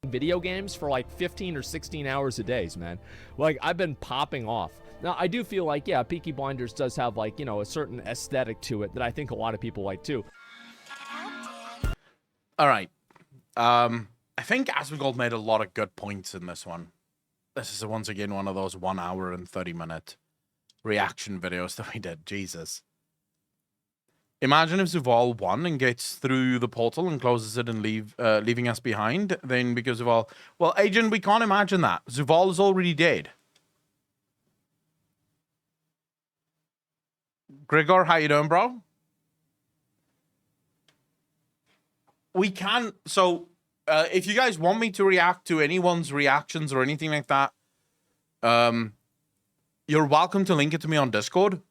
Video games for like 15 or 16 hours a day, man. Like, I've been popping off. Now, I do feel like, yeah, Peaky Blinders does have, like, you know, a certain aesthetic to it that I think a lot of people like too. All right. I think Asmongold made a lot of good points in this one. This is once again one of those 1 hour and 30-minute reaction videos that we did. Jesus. Imagine if Zuval won and gets through the portal and closes it and leaving us behind. Then because Zuval... Well, Agent, we can't imagine that. Zuval is already dead. Gregor, how you doing, bro? We can... So, if you guys want me to react to anyone's reactions or anything like that, you're welcome to link it to me on Discord.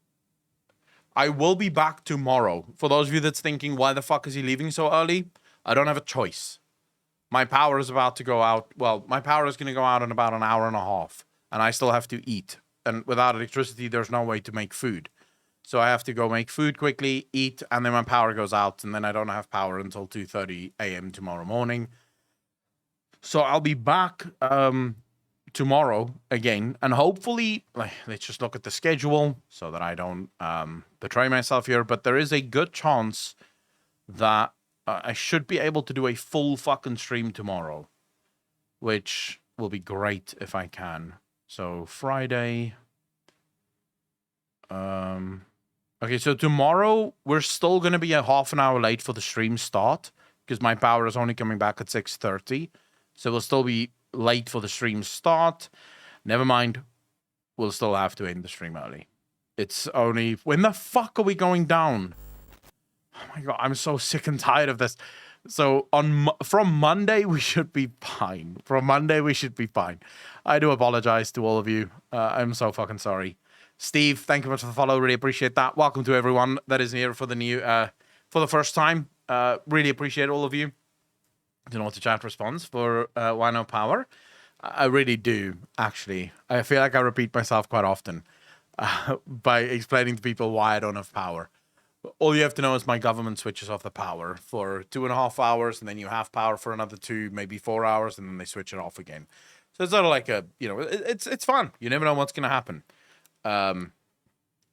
I will be back tomorrow. For those of you that's thinking, why the fuck is he leaving so early? I don't have a choice. My power is about to go out. Well, my power is going to go out in about an hour and a half. And I still have to eat. And without electricity, there's no way to make food. So I have to go make food quickly, eat, and then my power goes out. And then I don't have power until 2:30 a.m. tomorrow morning. So I'll be back tomorrow again, and hopefully, let's just look at the schedule so that I don't betray myself here, but there is a good chance that I should be able to do a full fucking stream tomorrow, which will be great if I can. So Friday, okay, so tomorrow we're still going to be a half an hour late for the stream start because my power is only coming back at 6:30, so we'll still be late for the stream start. Never mind. We'll still have to end the stream early. It's only... When the fuck are we going down? Oh my god, I'm so sick and tired of this. So from Monday, we should be fine. From Monday, we should be fine. I do apologize to all of you. I'm so fucking sorry. Steve, thank you much for the follow. Really appreciate that. Welcome to everyone that is here for the first time. Really appreciate all of you. Don't know what the chat response for Why No Power. I really do, actually. I feel like I repeat myself quite often by explaining to people why I don't have power. All you have to know is my government switches off the power for 2.5 hours, and then you have power for another 2, maybe 4 hours, and then they switch it off again. So it's sort of like it's fun. You never know what's going to happen.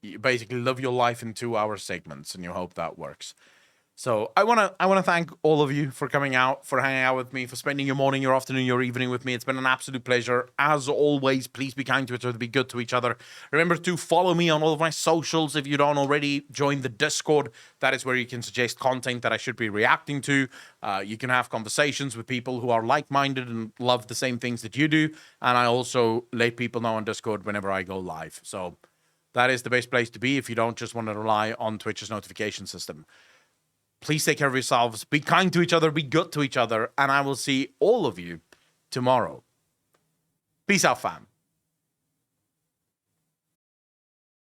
You basically live your life in 2-hour segments, and you hope that works. So I wanna thank all of you for coming out, for hanging out with me, for spending your morning, your afternoon, your evening with me. It's been an absolute pleasure. As always, please be kind to each other, be good to each other. Remember to follow me on all of my socials if you don't already. Join the Discord. That is where you can suggest content that I should be reacting to. You can have conversations with people who are like-minded and love the same things that you do. And I also let people know on Discord whenever I go live. So that is the best place to be if you don't just want to rely on Twitch's notification system. Please take care of yourselves. Be kind to each other. Be good to each other. And I will see all of you tomorrow. Peace out, fam.